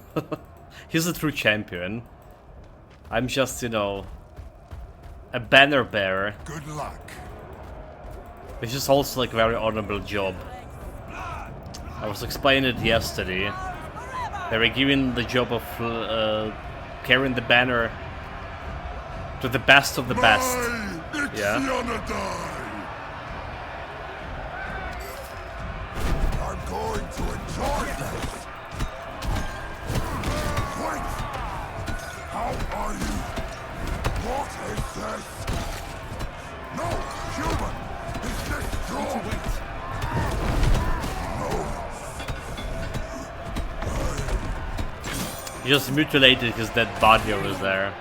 He's a true champion. I'm just, you know, a banner bearer. Good luck. Which is also like a very honorable job. I was explaining it yesterday. They were given the job of carrying the banner to the best of the best. Yeah. I'm going to enjoy this. Wait! How are you? What is this? No, human! Is this strong? No. Just mutilated his dead body over there.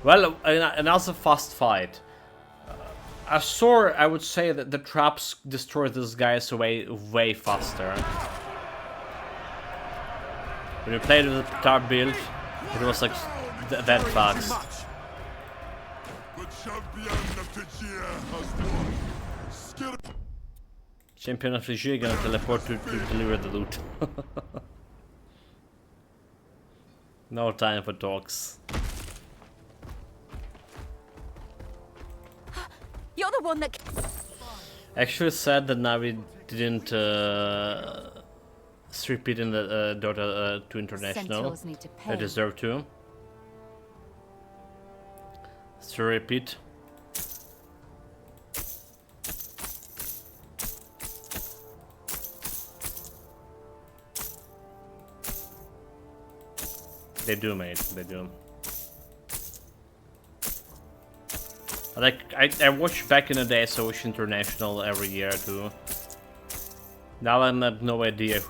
Well, another fast fight. I would say that the traps destroy these guys way faster. When you played with the trap build, it was like that fast. Champion of Ligier gonna teleport to deliver the loot. No time for talks. You're the one that... Actually said that Navi didn't repeat in the Dota 2 International. They deserve to. So repeat. They do, mate. They do. Like I watched back in the day, so I watch International every year too. Now I have no idea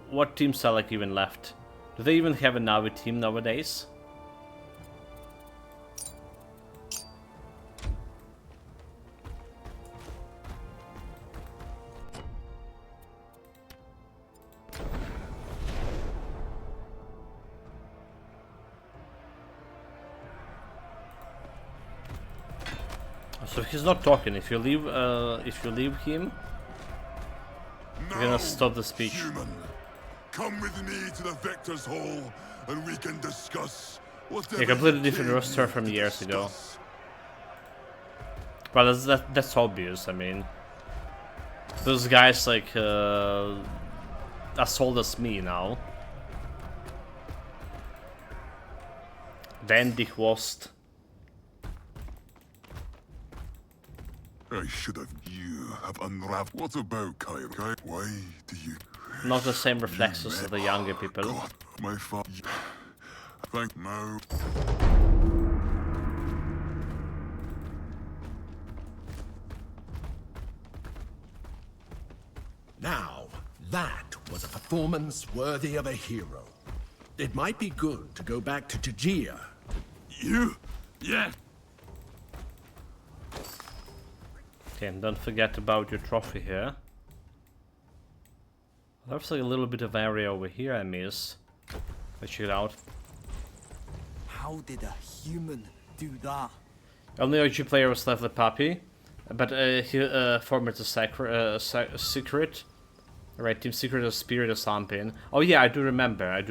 what teams are like even left. Do they even have a Navi team nowadays? So he's not talking. If you leave him, you're gonna stop the speech. Human, come with me to the Victor's Hall, and we can discuss whatever. A completely different roster from years ago. Well, that's obvious. I mean, those guys like as old as me now. Then die Wurst. I should have. You have unraveled. What about Kyrie? Why do you? Not the same reflexes as the younger people. God, my father. Thank no. Now, that was a performance worthy of a hero. It might be good to go back to Tajia. You? Yeah. Okay, and don't forget about your trophy here. There's like a little bit of area over here I missed. Let's check it out. How did a human do that? Only OG player was left the puppy, but he formed a secret. Right, Team Secret or Spirit or something. Oh yeah, I do remember,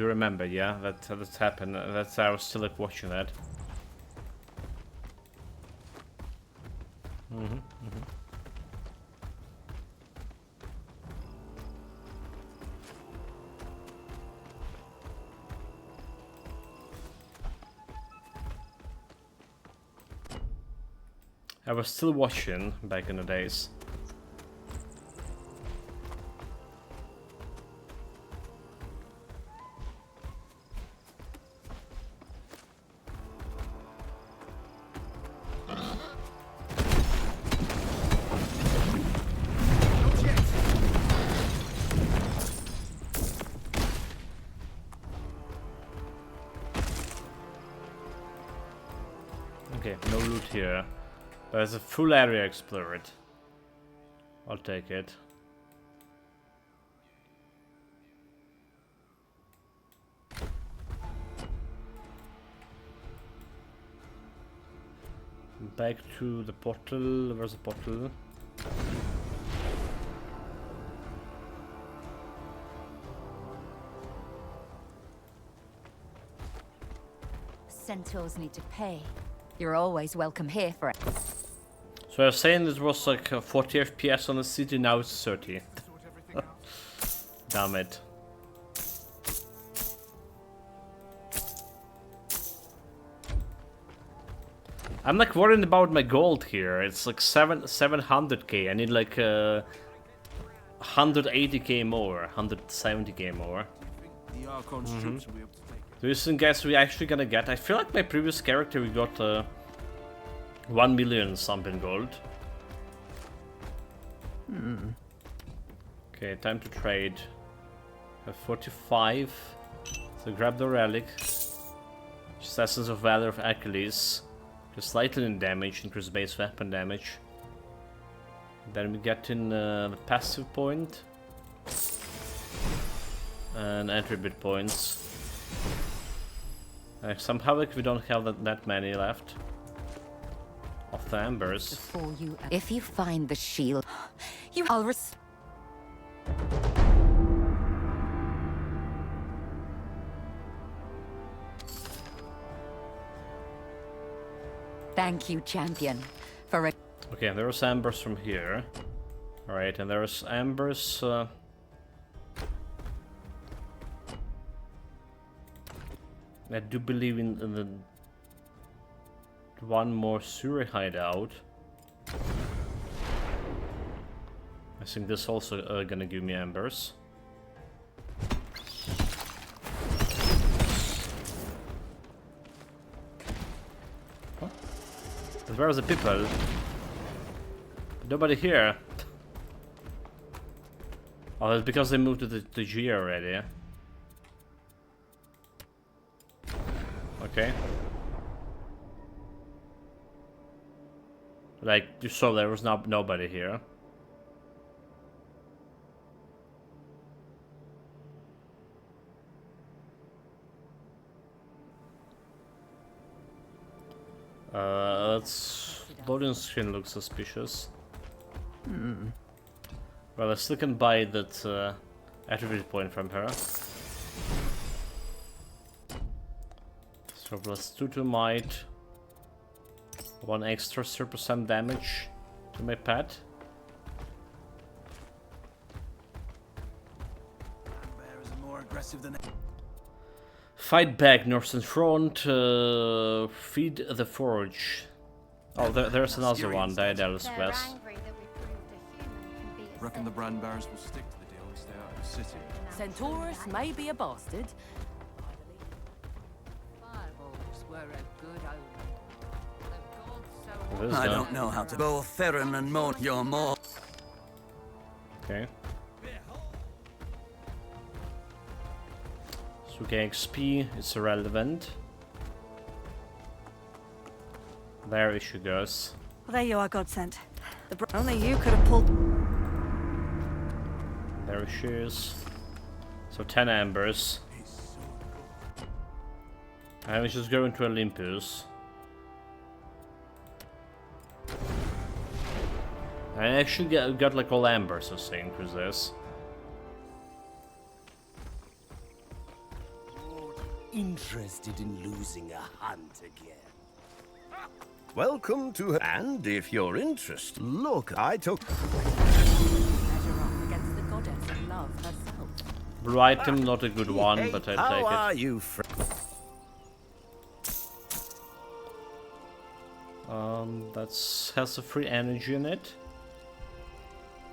yeah, that happened. That's I was still like watching that. I was still watching back in the days. Okay, no loot here. There's a full area explored. I'll take it. Back to the portal. Where's the portal? Centaurs need to pay. You're always welcome here for it. So I was saying this was like 40 FPS on the city, now it's 30. Damn it. I'm like worried about my gold here. It's like 700k. I need like 180k more, 170k more. The Archon's troops will be able to take it. Do you think, guys, we actually gonna get? I feel like my previous character we got 1 million something gold. Okay, time to trade. Have 45. So grab the relic. Just Essence of Valor of Achilles. Just slightly in damage, increase base weapon damage. Then we get in the passive point. And attribute points. Some havoc, we don't have that many left. Of the embers. Before you, if you find the shield, you will Thank you, champion, for it. Okay, there's embers from here. Alright, and there's embers. I do believe in the one more Suri hideout. I think this also gonna give me embers. What? But where are the people? Nobody here. Oh, it's because they moved to the G already. Okay. Like, you saw there was nobody here. That's... loading screen looks suspicious. Well, I still can buy that attribute point from her. So +2 to might. 1 extra 0% damage to my pet. More aggressive than... Fight back, Northern Front. Feed the Forge. Oh, there's another one, Daedalus Quest. Reckon the brand bearers will stick to the deal and stay out of the city. Centaurus may be a bastard. Fireballs were a good omen. I don't know how to both Theron and Mon. You're more. Okay. Suke XP is irrelevant. There she goes. Well, there you are, Godsent. Only you could have pulled... There she is. So 10 embers. And we just go into Olympus. I actually got like all embers, I think, with this. Interested in losing a hunt again? Welcome to her. And if you're interested, look, I took... Against the goddess of love herself. Blue item, not a good one, but I'll take it. How are you, That's has a free energy in it.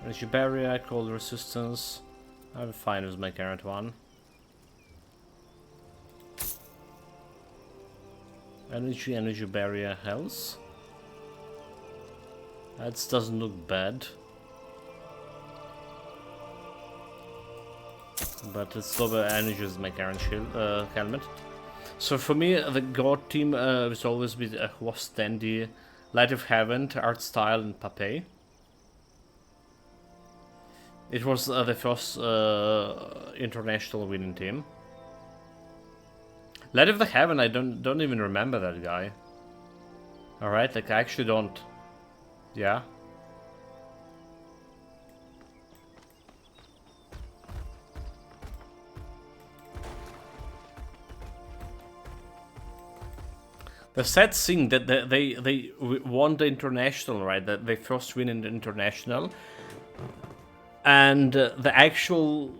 Energy barrier, cold resistance. I'm fine with my current one. Energy barrier, health. That doesn't look bad. But it's still the energy is my current shield, helmet. So for me, the god team has always been was Dandy, Light of Heaven, Art Style, and Papay. It was the first international winning team. Light of the Heaven, I don't even remember that guy. All right, like I actually don't. Yeah. The sad thing that they won the international, right? That they first win in the international, and the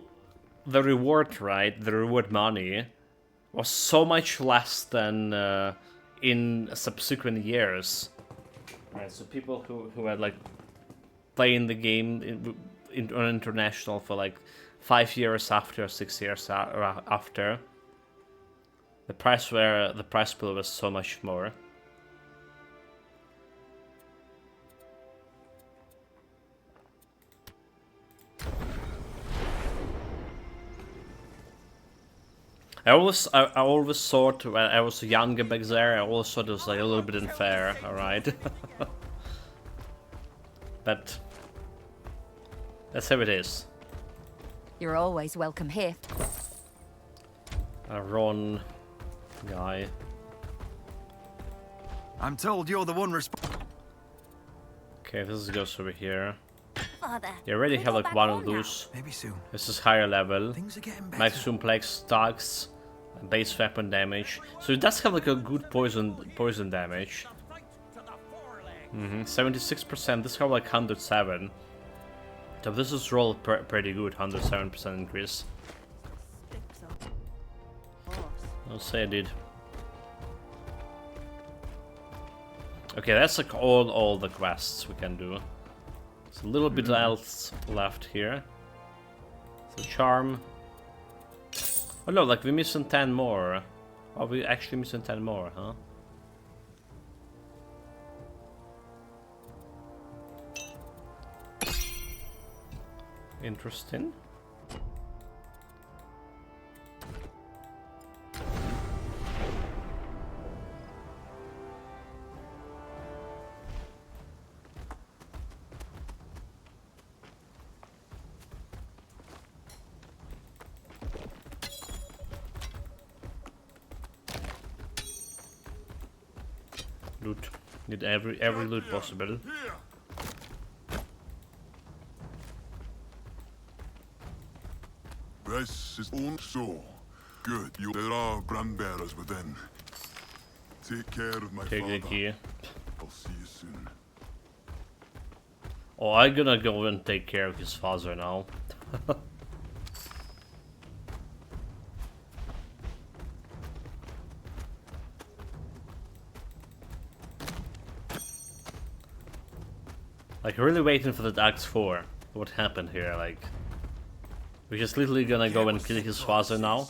reward, right? The reward money was so much less than in subsequent years. Right, so people who had like playing the game on international for like 5 years after, 6 years after. The price pool was so much more. I always thought when I was younger back there, I always thought it was like a little bit unfair, alright? But that's how it is. You're always welcome here. A Ron guy. I'm told you're the one responsible. Okay, this goes over here. Father, You already have like one of those. Maybe soon. This is higher level. Things are getting better. Maximum plague stacks, base weapon damage. So it does have like a good poison damage. 76%. This have like 107. So this is roll pretty good. 107% increase. I'll say I did. Okay, that's like all the quests we can do. There's a little bit else left here. So charm. Oh no, like we're missing 10 more. Oh, we actually missing 10 more, huh? Interesting. Loot. Need every loot possible. This is so good. There are brand bearers within. Take care of my Take the father. key. I'll see you soon. Oh, I'm gonna go and take care of his father now. Like, really waiting for that Act 4. What happened here? Like, we're just literally gonna go and kill his father now.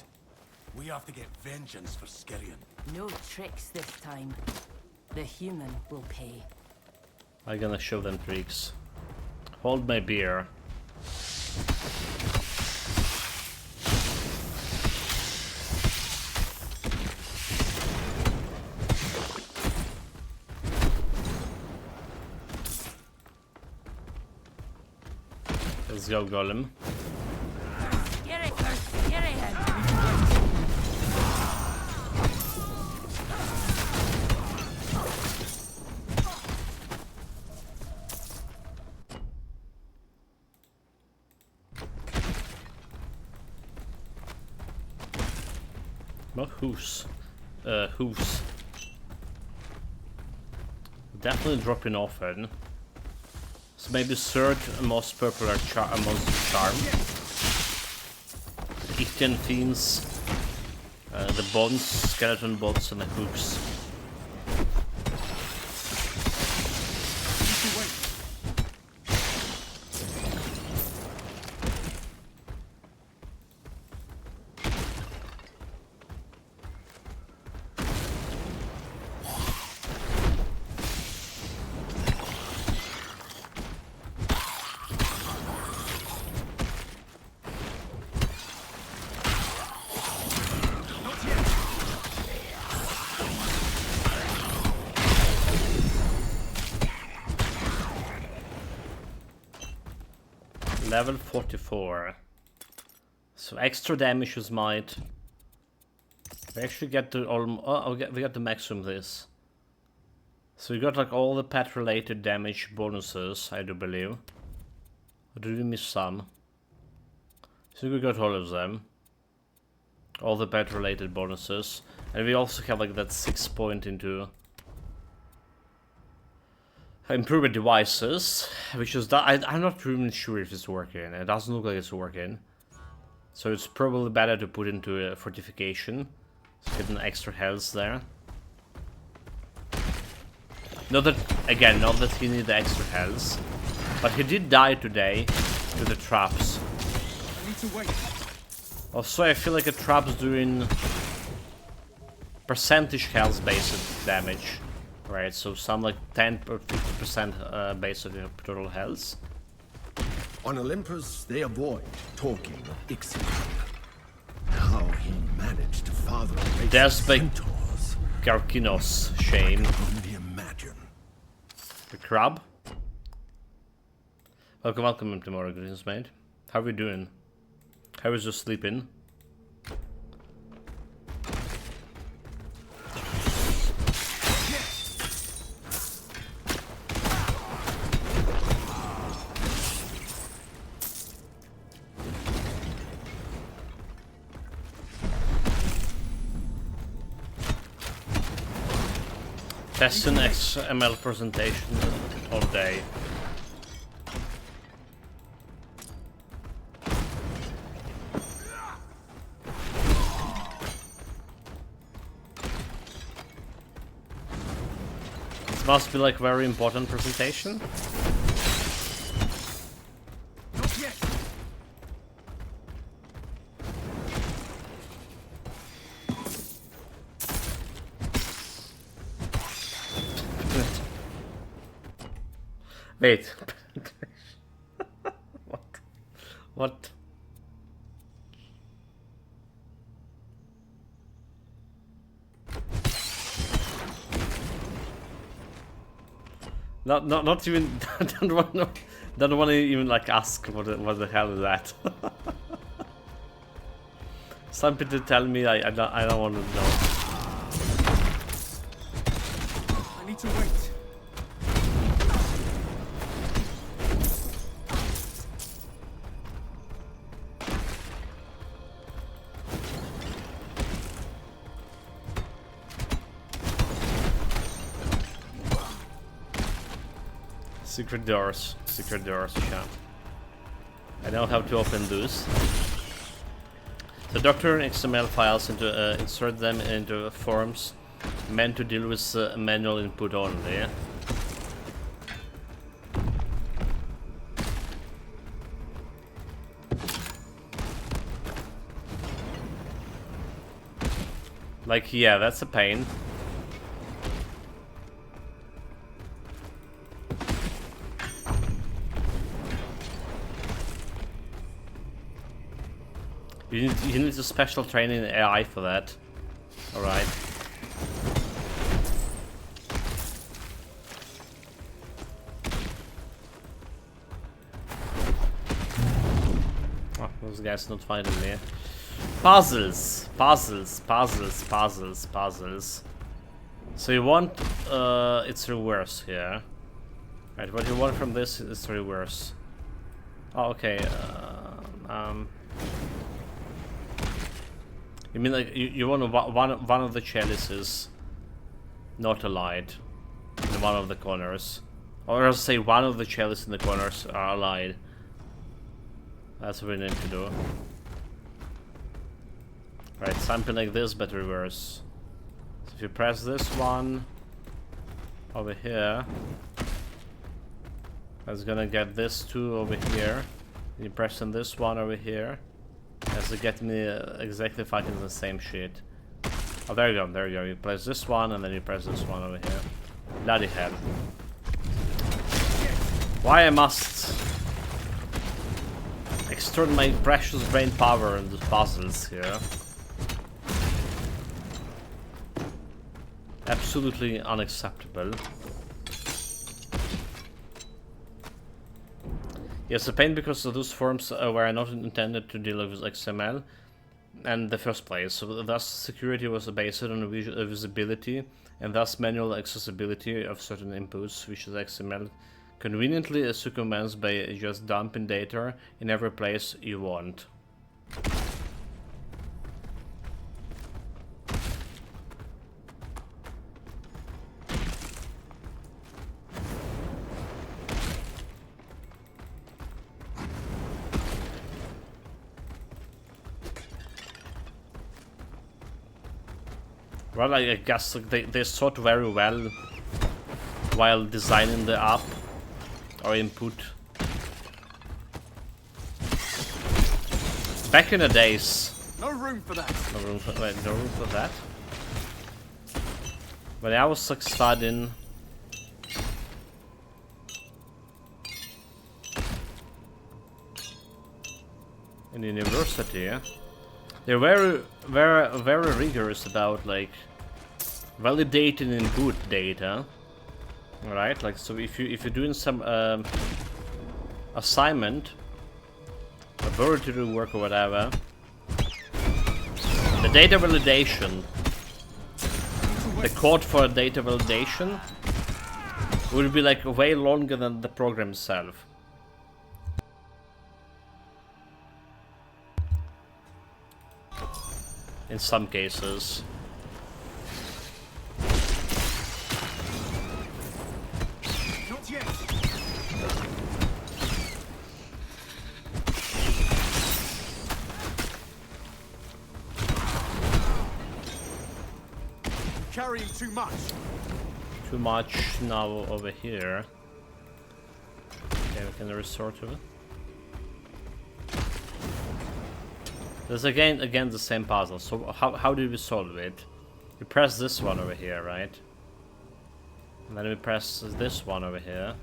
We have to get vengeance for Skirion. No tricks this time. The human will pay. I'm gonna show them tricks. Hold my beer. Let's go, Golem. Not hooves. Hooves. Definitely dropping off then. So maybe third most popular monster charm. Ichthyan Fiends, the bones, skeleton bots, and the hooves. Level 44. So extra damage with might. We actually get to we got the maximum this. So we got like all the pet related damage bonuses, I do believe. Or did we miss some? So we got all of them. All the pet related bonuses. And we also have like that 6 point into improved devices, which is that I'm not really sure if it's working. It doesn't look like it's working, so it's probably better to put into a fortification, so get an extra health there. Not that he needed extra health, but he did die today to the traps. I need to wait. Also, I feel like a trap's doing percentage health based damage. Right, so some like 10 or 50% base of your total health. On Olympus, they avoid talking of Ixalan. How he managed to father a race There's of big centaurs. Garkinos, shame. Only imagine. The crab? Welcome tomorrow, greetings, mate. How are we doing? How is you sleeping? Bastion XML presentation all day. This must be like very important presentation. Wait. What? Not even. Don't want to even like ask what the hell is that. Something to tell me. I don't want to know. I need to wait. Secret doors, chat. I know how to open those. So doctor XML files into insert them into forms meant to deal with manual input only. Like, yeah, that's a pain. You need a special training in AI for that. Alright. Oh, those guys not finding me. Puzzles! Puzzles, puzzles, puzzles, puzzles. So you want it's reverse here. Right, what you want from this is reverse. Oh, okay. You mean like you want one of the chalices not allied in one of the corners, or else say one of the chalices in the corners are allied. That's what we need to do. Right, something like this, but reverse. So if you press this one over here, that's gonna get this two over here. And you press on this one over here. That's to get me exactly fucking the same shit. Oh, there you go, there you go. You press this one and then you press this one over here. Bloody hell. Why I must extort my precious brain power in the puzzles here. Absolutely unacceptable. Yes, a pain because those forms were not intended to deal with XML in the first place, so thus security was based on visibility and thus manual accessibility of certain inputs, which is XML conveniently circumvents by just dumping data in every place you want. Well, I guess like, they thought very well while designing the app or input. Back in the days. No room for that. No room for, wait, no room for that. When I was like studying in university, They're very rigorous about like validating input data. Alright, like so if you're doing some assignment, laboratory work or whatever, the data validation, the code for data validation will be like way longer than the program itself. In some cases. Not yet. Carrying too much. Too much now over here. Okay, we can resort to it. There's again the same puzzle. So how do we solve it? We press this one over here, right? And then we press this one over here.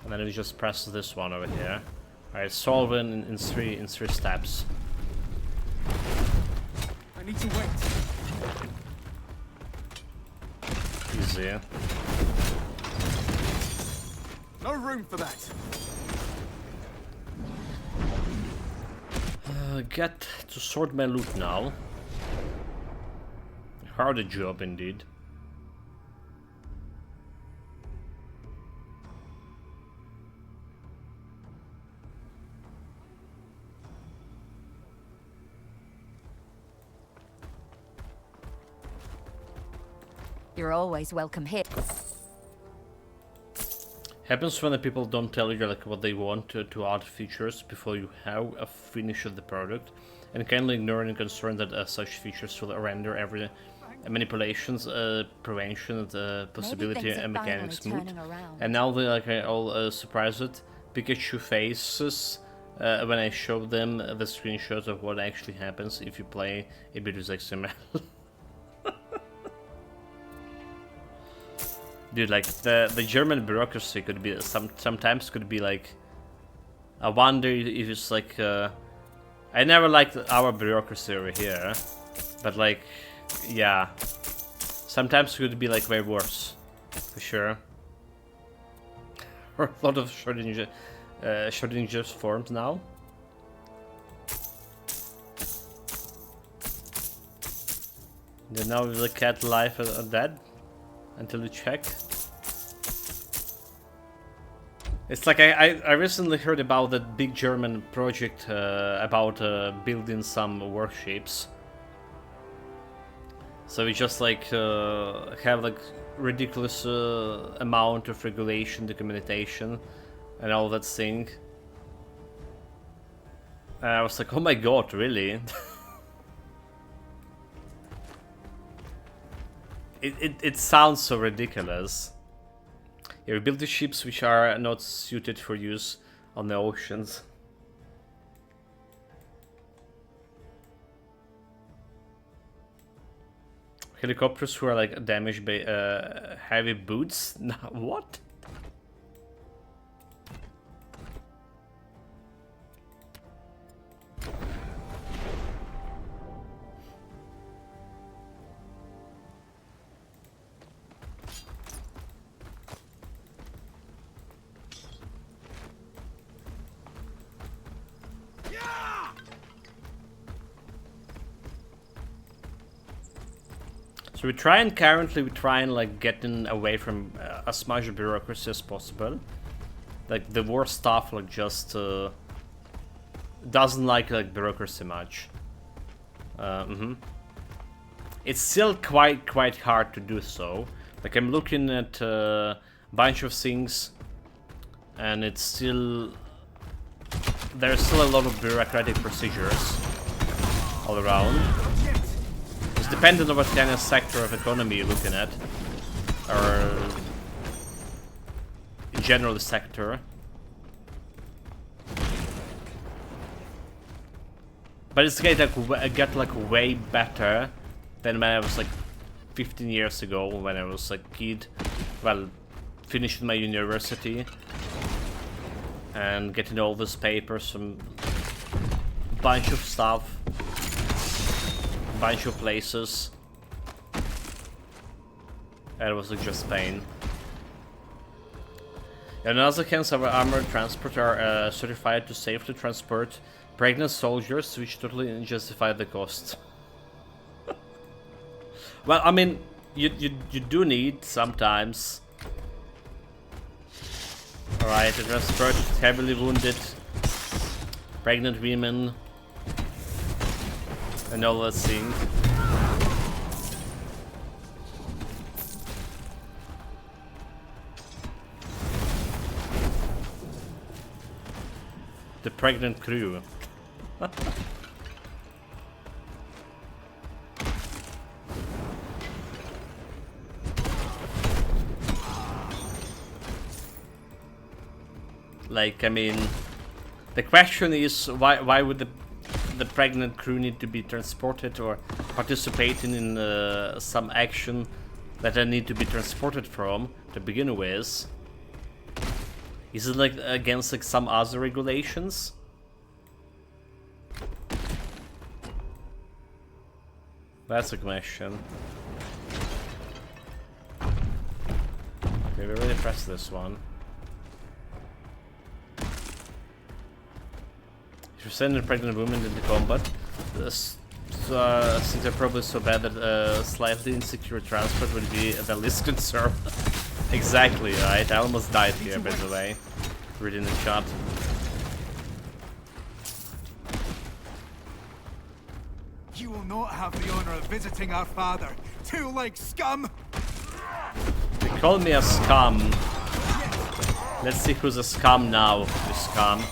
And then we just press this one over here. Alright, solve it in three steps. I need to wait. Easy. No room for that. Get to sort my loot now. Harder job indeed. You're always welcome here. Happens when the people don't tell you like what they want to add features before you have a finish of the product, and kindly ignore any concern that such features will render every manipulations, prevention, the possibility and mechanics smooth. And now they like all surprised Pikachu faces when I show them the screenshots of what actually happens if you play a bit with XML. Dude, like the German bureaucracy could be sometimes could be like. I wonder if it's like. I never liked our bureaucracy over here, but like, yeah, sometimes it could be like way worse, for sure. Or a lot of Schrodinger's forms now. Then now the cat life are dead. Until you check. It's like I recently heard about that big German project about building some workshops. So we just like have like ridiculous amount of regulation, documentation, and all that thing. And I was like, oh my god, really? It sounds so ridiculous. Yeah, we build the ships which are not suited for use on the oceans. Helicopters who are like damaged by heavy boots? What? So we try and like getting away from as much bureaucracy as possible. Like the war staff like just doesn't like bureaucracy much. It's still quite hard to do so. Like I'm looking at a bunch of things, and it's still there's still a lot of bureaucratic procedures all around. It's dependent on what kind of sector of economy you're looking at, or general the sector. But it's get like way better than when I was like 15 years ago, when I was like kid, well, finishing my university and getting all these papers from a bunch of stuff. bunch of places. And it was like just pain. In other hands, our armored transport are certified to safely transport pregnant soldiers, which totally justify the cost. Well, I mean, you do need sometimes. Alright, to transport heavily wounded pregnant women and all that thing. The pregnant crew. Like, I mean, the question is why would the pregnant crew need to be transported or participating in some action that they need to be transported from to begin with? Is it like against like some other regulations? That's a question. Okay, we already pressed this one. If you're sending a pregnant woman into combat, since they're probably so bad that slightly insecure transport would be the least concern. Exactly, right? I almost died here, by the way. Reading the chat. You will not have the honor of visiting our father. Two-legged scum! They call me a scum. Let's see who's a scum now, you scum.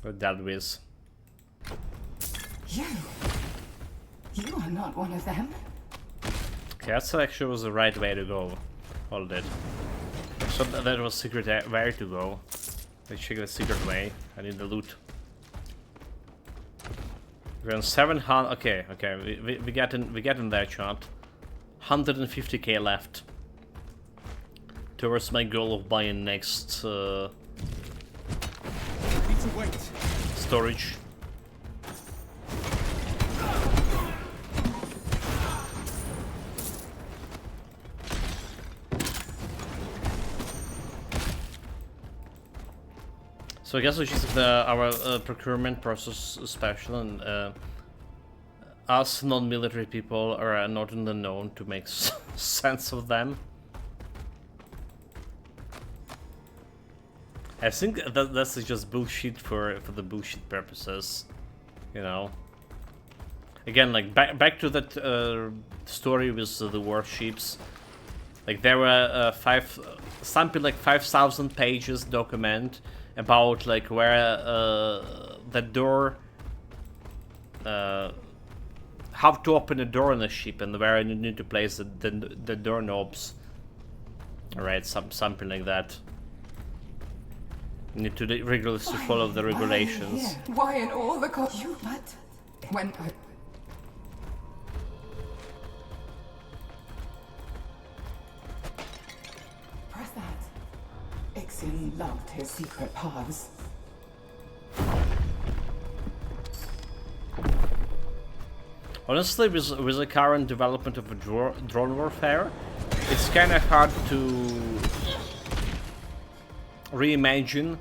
That whiz. You are not one of them. Okay, that actually was the right way to go. Hold it. So that was secret where to go. Let's check the secret way. I need the loot. We're on 700. Okay. We get in there, chat. 150k left towards my goal of buying next storage. So I guess it's just our procurement process special, and us non-military people are not in the known to make sense of them. I think that's just bullshit for the bullshit purposes, you know. Again, like back to that story with the warships. Like there were something like 5,000 pages document about like where the door, how to open a door on a ship and where you need to place the doorknobs. Alright, something like that. You need to rigorously follow the regulations. Why in all the you but when I press that. Ixin loved his secret paths. Honestly, with the current development of drone warfare, it's kind of hard to reimagine,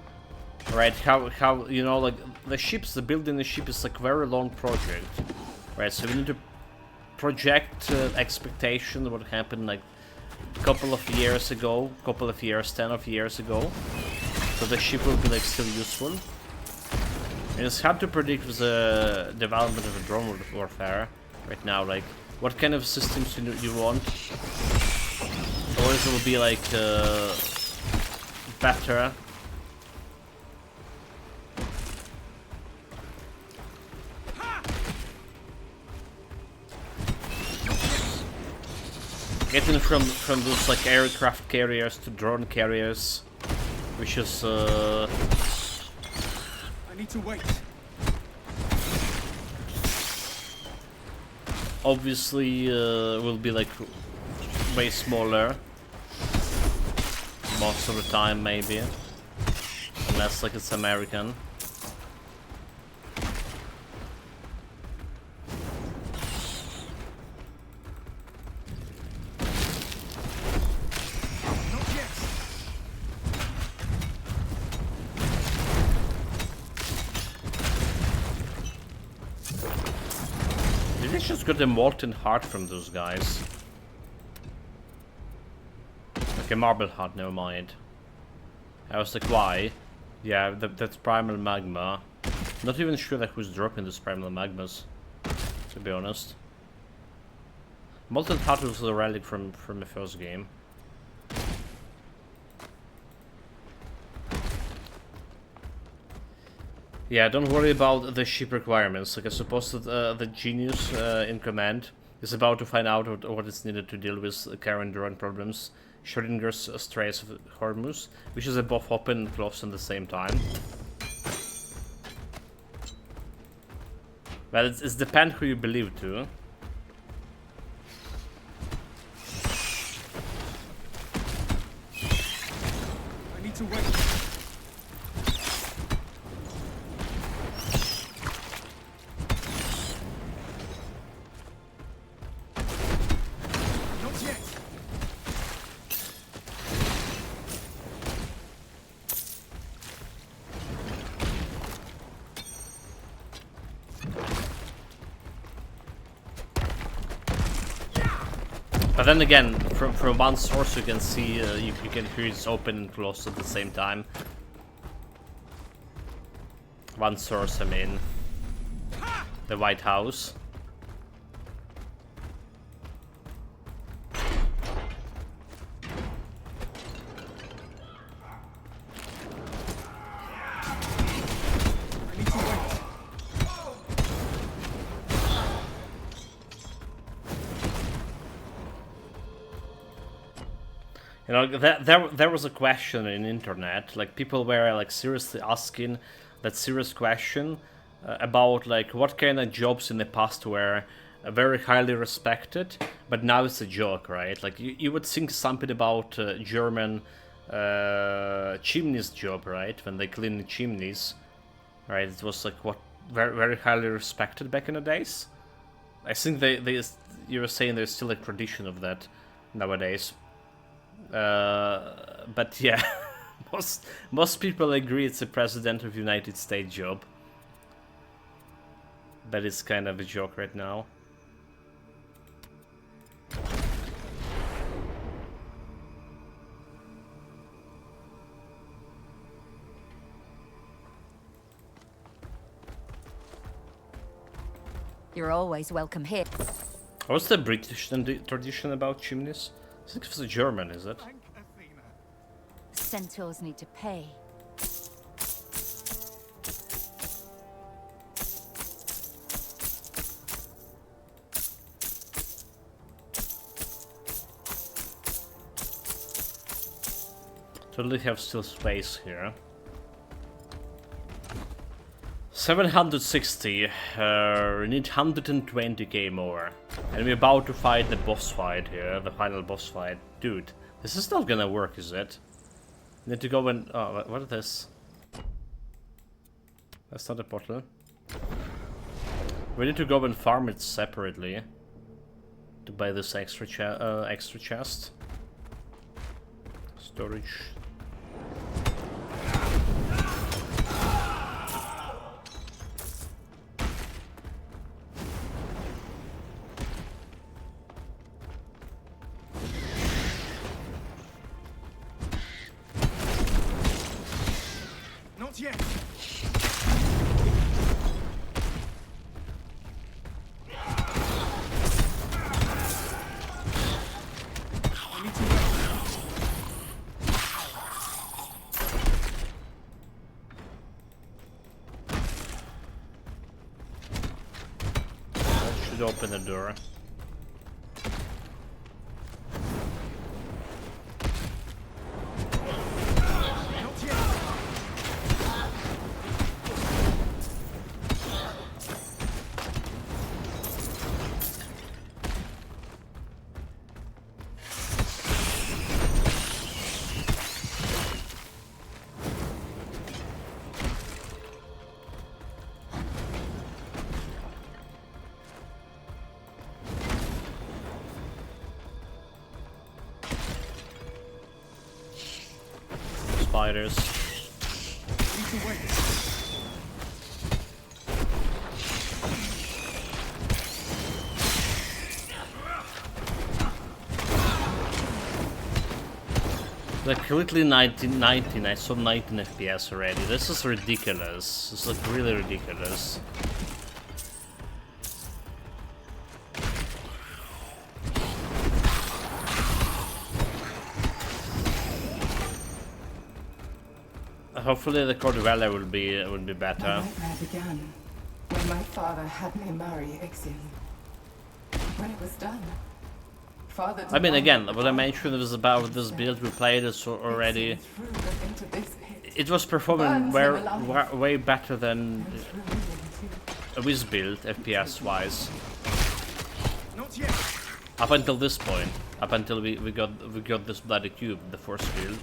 right? How you know, like the building the ship is like a very long project, right? So we need to project expectation what happened like a couple of years ago, 10 of years ago, so the ship will be like still useful. And it's hard to predict with the development of a drone warfare right now, like what kind of systems you want. Always will be like better. Getting from those like aircraft carriers to drone carriers, which is I need to wait. Obviously will be like way smaller. most of the time, maybe. Unless like it's American. Did they just get a molten heart from those guys? Like a marble heart, never mind. I was like, why? Yeah, that's primal magma. Not even sure like who's dropping those primal magmas, to be honest. Molten heart was a relic from the first game. Yeah, don't worry about the ship requirements. Like I suppose that the genius in command is about to find out what is needed to deal with current drone problems. Schrodinger's Straits of Hormuz, which is both open and closed at the same time. Well, it's depend who you believe to. I need to wait. But then again, from one source you can see, you can hear it's open and closed at the same time. One source, I mean. The White House. You know, there was a question in internet, like people were like seriously asking that serious question about like what kind of jobs in the past were very highly respected, but now it's a joke, right? Like you would think something about German chimneys job, right? When they clean the chimneys, right? It was like what very highly respected back in the days. I think you were saying there's still a tradition of that nowadays. But yeah, most people agree it's a President of the United States job. That is kind of a joke right now. You're always welcome here. What's the British tradition about chimneys? I think it's German, is it? Centaurs need to pay. Totally have still space here. 760, we need 120k more. And we're about to fight the boss fight here, the final boss fight. Dude, this is not gonna work, is it? Need to go and... oh, what is this? That's not a portal. We need to go and farm it separately to buy this extra chest. Storage. Not yet. Should open the door. fighters. Like completely 19, I saw 19 FPS already. This is ridiculous. This is like really ridiculous. Hopefully the Cordovella will be better. My nightmare began when my father had me marry Ixion. When it was done, Father. I mean, again, what I mentioned was about this build. We played this already. It was performing way better than this build, FPS-wise. Up until this point, up until we got this bloody cube, the first build.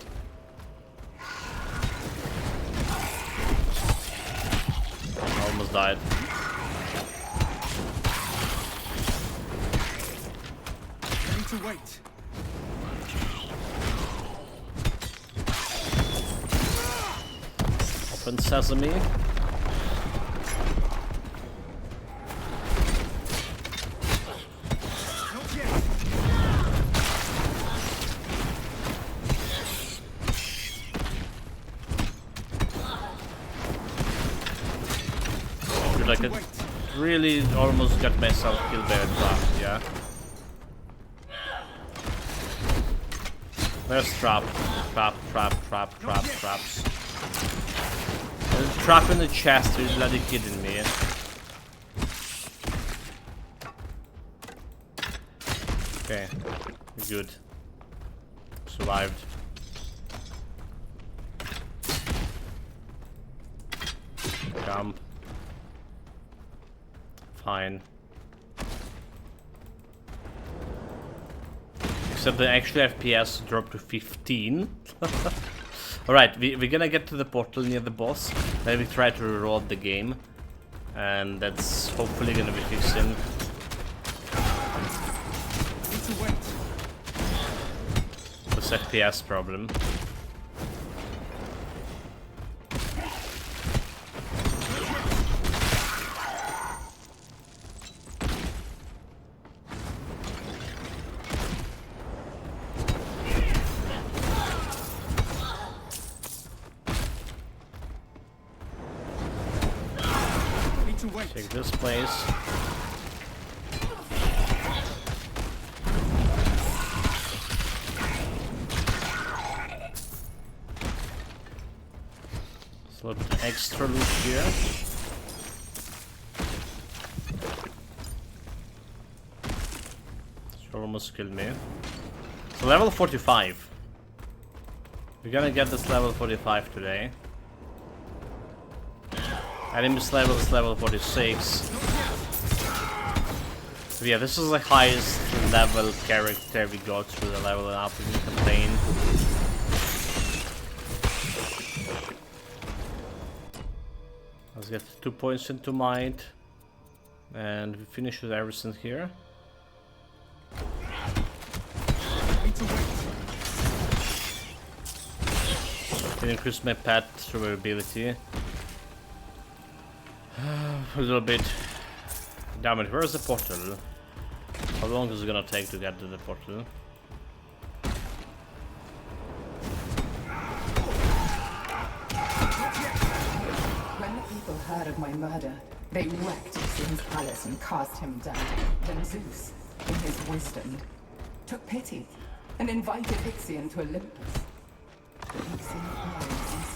Almost died. Need to wait. Open sesame. Like I really almost got myself killed by a trap, yeah. There's traps. There's a trap in the chest, are you bloody kidding me? Okay, good. Survived. Jump. Fine. Except the actual FPS dropped to 15. Alright, we're gonna get to the portal near the boss. Then we try to reload the game. And that's hopefully gonna be fixing. This FPS problem. Take this place. It's a little bit extra loot here. She almost killed me. So level 45. We're gonna get this level 45 today. Enemy's level is level 46. So yeah, this is the highest level character we got through the level up in the campaign. Let's get 2 points into mind. And we finish with everything here. Can increase my pet survivability. A little bit. Damn it, where's the portal? How long is it gonna take to get to the portal? When the people heard of my murder, they wrecked Ixion's palace and cast him down. Then Zeus, in his wisdom, took pity and invited Ixion to Olympus. But Ixion died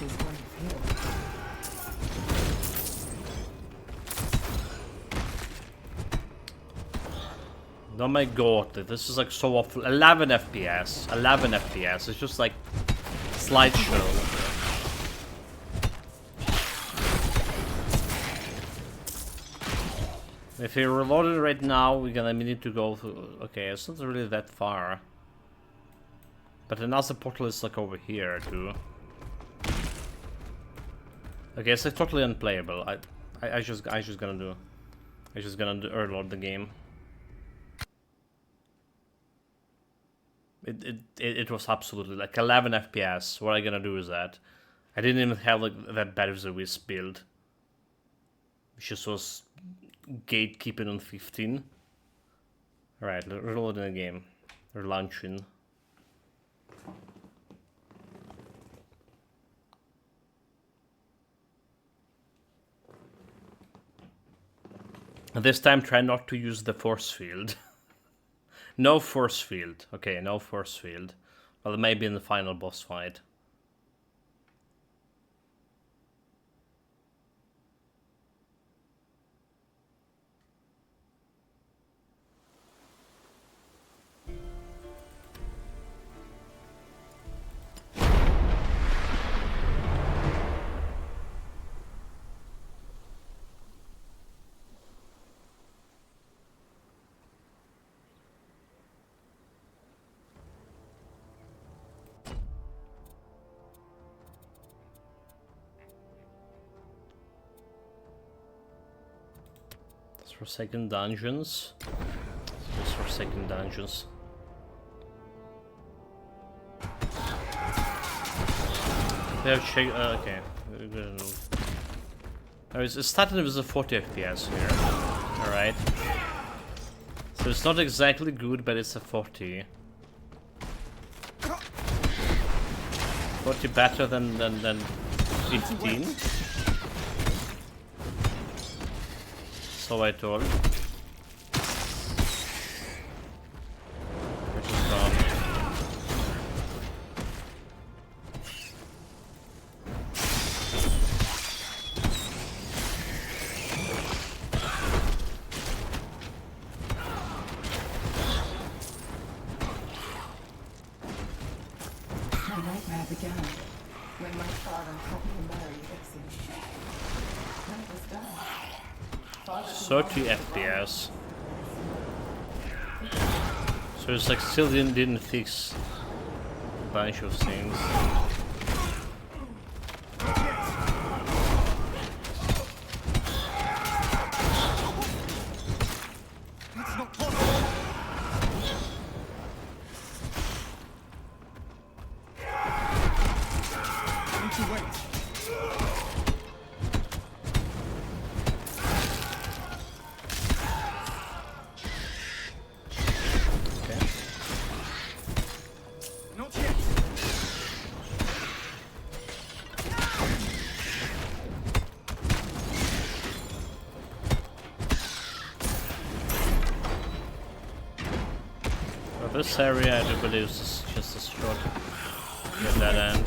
Zeus's wife here. Oh my god, this is like so awful. 11 FPS. 11 FPS. It's just like slideshow. If we reload it right now, we need to go through. Okay, it's not really that far. But another portal is like over here too. Okay, it's like totally unplayable. I just gonna reload the game. It was absolutely like 11 FPS. What am I gonna do with that? I didn't even have like that bad of a Wisp build. It just was gatekeeping on 15. Alright, reloading the game. Or launching. And this time try not to use the force field. No force field. Okay, no force field. Well, maybe in the final boss fight. Forsaken dungeons. Just Forsaken dungeons. They have check. Okay. Oh, it's starting with a 40 FPS here. Alright. So it's not exactly good, but it's a 40. 40 better than 15. So I told. Which is gone. My nightmare began when my father helped me marry Ixie. When it was done, 30 FPS. So it's like still didn't fix a bunch of things. This area, I do believe, is just a short dead end.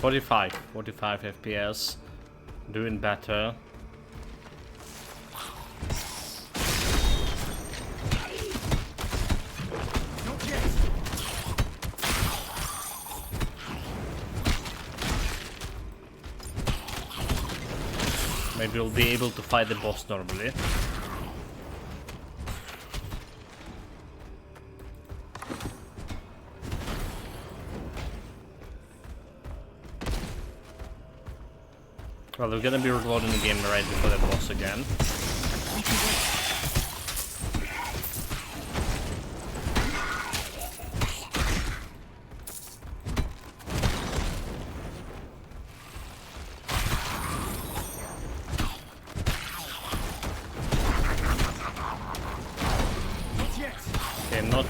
.45 FPS, doing better. Maybe we'll be able to fight the boss normally. Well, we're gonna be reloading the game right before the boss again.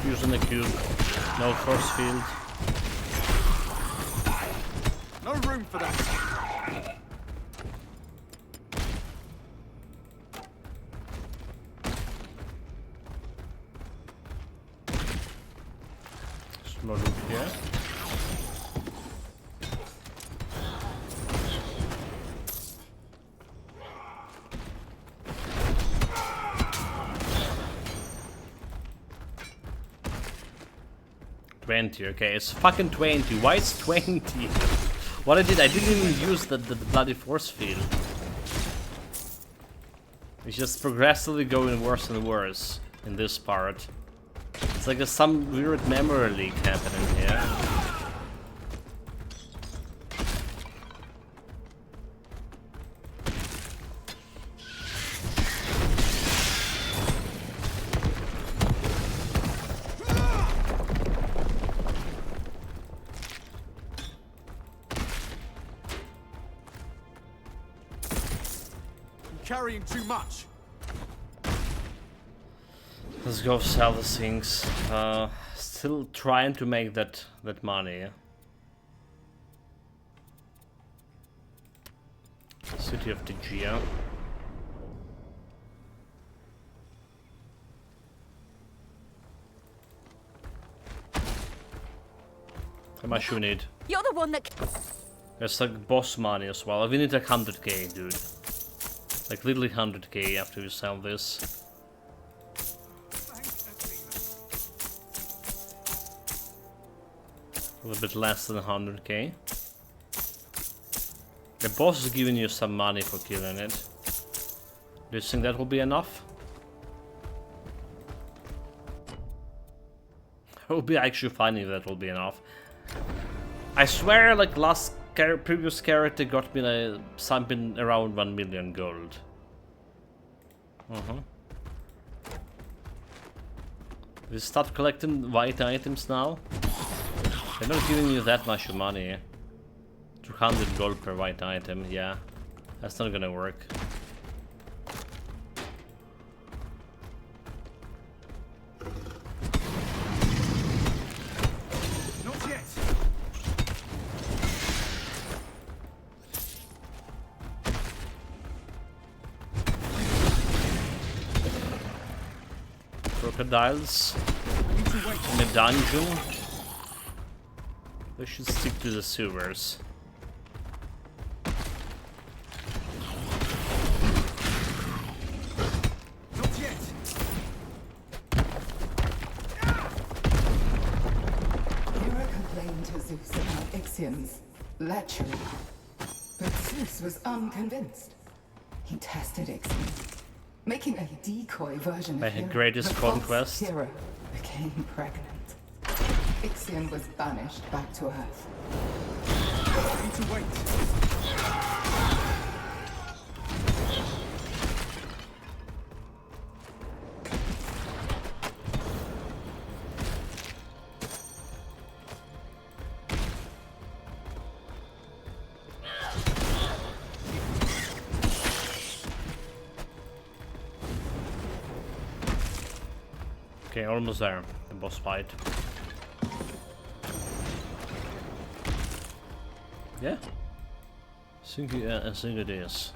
'Using the cube, no force field. No room for that. More loot here. Okay, it's fucking 20. Why is 20? What I didn't even use the bloody force field. It's just progressively going worse and worse in this part. It's like there's some weird memory leak happening here. carrying too much. Let's go sell the things. Still trying to make that money. City of Tegea. How much we need? You're the one that... There's like boss money as well. We need like 100k, dude. Like literally 100k after we sell this. A little bit less than 100k. The boss is giving you some money for killing it. Do you think that will be enough? It will be actually funny if that will be enough. I swear, like previous character got me like something around 1 million gold. We start collecting white items now. They're not giving you that much money. 200 gold per white item, yeah. That's not gonna work. Not yet. Crocodiles in a dungeon. We should stick to the sewers. Not yet. Hera complained to Zeus about Ixion's lechery, but Zeus was unconvinced. He tested Ixion, making a decoy version By of her Hera. greatest The false conquest. Hera became pregnant. Ixion was banished back to Earth. Need to wait. Okay, almost there. The boss fight. Yeah. I think it is.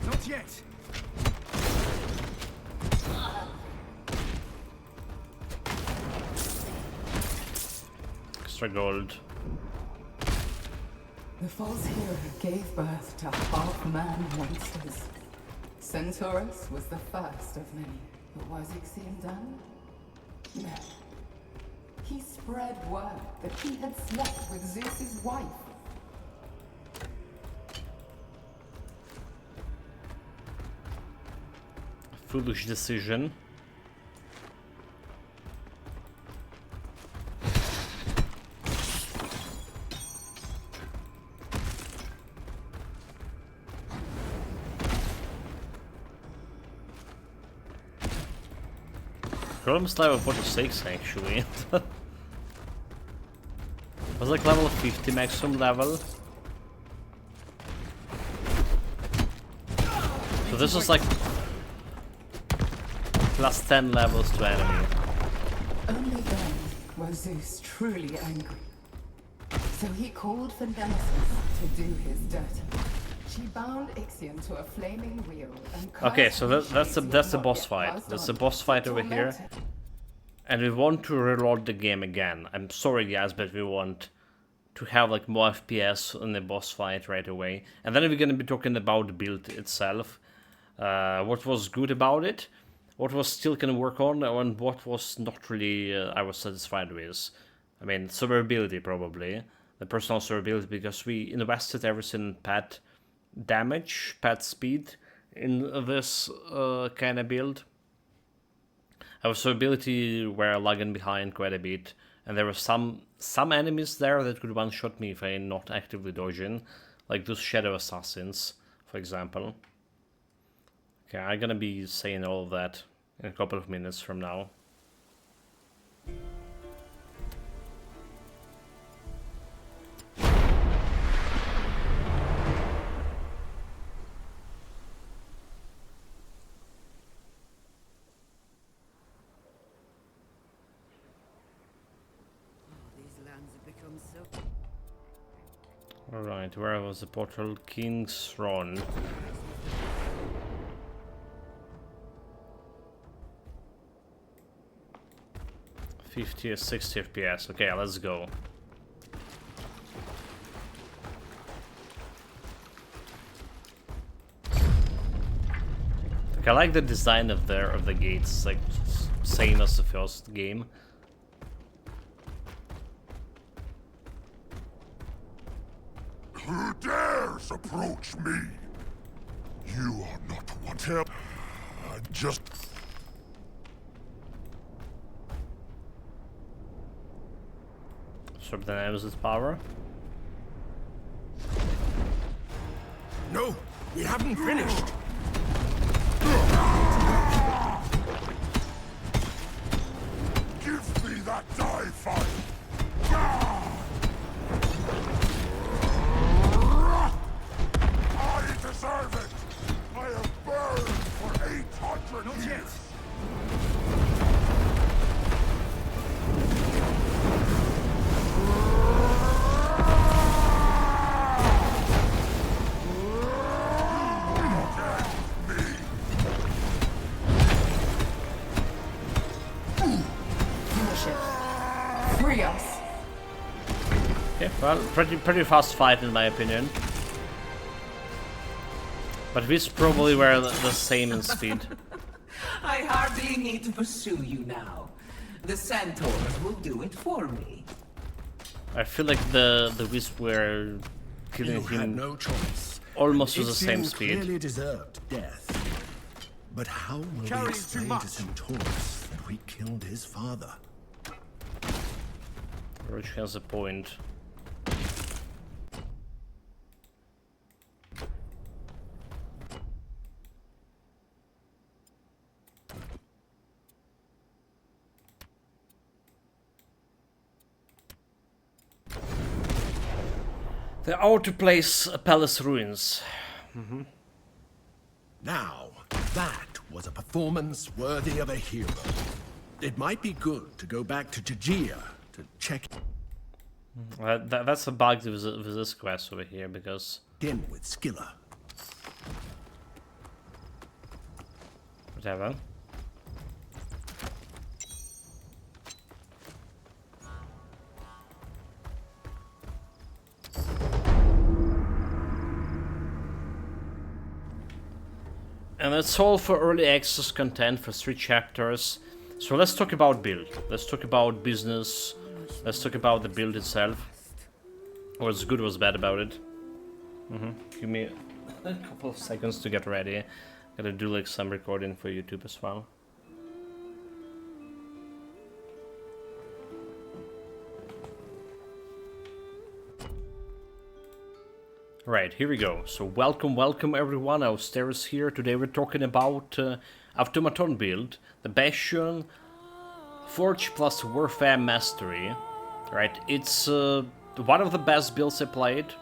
Not yet. Extra gold. The false Hera gave birth to half-man monsters. Centaurus was the first of many. But was Ixion done? No. He spread word that he had slept with Zeus's wife. Foolish decision. Almost level 46 actually. Was like level 50 maximum level. So this is like plus 10 levels to enemy. Only then was Zeus truly angry. So he called for Nemesis to do his dirty. She bound Ixion to a flaming wheel and Okay, so that's the boss fight. That's the boss fight over here. And we want to reload the game again. I'm sorry guys, but we want to have like more FPS in the boss fight right away. And then we're gonna be talking about the build itself. What was good about it, what was still can work on, and what was not really I was satisfied with. I mean, survivability probably. The personal survivability, because we invested everything in pet damage, pet speed in this kind of build. Our survivability were lagging behind quite a bit, and there were some enemies there that could one-shot me if I'm not actively dodging, like those shadow assassins, for example. Okay, I'm gonna be saying all of that in a couple of minutes from now. Alright, where was the portal? King's Throne. '50 or 60 FPS. Okay, let's go. Like, I like the design of the gates, like same as the first game. Who dares approach me? You are not one. Just... Strip the Nemesis power. No, we haven't finished. Give me that die fight! I deserve it! I have burned for 800 years! Free us. Okay, well, pretty fast fight in my opinion. But we probably were the same in speed. I hardly need to pursue you now. The centaurs will do it for me. I feel like the Wisp were killing him no choice. almost with the same speed. Clearly deserved death. But how will we explain to Centaurus that we killed his father? Which has a point. The outer place palace ruins. Now, that was a performance worthy of a hero. It might be good to go back to Jejia to check. That's a bug with this quest over here, because in with Skilla. Whatever. And that's all for early access content for 3 chapters. So let's talk about build. Let's talk about business. Let's talk about the build itself. What's good, what's bad about it. Give me a couple of seconds to get ready. Gotta do like some recording for YouTube as well. Right, here we go. So welcome everyone, Austeris here. Today we're talking about Automaton build, the Bastion Forge plus Warfare Mastery. Right, it's one of the best builds I played.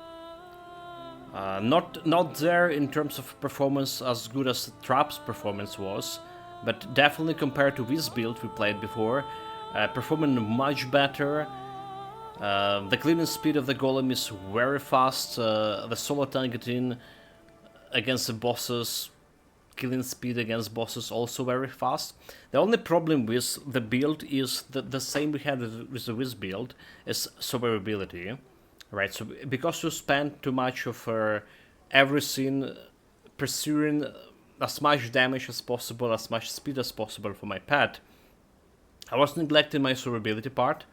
Not there in terms of performance as good as Trap's performance was, but definitely compared to this build we played before, performing much better. The cleaning speed of the golem is very fast. The solo targeting against the bosses, killing speed against bosses also very fast. The only problem with the build is the same we had with the Wiz build, is survivability. Right, so because you spend too much of everything pursuing as much damage as possible, as much speed as possible for my pet, I was neglecting my survivability part.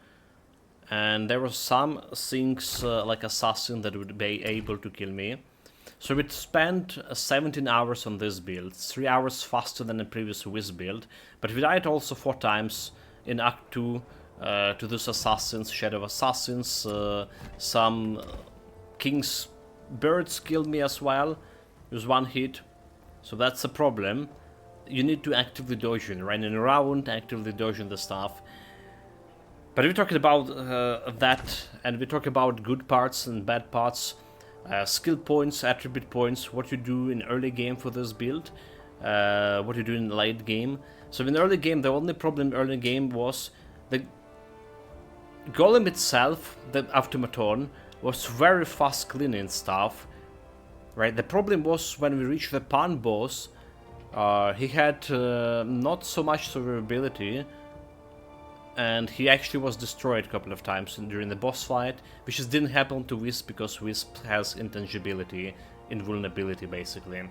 And there were some things like assassin that would be able to kill me. So we spent 17 hours on this build, 3 hours faster than the previous Wiz build, but we died also 4 times in Act 2 to those assassins, Shadow Assassins, some King's birds killed me as well. With one hit. So that's a problem. You need to actively dodge running around, actively dodging the stuff. But we're talking about that, and we talk about good parts and bad parts. Skill points, attribute points, what you do in early game for this build, what you do in late game. So in early game, the only problem in early game was the golem itself, the Automaton, was very fast cleaning stuff. Right, the problem was when we reached the Pan boss, he had not so much survivability, and he actually was destroyed a couple of times during the boss fight, which just didn't happen to Wisp because Wisp has intangibility, invulnerability basically.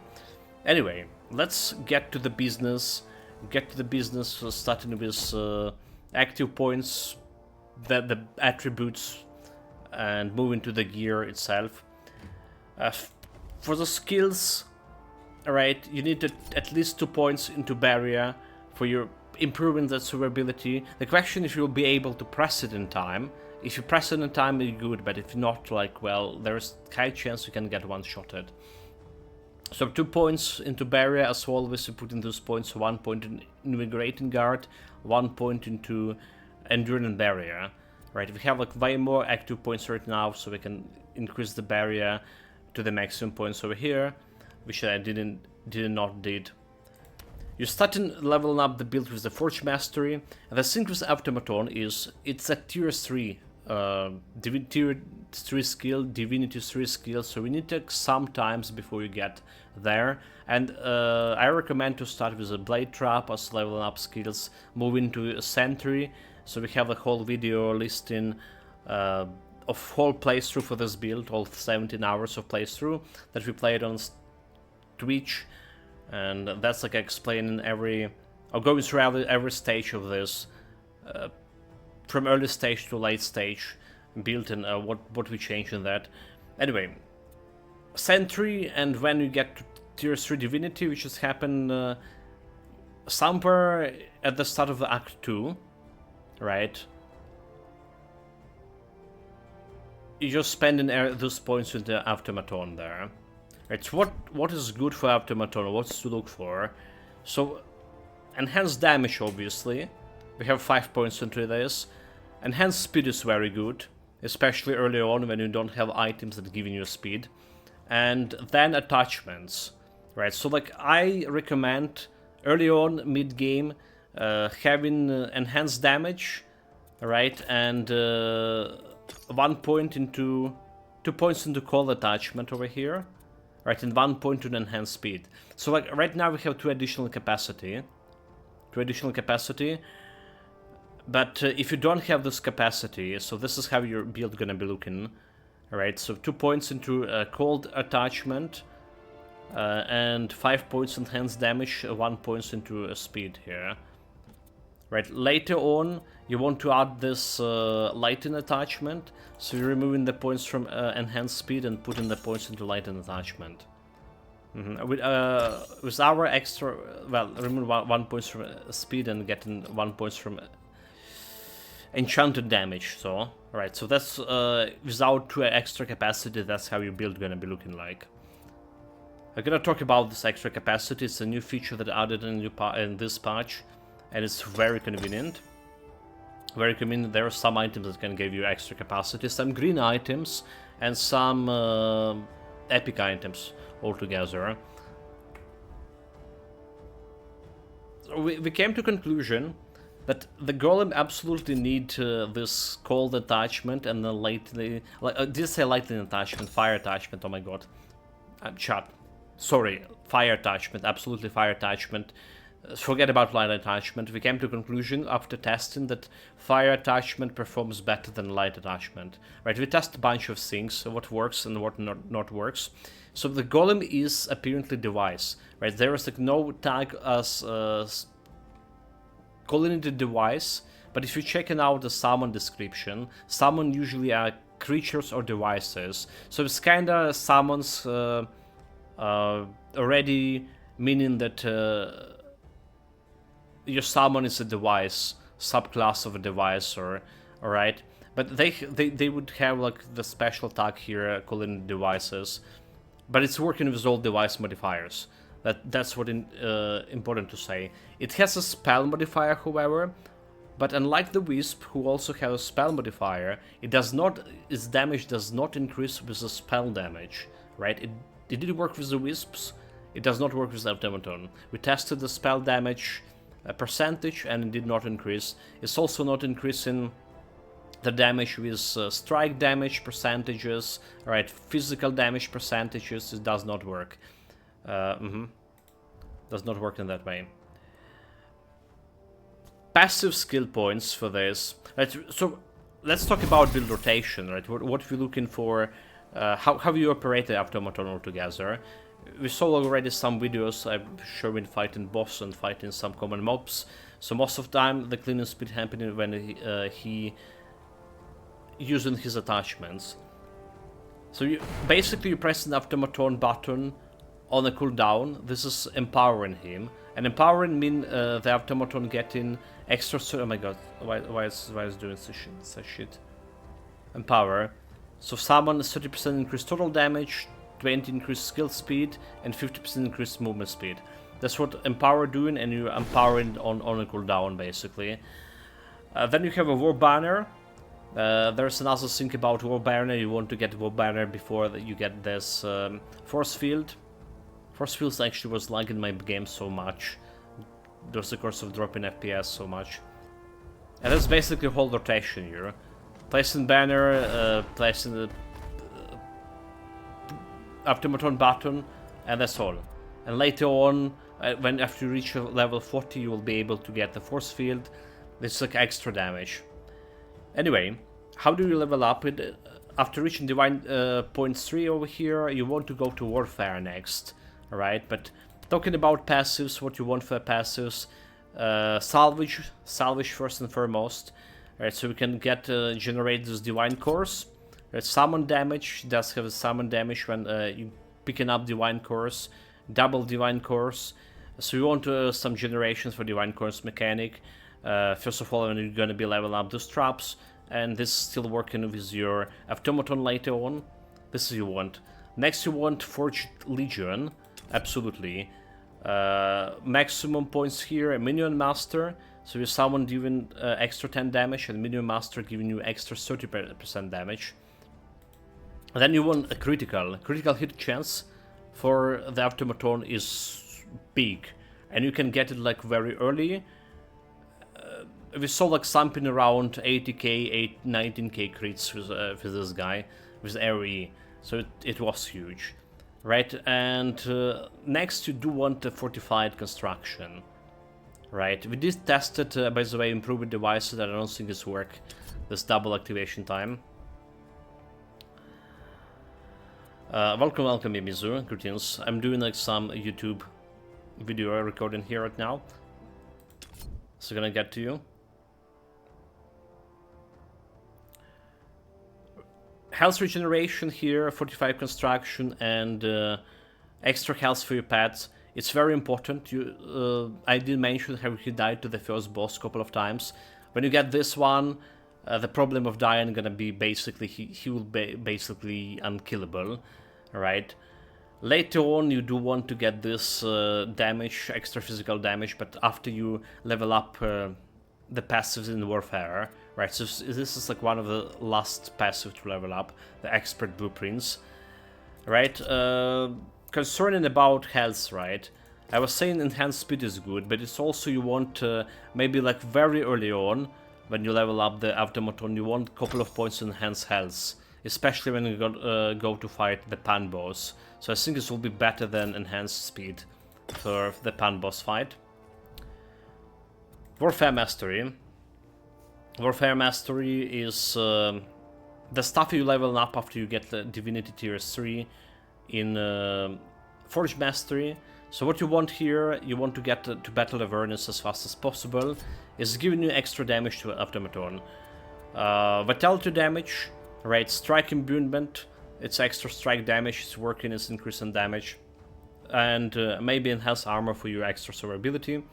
Anyway, let's get to the business. Starting with active points, the attributes, and moving to the gear itself. For the skills, alright, you need at least 2 points into barrier for your improving that survivability. The question is if you'll be able to press it in time. If you press it in time, it's good, but if not, like, well, there's a high chance you can get one-shotted. So 2 points into barrier, as always, you put in those points, 1 point in invigorating guard, 1 point into enduring barrier. Right, we have like way more active points right now, so we can increase the barrier to the maximum points over here, which I did not did. You're starting leveling up the build with the Forge Mastery, and the thing with Automaton is it's a tier 3 tier 3 skill, Divinity 3 skill, so we need to take some times before you get there. And I recommend to start with a Blade Trap as leveling up skills, move into a Sentry, so we have a whole video listing of whole playthrough for this build, all 17 hours of playthrough that we played on Twitch, and that's like explaining going through every stage of this, from early stage to late stage build, and what we changed in that. Anyway, Sentry, and when you get to tier 3 Divinity, which has happened somewhere at the start of the Act 2, right? You just spending those points with the Automaton there. It's what is good for Automaton, what's to look for. So, enhanced damage, obviously. We have 5 points into this. Enhanced speed is very good, especially early on when you don't have items that give you speed. And then attachments, right? So, like, I recommend early on, mid-game, having enhanced damage, right? And 1 point into 2 points into cold attachment over here, right? And 1 point to enhance speed. So like right now we have 2 additional capacity, but if you don't have this capacity, so this is how your build gonna be looking, right? So 2 points into cold attachment, and 5 points enhanced damage, 1 point into speed here. Right, later on, you want to add this lighten attachment, so you're removing the points from enhanced speed and putting the points into lighten attachment. With our extra, well, remove 1 point from speed and getting 1 point from enchanted damage. So, right, so that's without 2 extra capacity. That's how your build gonna be looking like. I'm gonna talk about this extra capacity. It's a new feature that added in this patch. And it's very convenient. Very convenient. There are some items that can give you extra capacity, some green items, and some epic items altogether. We came to conclusion that the golem absolutely need this cold attachment and the lightning. Did I say lightning attachment? Fire attachment. Oh my god, I'm shut. Sorry, fire attachment. Absolutely fire attachment. Forget about light attachment. We came to a conclusion after testing that fire attachment performs better than light attachment. Right, we test a bunch of things, what works and what not works. So the golem is apparently device, right? There is like no tag as calling it a device, but if you're checking out the summon description, summon usually are creatures or devices. So it's kinda summons already, meaning that your summon is a device, subclass of a device, or alright. But they would have like the special tag here calling devices, but it's working with all device modifiers. That's what important to say. It has a spell modifier, however, but unlike the Wisp, who also has a spell modifier, its damage does not increase with the spell damage, right? It did work with the Wisps, it does not work with the Automaton. We tested the spell damage percentage and it did not increase. It's also not increasing the damage with strike damage percentages, right? Physical damage percentages, it does not work. Does not work in that way. Passive skill points for this. Right, so let's talk about build rotation, right? What we're looking for, how you operate the Automaton altogether. We saw already some videos I'm showing fighting boss and fighting some common mobs. So most of the time the cleaning speed happening when he using his attachments. So you press an Automaton button on a cooldown. This is empowering him, and empowering mean the Automaton getting extra. Oh my god, why is doing such shit? Empower. So summon 30% increased total damage, 20 increased skill speed, and 50% increased movement speed. That's what empower doing, and you empowering on a cooldown basically. Then you have a war banner. There's another thing about war banner. You want to get war banner before you get this force field. Force fields actually was lagging my game so much. There's the course of dropping FPS so much. And that's basically whole rotation here. Placing banner, placing the Automaton button, and that's all. And later on, after you reach level 40, you will be able to get the force field. This is like extra damage. Anyway, how do you level up? After reaching Divine Points 3 over here, you want to go to Warfare next. Alright, but talking about passives, what you want for passives, salvage first and foremost. Right, so we can get generate this Divine Cores. Right, summon damage, does have a summon damage when you picking up Divine Cores, double Divine Cores. So you want some generations for Divine Cores mechanic. First of all, when you're gonna be leveling up those traps, and this is still working with your Automaton later on. This is you want. Next you want Forged Legion, absolutely. Maximum points here, a Minion Master. So you summon giving extra 10 damage, and Minion Master giving you extra 30% damage. And then you want a critical hit chance for the Automaton is big, and you can get it like very early. We saw like something around 80k, 19k crits with this guy, with RE, so it was huge, right? And next you do want a fortified construction, right? We did test it, by the way, improving devices that I don't think it's work, this double activation time. Welcome, Mimizu, greetings. I'm doing like some YouTube video recording here right now, so gonna get to you. Health regeneration here, 45 construction, and extra health for your pets. It's very important. I did mention how he died to the first boss a couple of times. When you get this one, the problem of dying gonna be basically he will be basically unkillable, right? Later on, you do want to get this damage, extra physical damage, but after you level up the passives in Warfare, right? So this is like one of the last passive to level up, the Expert Blueprints, right? Concerning about health, right? I was saying enhanced speed is good, but it's also you want maybe like very early on, when you level up the Automaton, you want a couple of points to enhance health, especially when you go to fight the Pan boss. So I think this will be better than enhanced speed for the Pan boss fight. Warfare Mastery. Warfare Mastery is the stuff you level up after you get the Divinity Tier 3 in Forge Mastery. So what you want here, you want to get to Battle Awareness as fast as possible, is giving you extra damage to Automaton. Vitality damage, right, Strike Imbuement, it's extra strike damage, it's working, it's increasing damage. And maybe enhanced armor for your extra survivability.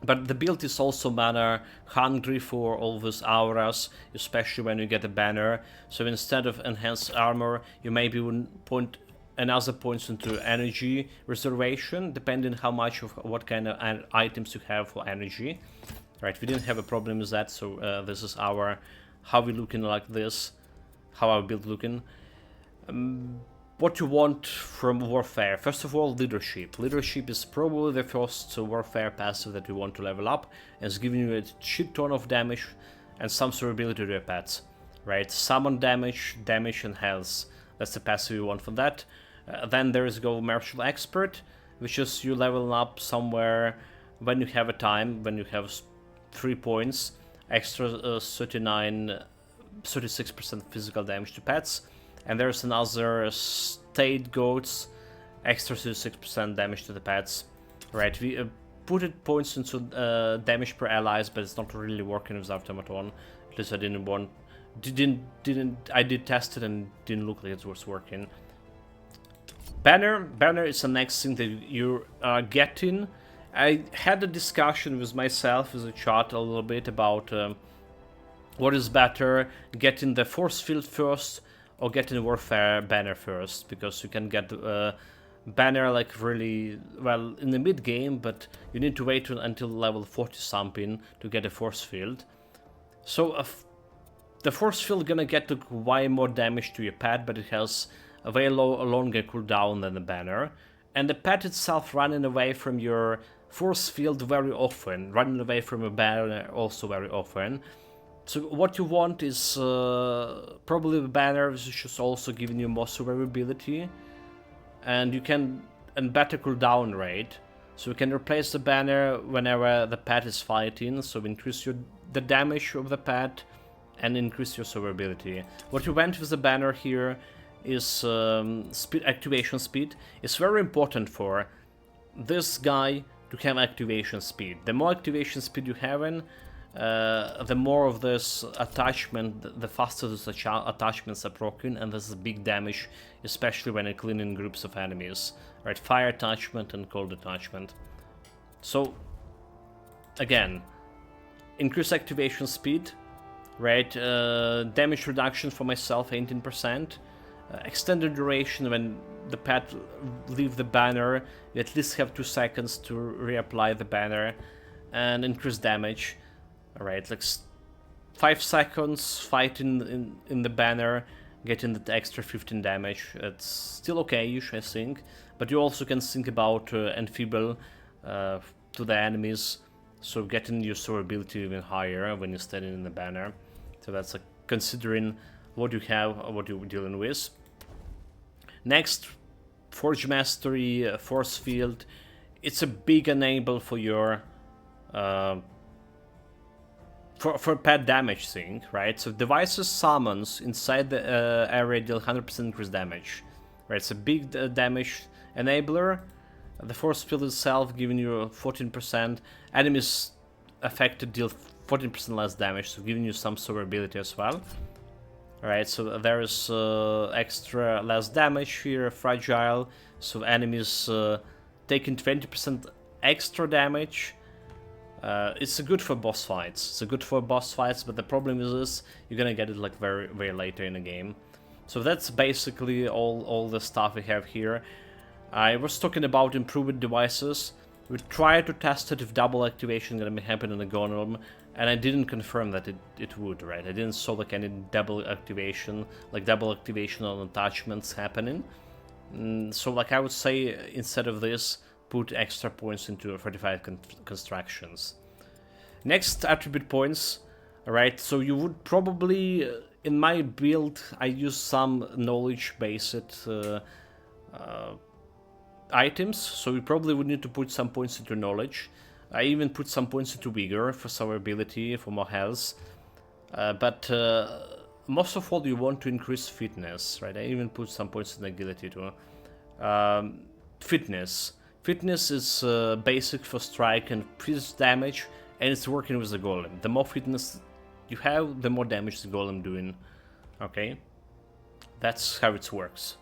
But the build is also mana hungry for all those auras, especially when you get a banner. So instead of enhanced armor, you maybe would point another points into energy reservation, depending how much of what kind of items you have for energy. Right, we didn't have a problem with that, so this is our how we looking like this, how our build looking. What you want from Warfare? First of all, Leadership. Leadership is probably the first Warfare passive that you want to level up, and it's giving you a shit ton of damage and some survivability to your pets. Right, summon damage, damage and health. That's the passive you want for that. Then there is go Martial Expert, which is you level up somewhere when you have a time, when you have 3 points, extra 36% physical damage to pets. And there's another State Goats, extra 36% damage to the pets. Right, we put it points into damage per allies, but it's not really working with Automaton. At least I didn't want, I did test it and didn't look like it was working. Banner is the next thing that you are getting. I had a discussion with myself as a chat a little bit about what is better, getting the force field first or getting Warfare banner first, because you can get banner like really well in the mid game, but you need to wait until level 40 something to get a force field. So the force field gonna get way more damage to your pet, but it has a way longer cooldown than the banner, and the pet itself running away from your force field very often, running away from a banner also very often. So what you want is probably the banner, which is also giving you more survivability, and you can better cooldown rate. So you can replace the banner whenever the pet is fighting, so increase the damage of the pet and increase your survivability. What you went with the banner here is activation speed. It's very important for this guy to have activation speed. The more activation speed you have in, the more of this attachment, the faster those attachments are broken, and this is big damage, especially when you're cleaning groups of enemies. Right, fire attachment and cold attachment. So again, increase activation speed, right? Damage reduction for myself 18%. Extended duration when the pet leave the banner, you at least have 2 seconds to reapply the banner, and increase damage. Alright, like 5 seconds fighting in the banner, getting that extra 15 damage. It's still okay-ish, I think, but you also can think about enfeeble to the enemies, so getting your survivability even higher when you're standing in the banner. So that's considering what you have, what you're dealing with. Next, Forge Mastery, Force Field. It's a big enable for your for pet damage thing, right? So devices summons inside the area deal 100% increased damage, right? It's a big damage enabler. The Force Field itself giving you 14%. Enemies affected deal 14% less damage, so giving you some survivability as well. Alright, so there is extra less damage here, fragile, so enemies taking 20% extra damage. It's good for boss fights. It's good for boss fights, but the problem is this, you're gonna get it like very, very later in the game. So that's basically all the stuff we have here. I was talking about improved devices. We tried to test it if double activation gonna happen in the Golem, and I didn't confirm that it would, right? I didn't saw like any double activation on attachments happening. So like I would say, instead of this, put extra points into 35 constructions. Next, attribute points. Alright, so you would probably, in my build, I use some knowledge-based items, so you probably would need to put some points into knowledge. I even put some points into vigor for survivability, for more health. But most of all, you want to increase fitness, right? I even put some points in agility too. Fitness. Fitness is basic for strike and pierce damage, and it's working with the golem. The more fitness you have, the more damage the golem doing. Okay? That's how it works.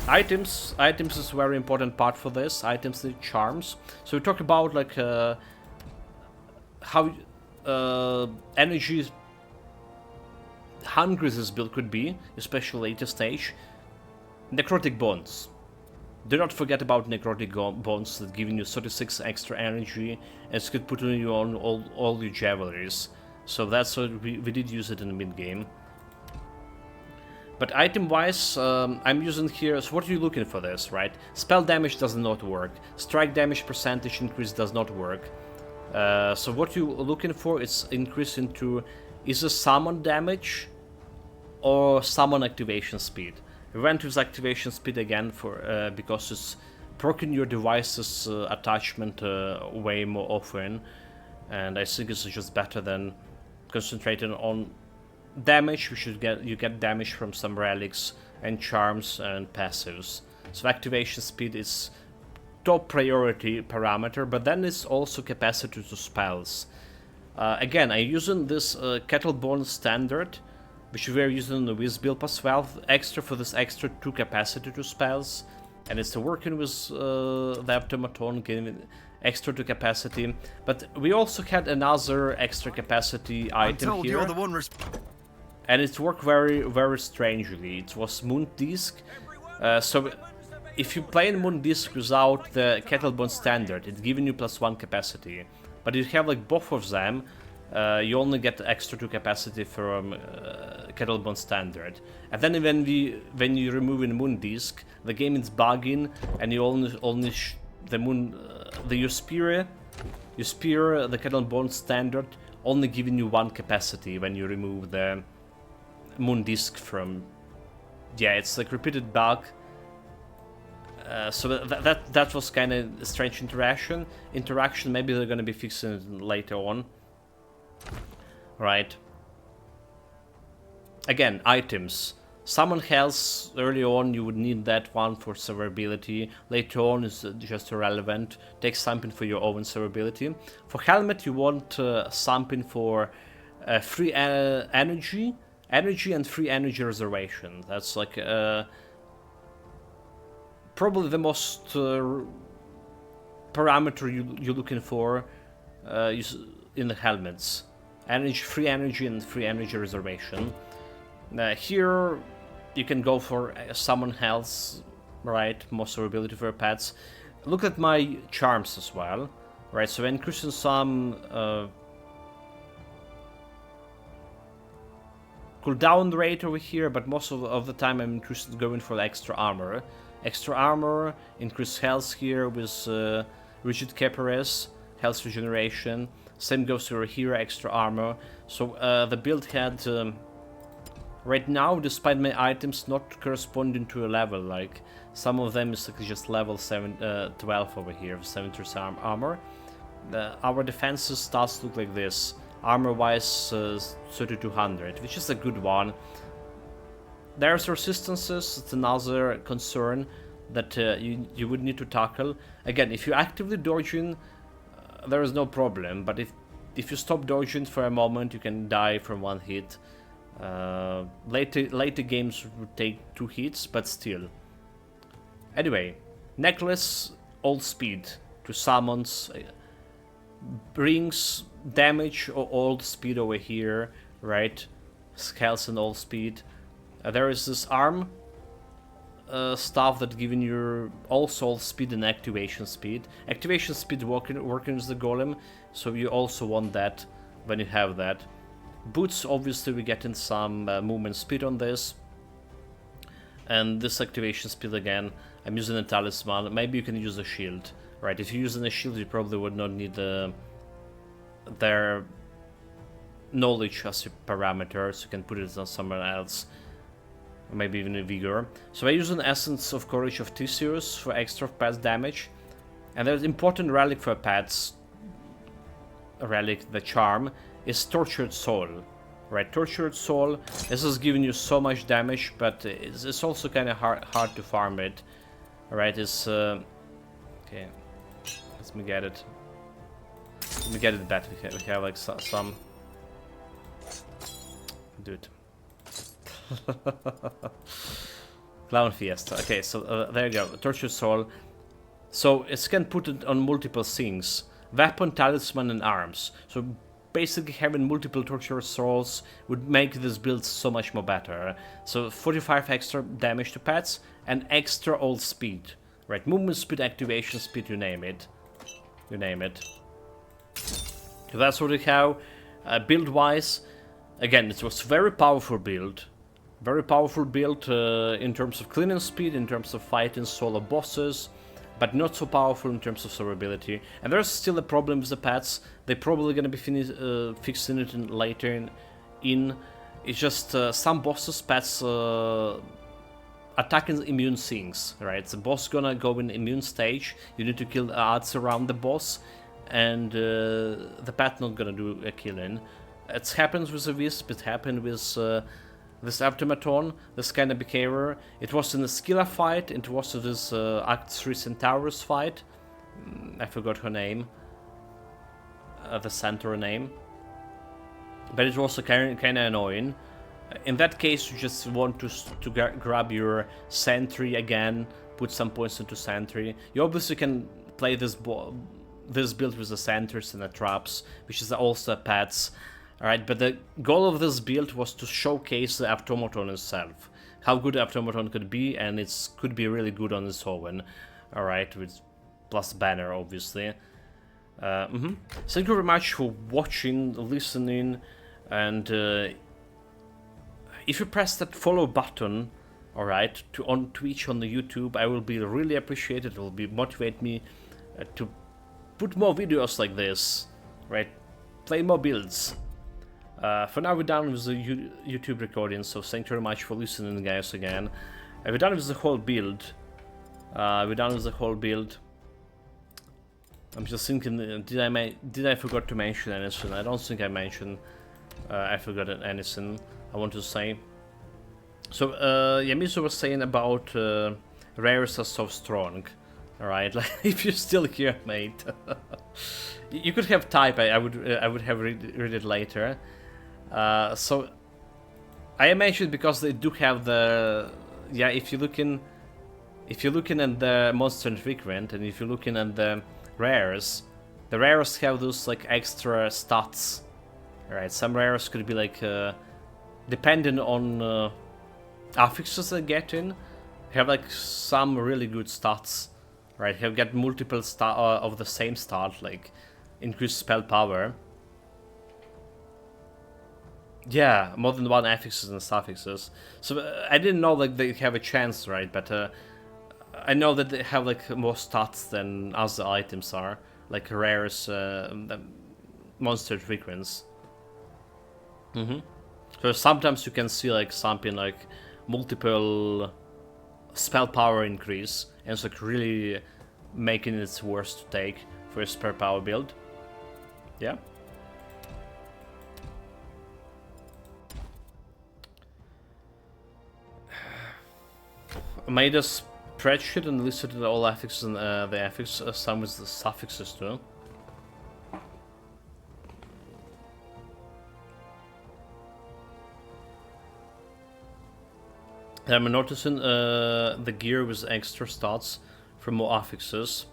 Items is a very important part for this. Items need charms. So we talked about like how energy hungry this build could be, especially later stage. Necrotic bonds. Do not forget about necrotic bonds that giving you 36 extra energy, and it could put you on all your jewelries. So that's what we did use it in the mid game. But item-wise, I'm using here, so what are you looking for this, right? Spell damage does not work. Strike damage percentage increase does not work. So what you're looking for is increase into either summon damage or summon activation speed. We went with activation speed again for because it's proccing your device's attachment way more often, and I think it's just better than concentrating on damage. You get damage from some relics and charms and passives. So activation speed is top priority parameter, but then it's also capacity to spells. Again, I'm using this Kettleborn standard, which we are using in the Wiz build as well, extra for this extra 2 capacity to spells, and it's working with the Automaton, giving extra 2 capacity. But we also had another extra capacity item here. You're the one and it worked very, very strangely. It was Moon Disc. So if you play in Moon Disc without the Kettleborn standard, it's giving you +1 capacity. But if you have like both of them, you only get extra 2 capacity from Kettleborn standard. And then when you remove in Moon Disc, the game is bugging, and you only your spear, the Kettleborn standard, only giving you 1 capacity when you remove the Moon Disc from. Yeah, it's like repeated bug. So that was kind of a strange interaction. Maybe they're gonna be fixing it later on. Right. Again, items. Summon health, early on you would need that one for survivability. Later on is just irrelevant. Take something for your own survivability. For helmet you want something for free energy and free energy reservation. That's like probably the most parameter you're looking for in the helmets. Free energy and free energy reservation. Here you can go for summon health, right? More survivability for your pets. Look at my charms as well, right? So increasing some cooldown rate over here, but most of the time I'm interested in going for the extra armor. Extra armor, increased health here with rigid capares, health regeneration. Same goes to here, extra armor. So the build had, right now, despite my items not corresponding to a level, like some of them is like just level 12 over here, 70% armor. Our defenses starts to look like this. Armor-wise, 3200, which is a good one. There's resistances, it's another concern that you would need to tackle. Again, if you're actively dodging, there is no problem, but if you stop dodging for a moment, you can die from 1 hit. Later games would take 2 hits, but still. Anyway, necklace, all speed to summons, brings damage or all speed over here, right? Health and all speed. There is this arm stuff that giving you also all speed and activation speed. Activation speed working with the golem, so you also want that when you have that. Boots, obviously we're getting some movement speed on this. And this activation speed again, I'm using a talisman. Maybe you can use a shield, right? If you're using a shield, you probably would not need their knowledge as a parameter, so you can put it on somewhere else. Or maybe even a vigor. So I use an essence of courage of Theseus for extra pets damage. And there's important relic for pets. Relic, the charm, is Tortured Soul. Right, Tortured Soul, this is giving you so much damage, but it's also kind of hard to farm it. Right, it's... okay, let me get it. Let me get it back, we have like some... Dude. Clown Fiesta. Okay, so there you go, Tortured Soul. So it can put it on multiple things. weapon, talisman, and arms. So basically having multiple torture souls would make this build so much more better. So 45 extra damage to pets and extra all speed. Right, movement speed, activation speed, you name it. You name it. So that's what we have. Build-wise, again, it was very powerful build. Very powerful build in terms of cleaning speed, in terms of fighting solo bosses, but not so powerful in terms of survivability. And there's still a problem with the pets. They're probably gonna be fixing it later in. It's just some bosses' pets attacking immune things, right? The boss gonna go in immune stage. You need to kill the odds around the boss, and the pet not gonna do a killing. It happens with the Wisp. It happened with this Automaton, this kind of behavior. It was in a Skilla fight, it was this Act 3 Centaurus fight. I forgot her name. The centaur name. But it was kind of annoying. In that case, you just want to grab your sentry again, put some points into sentry. You obviously can play this build with the sentries and the traps, which is also pets. Alright, but the goal of this build was to showcase the Automaton itself. How good the Automaton could be, and it could be really good on its own. Alright, with plus banner, obviously. Thank you very much for watching, listening, and if you press that follow button, alright, on Twitch, on the YouTube, I will be really appreciated. It will motivate me to put more videos like this, right? Play more builds. For now, we're done with the YouTube recording, so thank you very much for listening, guys, again. We're done with the whole build. I'm just thinking, did I forgot to mention anything? I don't think I mentioned. I forgot anything I want to say. So, Yamizu was saying about rares are so strong. Alright, like, if you're still here, mate. You could have type, I would have read it later. So I mentioned because they do have the if you're looking at the monster and frequent, and if you're looking at the rares have those like extra stats. Alright, some rares could be like depending on affixes they get in, have like some really good stats. Right, have got multiple of the same stat, like increased spell power. Yeah, more than one affixes and suffixes. So I didn't know like they have a chance, right? But I know that they have like more stats than other items are, like rares, monster frequencies. So sometimes you can see like something like multiple spell power increase, and it's like really making it worse to take for a spell power build. Yeah. I made a spreadsheet and listed all affixes and the affixes, some with the suffixes too. I'm noticing the gear with extra stats for more affixes.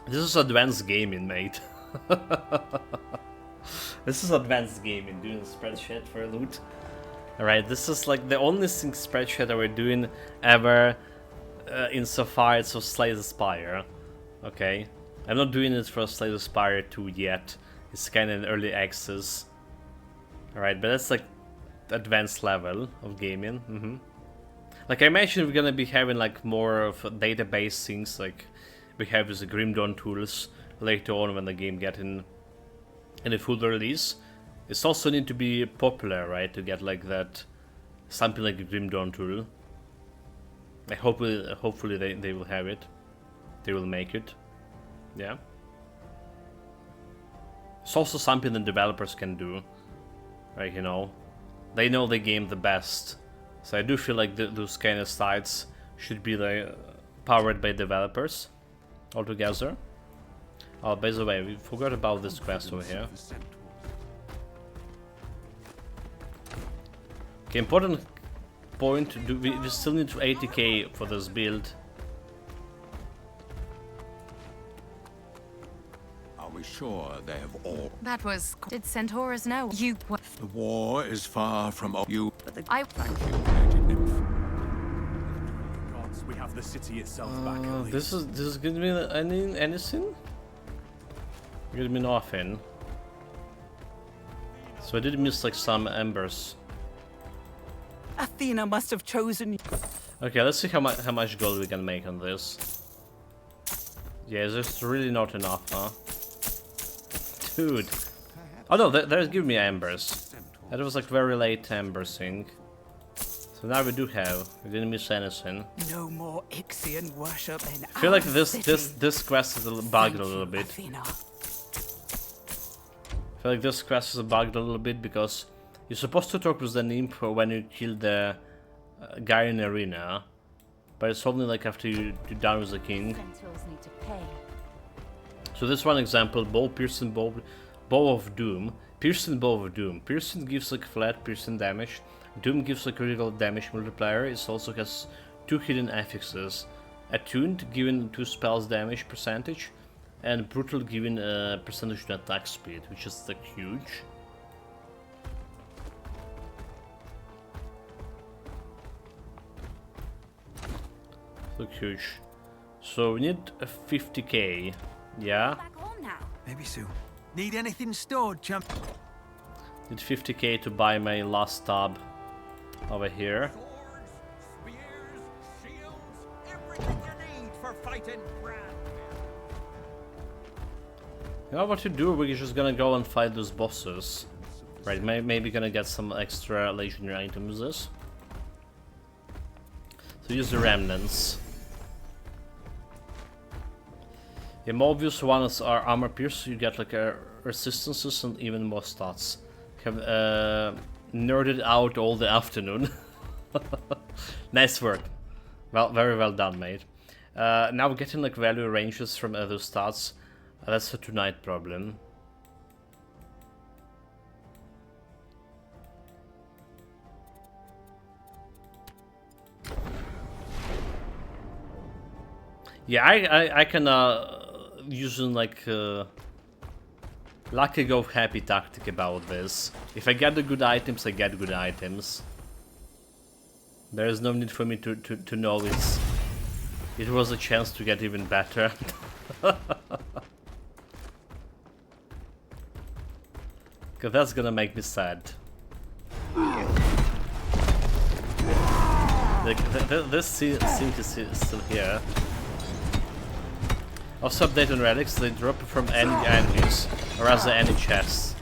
This is advanced gaming, mate. This is advanced gaming, doing a spreadsheet for loot. Alright, this is like the only spreadsheet that we're doing ever insofar as for Slay the Spire. Okay? I'm not doing it for Slay the Spire 2 yet. It's kind of an early access. Alright, but that's like advanced level of gaming. Like I mentioned, we're gonna be having like more of database things like we have with the Grim Dawn tools later on when the game gets in a full release. It's also need to be popular, right, to get like that, something like a Grim Dawn tool. Like hopefully they will have it. They will make it. Yeah. It's also something that developers can do. Right, you know. They know the game the best. So I do feel like those kind of sites should be like powered by developers altogether. Oh, by the way, we forgot about this quest over here. Okay, important point? We still need 80k for this build. Are we sure they have all? That was... Did Centaurus know? You... The war is far from you. I... Thank you, Lady Nymph. Gods, we have the city itself back at least. This is gonna be anything? Gonna be nothing. So I did miss like some embers. Athena must have chosen you. Okay, let's see how much gold we can make on this. Yeah, there's really not enough, huh? Dude. Oh no, there's give me embers. That was like very late ember thing. So now we do have. We didn't miss anything. No more Ixian worship in I feel like our this city. quest is bugged a little bit. Athena. I feel like this quest is bugged a little bit because you're supposed to talk with the nymph when you kill the guy in the arena, but it's only like after you're done with the king. Need to pay. So this one example, piercing bow of doom. Piercing bow of doom. Piercing gives like flat piercing damage. Doom gives a critical damage multiplier. It also has 2 hidden affixes. Attuned, giving 2 spells damage percentage, and brutal, giving a percentage to attack speed, which is like huge. Look huge. So we need a 50k. Yeah. Maybe so. Need anything stored, champ? Need 50k to buy my last tab over here. You know what to do? We're just gonna go and fight those bosses. Right, maybe gonna get some extra legendary items this. So use the remnants. The more obvious ones are armor pierce, so you get like resistances and even more stats. Have nerded out all the afternoon. Nice work. Well, very well done, mate. Now we're getting like value ranges from other stats. That's a tonight problem. Yeah, I can using like lucky go happy tactic about this. If I get the good items, I get good items. There is no need for me to know it was a chance to get even better. Cause that's gonna make me sad. This scene is still here. Also update on relics, they drop from any enemies, or as any chests.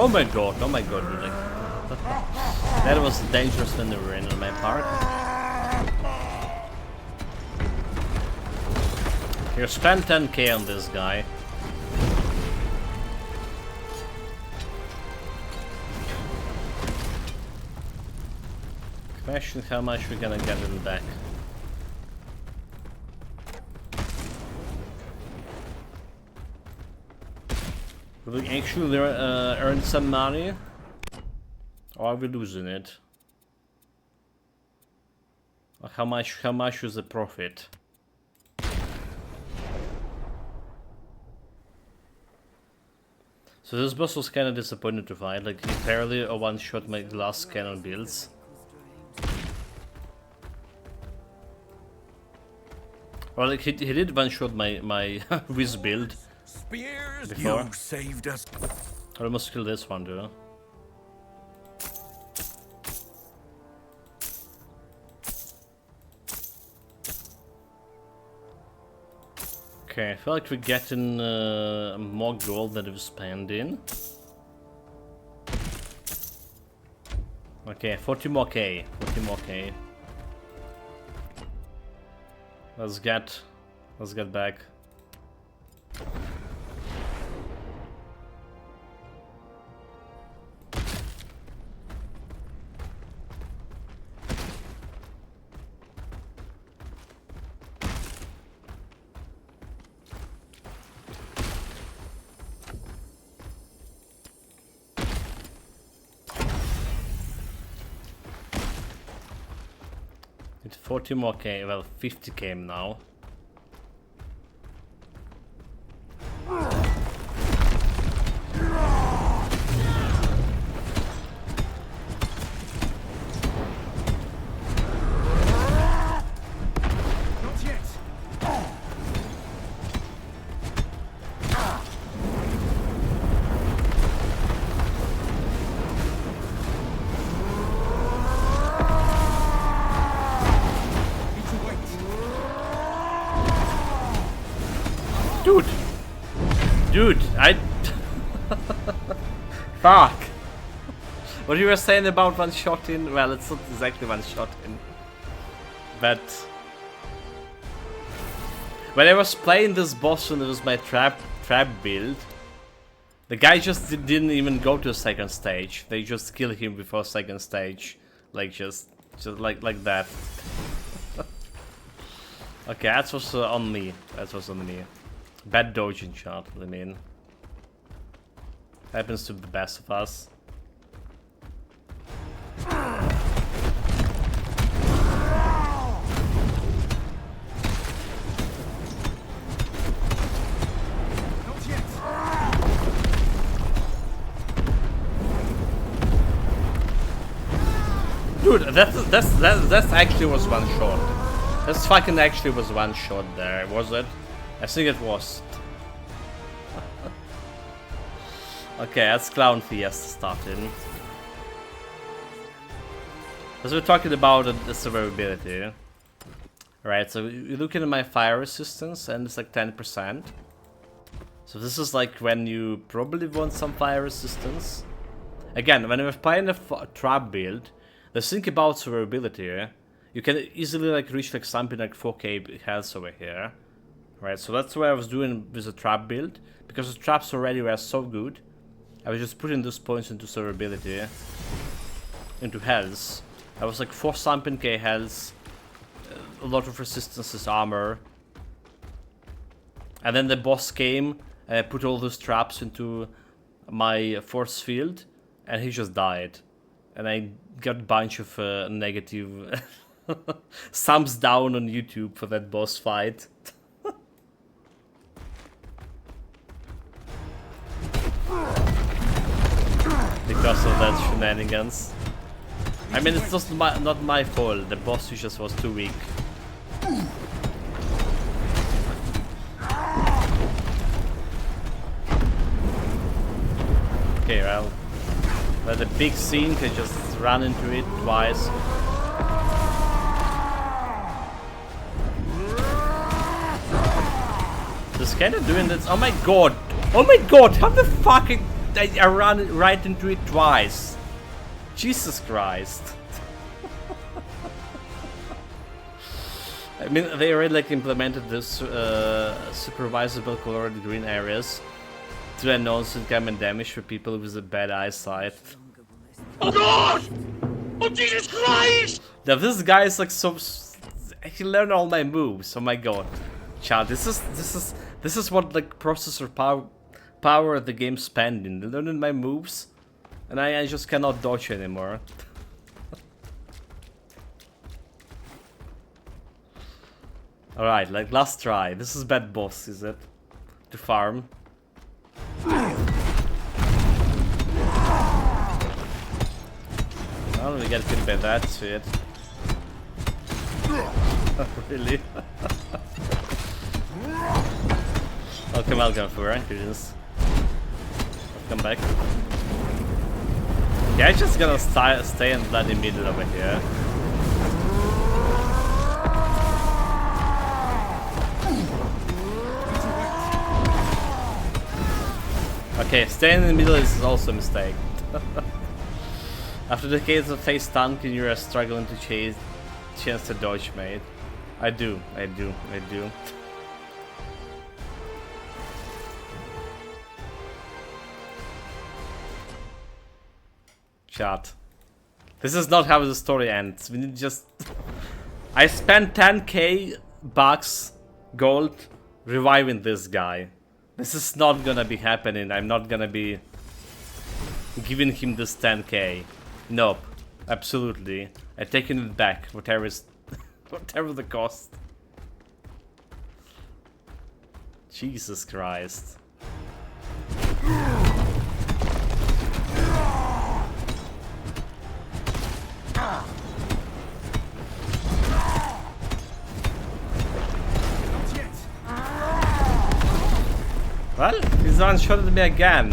Oh my god, really. That was a dangerous maneuvering on my part. Here, spend 10k on this guy. Question how much we're gonna get in back. Will we actually earn some money? Or are we losing it? Or how much was the profit? So this boss was kinda disappointed to fight, like he barely one-shot my glass cannon builds. Well, like he did one-shot my whiz build. Spears, before. you saved us. I almost kill this one, dude. Okay, I feel like we're getting more gold than we're spending. Like Okay, 40 more K. 40 more K. Let's get back. It's 40 more K, well 50 K now. Dude, I... Fuck! What you were saying about one shot in? Well, it's not exactly one shot in. But... when I was playing this boss and it was my trap build, the guy just didn't even go to the second stage. They just killed him before second stage. Like, just like that. Okay, that was on me. That was on me. Bad dodging shot, I mean. Happens to the best of us. Dude, that actually was one shot. That's fucking actually was one shot there, was it? I think it was. Okay, that's Clown Fiesta starting. As we're talking about the survivability. Right, so you're looking at my fire resistance and it's like 10%. So this is like when you probably want some fire resistance. Again, when you're playing a trap build, let's think about survivability. You can easily like reach like something like 4k health over here. Right, so that's what I was doing with the trap build, because the traps already were so good. I was just putting those points into survivability, into health. I was like 4 something K health, a lot of resistances, armor. And then the boss came, and I put all those traps into my force field, and he just died. And I got a bunch of negative thumbs down on YouTube for that boss fight. Because of that shenanigans. I mean, it's just not my fault. The boss just was too weak. Okay, well, the big scene can just run into it twice. Just kind of doing this. Oh my god! Oh my god! How the fuck I ran right into it twice? Jesus Christ! I mean, they already like implemented this supervisable colored green areas to announce incoming damage for people with a bad eyesight. Oh god! Oh Jesus Christ! Now this guy is like so. I can learn all my moves. Oh my god, child, this is what like processor power the game's spending. Learning my moves, and I just cannot dodge anymore. All right, like last try. This is bad boss, is it? To farm. Well, we get killed by that shit. Really? Welcome for greetings. Come back. Yeah, I'm just gonna stay in bloody middle over here. Okay, staying in the middle is also a mistake. After decades of face stunking, you're struggling to chance to dodge, mate. I do. Chat. This is not how the story ends. We need just... I spent 10k bucks, gold, reviving this guy. This is not gonna be happening. I'm not gonna be giving him this 10k. Nope. Absolutely. I'm taking it back, whatever is... whatever the cost. Jesus Christ. Well, he's one-shotted me again.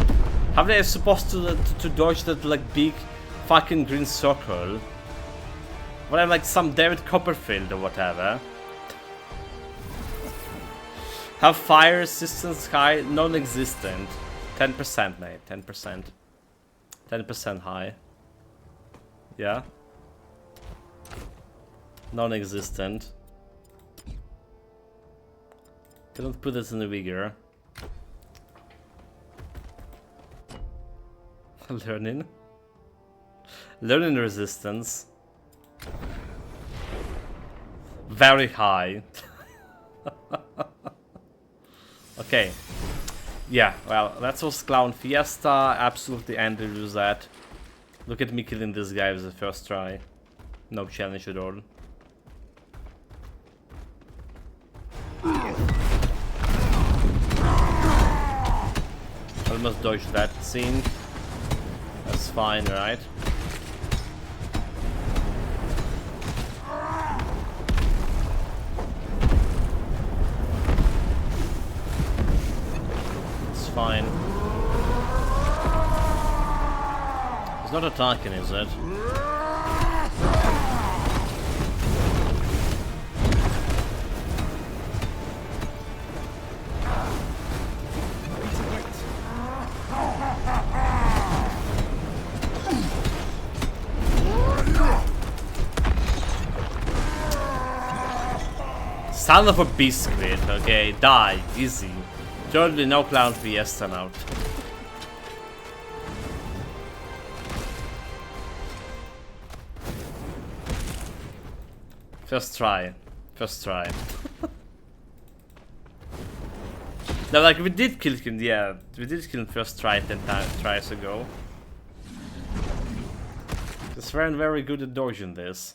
How are they supposed to dodge that like big fucking green circle? Well, I'm like some David Copperfield or whatever. Have fire resistance high? Non-existent. 10%, mate. 10%. 10% high. Yeah. Non-existent. Cannot put this in the vigor. Learning. Learning resistance. Very high. Okay. Yeah, well, that was Clown Fiesta. Absolutely ended with that. Look at me killing this guy with the first try. No challenge at all. Almost dodged that scene. That's fine, right? It's fine. He's not attacking, is it? Son of a biscuit, okay, die, easy. Totally no Clown Fiesta now. First try. First try. No, like, we did kill him, yeah. We did kill him first try 10 tries ago. Just ran very good at dodging this.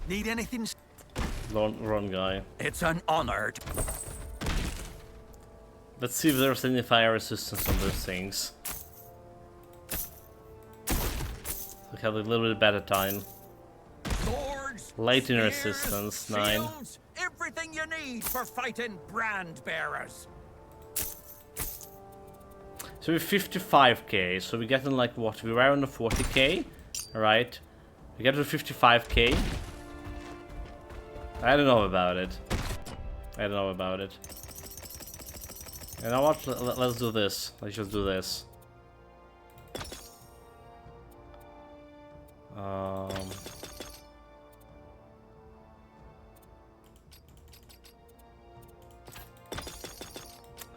Need anything? Wrong guy. It's an honor. Let's see if there's any fire resistance on those things. We have a little bit better time. Swords, Lightning spears, resistance, 9. shields, everything you need for fighting brand bearers. So we're 55k, so we're getting like what? We were on the 40k, right? We get to 55k. I don't know about it. I don't know about it. You know what? Let's do this. Let's just do this.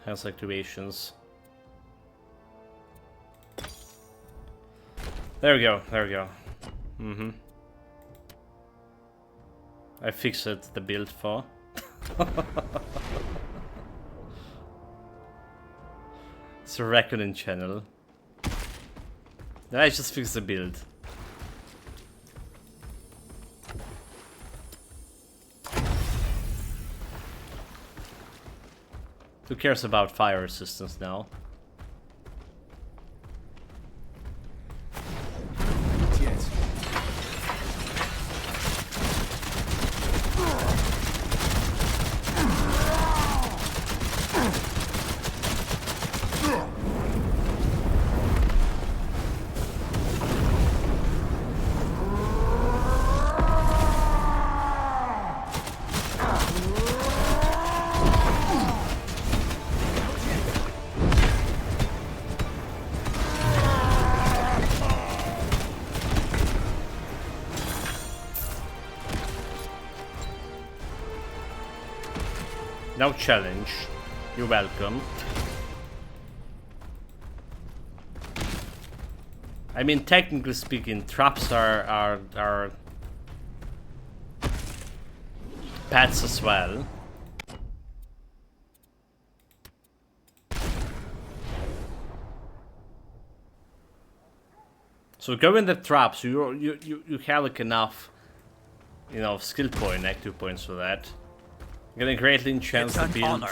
Has activations. There we go. There we go. I fixed the build for. It's a reckoning channel. I just fixed the build. Who cares about fire resistance now? No challenge. You're welcome. I mean, technically speaking, traps are pets as well. So go in the traps. You have like enough, you know, skill point, active points for that. You're gonna greatly enhance the build.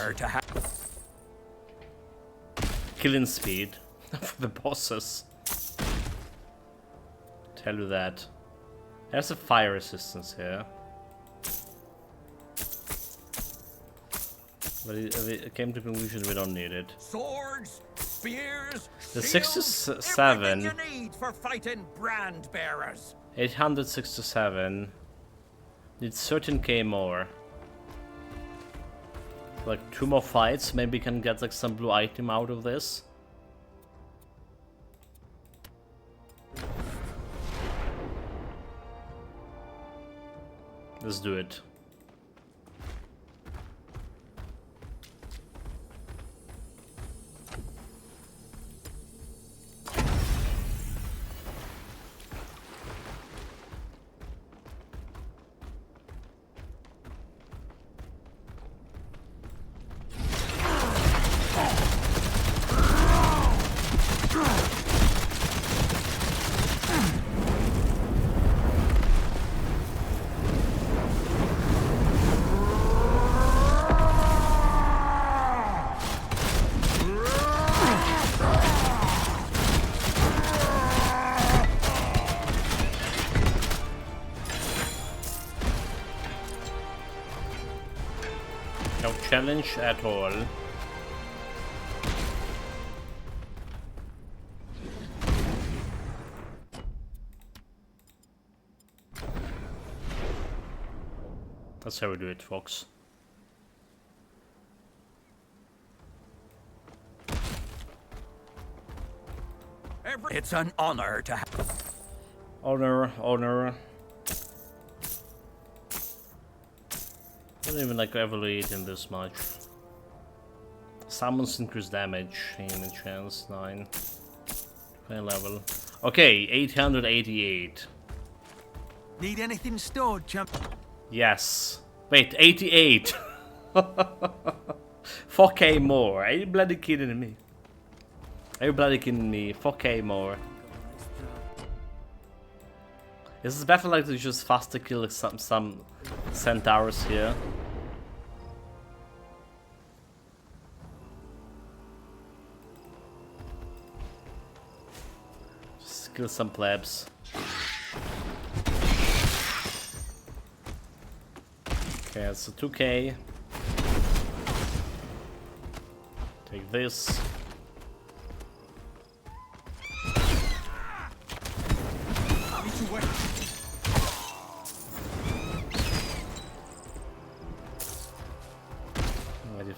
Killing speed for the bosses. Tell you that. There's a fire resistance here. But I came to the conclusion we don't need it. Swords, spears, The shields, 67. everything you need for fighting brand bearers. 867. Needs 13k more. Like 2 more fights, maybe we can get like some blue item out of this. Let's do it. No challenge at all. That's how we do it, folks. It's an honor to have. Honor. I don't even like evaluating this much. Summons increased damage, aiming chance 9. High level. Okay, 888. Need anything stored, champ? Yes. Wait, 88. 4k more. Are you bloody kidding me? Are you bloody kidding me? 4k more. Is this better like to just faster kill some centaurs here? Just kill some plebs. Okay, that's a 2k. Take this.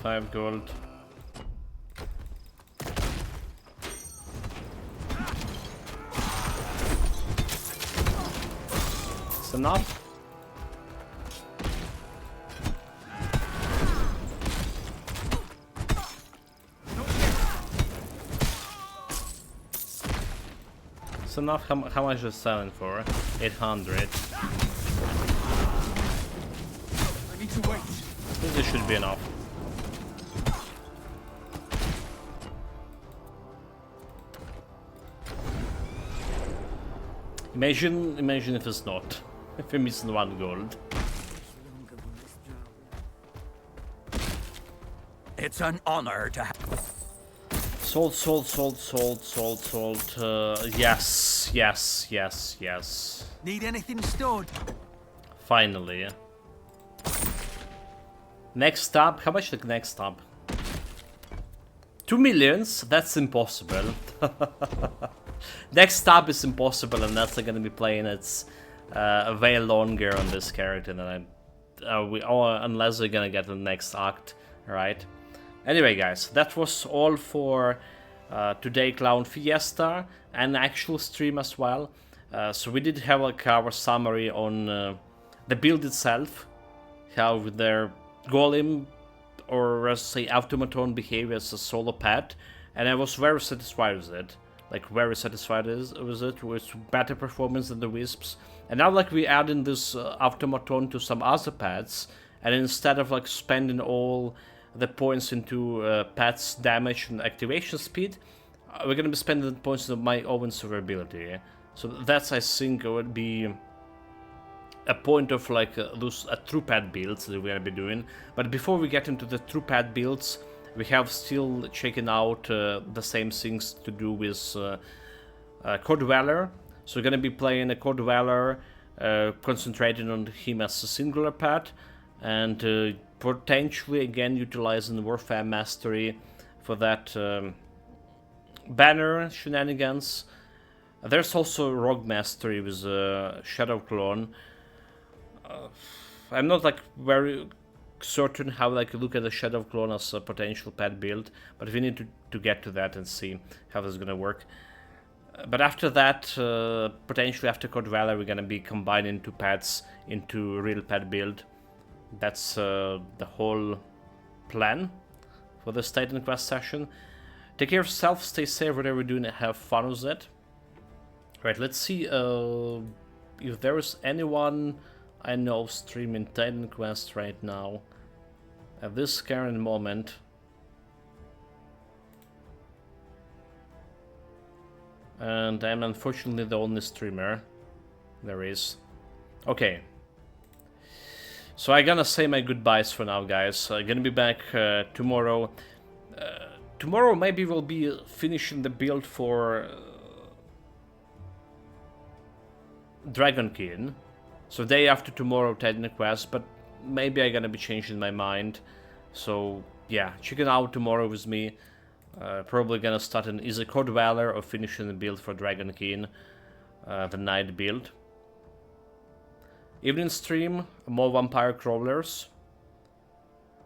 $95 gold. It's enough. It's enough. How much is selling for? 800. I need to wait. I think this should be enough. Imagine if it's not. If we're missing 1 gold. It's an honor to have. Salt. Yes. Need anything stored? Finally. Next up, how much the next up? 2 millions? That's impossible. Next up is impossible, and that's gonna be playing it's way longer on this character than unless we're gonna get the next act, right? Anyway, guys, that was all for today, Clown Fiesta, and actual stream as well. So we did have like our summary on the build itself, how their golem or let's say Automaton behave as a solo pet, and I was very satisfied with it. Like, very satisfied with it, with better performance than the Wisps. And now, like, we add in this Automaton to some other pets, and instead of, like, spending all the points into pets' damage and activation speed, we're gonna be spending the points on my own survivability. So that's, I think, would be a point of, like, those true pet builds that we're gonna be doing. But before we get into the true pet builds, we have still checking out the same things to do with Core Dweller. So we're gonna be playing a Core Dweller, concentrating on him as a singular pet, and potentially again utilizing Warfare Mastery for that banner shenanigans. There's also Rogue Mastery with Shadow Clone. I'm not, like, very certain how, like, look at the Shadow Clone as a potential pet build, but we need to get to that and see how this is gonna work. But after that, potentially after Core Dweller, we're gonna be combining two pets into a real pet build. That's the whole plan for this Titan Quest session. Take care of yourself, stay safe, whatever you're doing, have fun with it. Right, let's see if there is anyone I know streaming Titan Quest right now. At this current moment, and I'm unfortunately the only streamer there is. Okay, so I'm gonna say my goodbyes for now, guys. I'm gonna be back tomorrow. Tomorrow maybe we'll be finishing the build for Dragon King. So day after tomorrow, Titan Quest, but maybe I'm gonna be changing my mind. So yeah, check it out tomorrow with me. Probably gonna start an either Core Dweller or finishing the build for Dragon King, the night build. Evening stream, more Vampire Crawlers.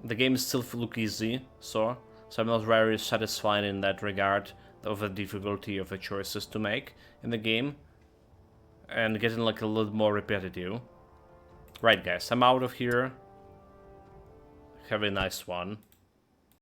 The game is still look easy, so I'm not very satisfied in that regard of the difficulty of the choices to make in the game. And getting, like, a little more repetitive. Right, guys, I'm out of here. Have a nice one.